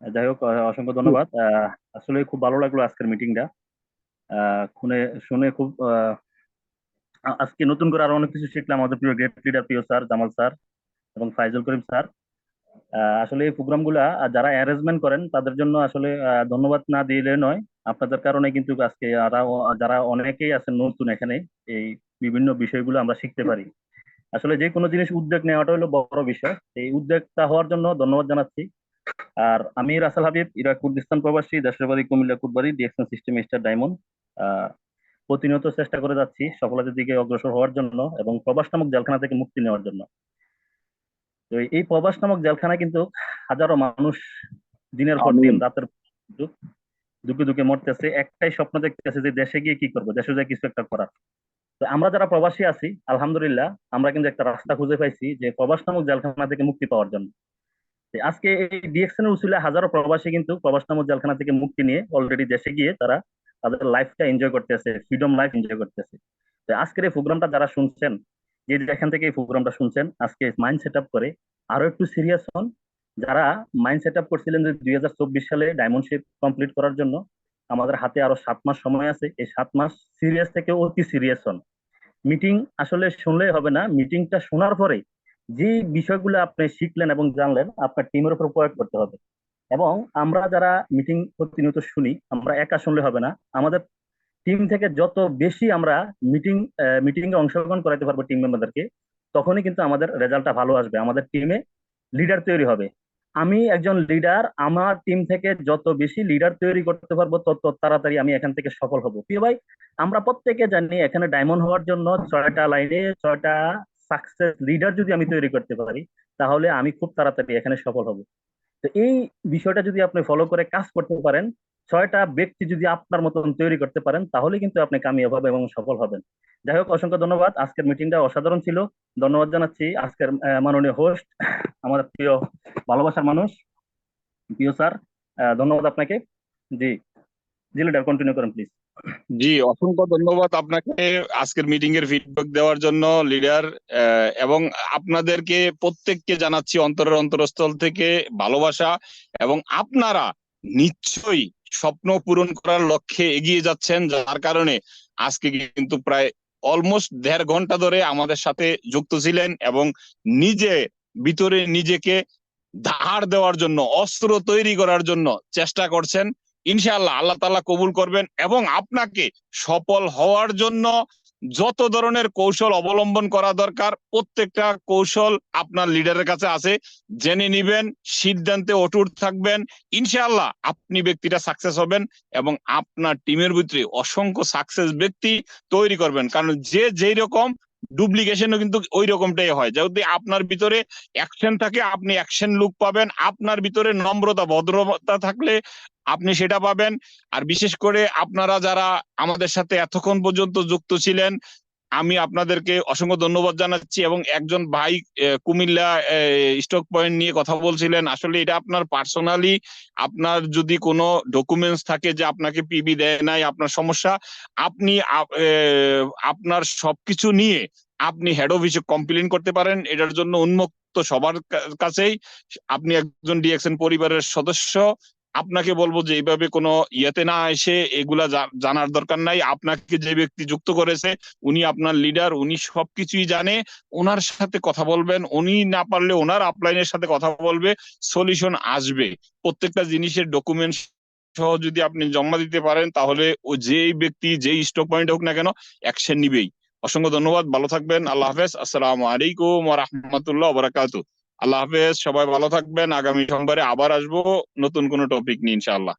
যাই হোক, অসংখ্য ধন্যবাদ। আসলে খুব ভালো লাগলো আজকের মিটিংটা শুনে শুনে খুব আজকে নতুন করে আরো অনেক কিছু শিখলাম। আমাদের প্রিয় গ্রেট লিডার, প্রিয় স্যার জামাল স্যার এবং ফাইজুল করিম স্যার। আসলে এই প্রোগ্রামগুলা যারা অ্যারেঞ্জমেন্ট করেন তাদের জন্য আসলে ধন্যবাদ না দিলে নয়। আপনাদের কারণে কিন্তু আজকে যারা অনেকেই আছেন নতুন এখানে, এই বিভিন্ন বিষয়গুলো আমরা শিখতে পারি। আসলে যে কোনো জিনিস উদ্যোগ নেওয়াটা হলো বড় বিষয়। এই উদ্যোগটা হওয়ার জন্য ধন্যবাদ জানাচ্ছি। আর আমি রাসেল হাবিব, ইরাক কুর্দিস্তান প্রবাসী, দেশের বাড়ি Comilla Kutbari, ডিএকশন system star diamond. প্রতিনিয়ত চেষ্টা করে যাচ্ছি সফলতার দিকে অগ্রসর হওয়ার জন্য এবং প্রবাস নামক জেলখানা থেকে মুক্তি নেওয়ার জন্য। তো এই প্রবাস নামক জেলখানা কিন্তু হাজারো মানুষ দিনের পর দিন, রাতের দুঃখে দুঃখে মরতেছে, একটাই স্বপ্ন দেখতেছে যে দেশে গিয়ে কি করবো, দেশে গিয়ে কিছু একটা করার। তো আমরা যারা প্রবাসী আছি, আলহামদুলিল্লাহ আমরা কিন্তু একটা রাস্তা খুঁজে পাইছি যে প্রবাস নামক জেলখানা থেকে মুক্তি পাওয়ার জন্য। আজকে এই ডিএকশন এর উসিলায় হাজারো প্রবাসী কিন্তু প্রবাস নামক জেলখানা থেকে মুক্তি নিয়ে অলরেডি দেশে গিয়ে তারা তাদের লাইফটা এনজয় করতেছে, ফ্রিডম লাইফ এনজয় করতেছে। তো আজকের এই প্রোগ্রামটা যারা শুনছেন, যে যেখান থেকে এই প্রোগ্রামটা শুনছেন, আজকে মাইন্ড সেট আপ করে আরো একটু সিরিয়াস হন। যারা মাইন্ড সেট আপ করছিলেন যে 2024 সালে ডায়মন্ডশিপ কমপ্লিট করার জন্য আমাদের হাতে আরো 7 মাস সময় আছে, এই 7 মাস সিরিয়াস থেকে অতি সিরিয়াস হন। মিটিং আসলে শুনলেই হবে না, মিটিংটা শোনার পরে যে বিষয়গুলো আপনি শিখলেন এবং জানলেন আপনার টিমের উপর প্রয়োগ করতে হবে। এবং আমরা যারা মিটিং প্রতিনিয়ত শুনি, আমরা একা শুনলে হবে না, আমাদের টিম থেকে যত বেশি আমরা মিটিং এ অংশগ্রহণ করাতে পারবো টিম মেম্বারদেরকে, তখনই কিন্তু আমাদের রেজাল্টটা ভালো আসবে, আমাদের টিমে লিডার তৈরি হবে। আমি একজন লিডার, আমার টিম থেকে যত বেশি লিডার তৈরি করতে পারবো তত তাড়াতাড়ি আমি এখান থেকে সফল হব। প্রিয় ভাই, আমরা প্রত্যেকে জানি এখানে ডায়মন্ড হওয়ার জন্য 6টা লাইনে 6টা সাকসেস লিডার যদি আমি তৈরি করতে পারি, তাহলে আমি খুব তাড়াতাড়ি এখানে সফল হব। তো এই বিষয়টা যদি আপনি ফলো করে কাজ করতে পারেন, 6টা ব্যক্তি যদি আপনার মতন তৈরি করতে পারেন, তাহলে কিন্তু আপনি কামিয়াব হবেন এবং সফল হবেন। যাই হোক, অসংখ্য ধন্যবাদ, আজকের মিটিংটা অসাধারণ ছিল। ধন্যবাদ জানাচ্ছি আজকের মাননীয় হোস্ট, আমাদের প্রিয় ভালোবাসার মানুষ, প্রিয় স্যার, ধন্যবাদ আপনাকে। জি জি লিডার, কন্টিনিউ করেন প্লিজ। জি, অসংখ্য ধন্যবাদ আপনাকে আজকের মিটিং এর ফিডব্যাক দেওয়ার জন্য লিডার, এবং আপনাদেরকে প্রত্যেককে জানাচ্ছি অন্তরের অন্তরস্থল থেকে ভালোবাসা, এবং আপনারা নিশ্চয়ই স্বপ্ন পূরণ করার লক্ষ্যে এগিয়ে যাচ্ছেন, যার কারণে আজকে কিন্তু প্রায় অলমোস্ট 1.5 ঘন্টা ধরে আমাদের সাথে যুক্ত ছিলেন এবং নিজে ভিতরে নিজেকে ধার দেওয়ার জন্য, অস্ত্র তৈরি করার জন্য চেষ্টা করছেন। ইনশাআল্লাহ আল্লাহ তাআলা কবুল করবেন, এবং আপনাকে সফল হওয়ার জন্য যত ধরনের কৌশল অবলম্বন করা দরকার প্রত্যেকটা কৌশল আপনার লিডারের কাছে আছে, জেনে নিবেন, সিদ্ধান্তে অটুট থাকবেন। ইনশাআল্লাহ আপনি ব্যক্তিটা সাকসেস হবেন এবং আপনার টিমের ভিতরে অসংখ্য সাকসেস ব্যক্তি তৈরি করবেন, কারণ যে যেই রকম ডুপ্লিকেশনও কিন্তু ওই রকমটাই হয়। যদি আপনার ভিতরে অ্যাকশন থাকে আপনি অ্যাকশন লুক পাবেন, আপনার ভিতরে নম্রতা ভদ্রতা থাকলে আপনি সেটা পাবেন। আর বিশেষ করে আপনারা যারা আমাদের সাথে এতক্ষণ পর্যন্ত যুক্ত ছিলেন, আমি আপনাদেরকে অসংখ্য ধন্যবাদ জানাচ্ছি। এবং একজন ভাই কুমিল্লা স্টক পয়েন্ট নিয়ে কথা বলছিলেন, আসলে এটা আপনার পার্সোনালি, আপনার যদি কোনো ডকুমেন্টস থাকে যে আপনাকে পিবি দেয় নাই, আপনার সমস্যা, আপনি আপনার সবকিছু নিয়ে আপনি হেড অফিসে কমপ্লেন করতে পারেন, এটার জন্য উন্মুক্ত সবার কাছেই। আপনি একজন ডিএক্সএন পরিবারের সদস্য, আপনাকে বলবো যে এইভাবে কোনো ইয়েতে না এসে এগুলা জানার দরকার নাই। আপনাকে যে ব্যক্তি যুক্ত করেছে উনি আপনার লিডার, উনি সবকিছুই জানে, ওনার সাথে কথা বলবেন, উনি না পারলে ওনার আপলাইনের সাথে কথা বলবে, সলিউশন আসবে। প্রত্যেকটা জিনিসের ডকুমেন্ট সহ যদি আপনি জমা দিতে পারেন, তাহলে ও যেই ব্যক্তি যেই স্টক পয়েন্ট হোক না কেন অ্যাকশন নিবেই। অসংখ্য ধন্যবাদ, ভালো থাকবেন, আল্লাহ হাফেজ, আসসালামু আলাইকুম ওয়া রাহমাতুল্লাহি ওয়া বারাকাতুহু। আল্লাহ হাফেজ, সবাই ভালো থাকবেন। আগামী সোমবারে আবার আসবো নতুন কোনো টপিক নিয়ে ইনশাআল্লাহ।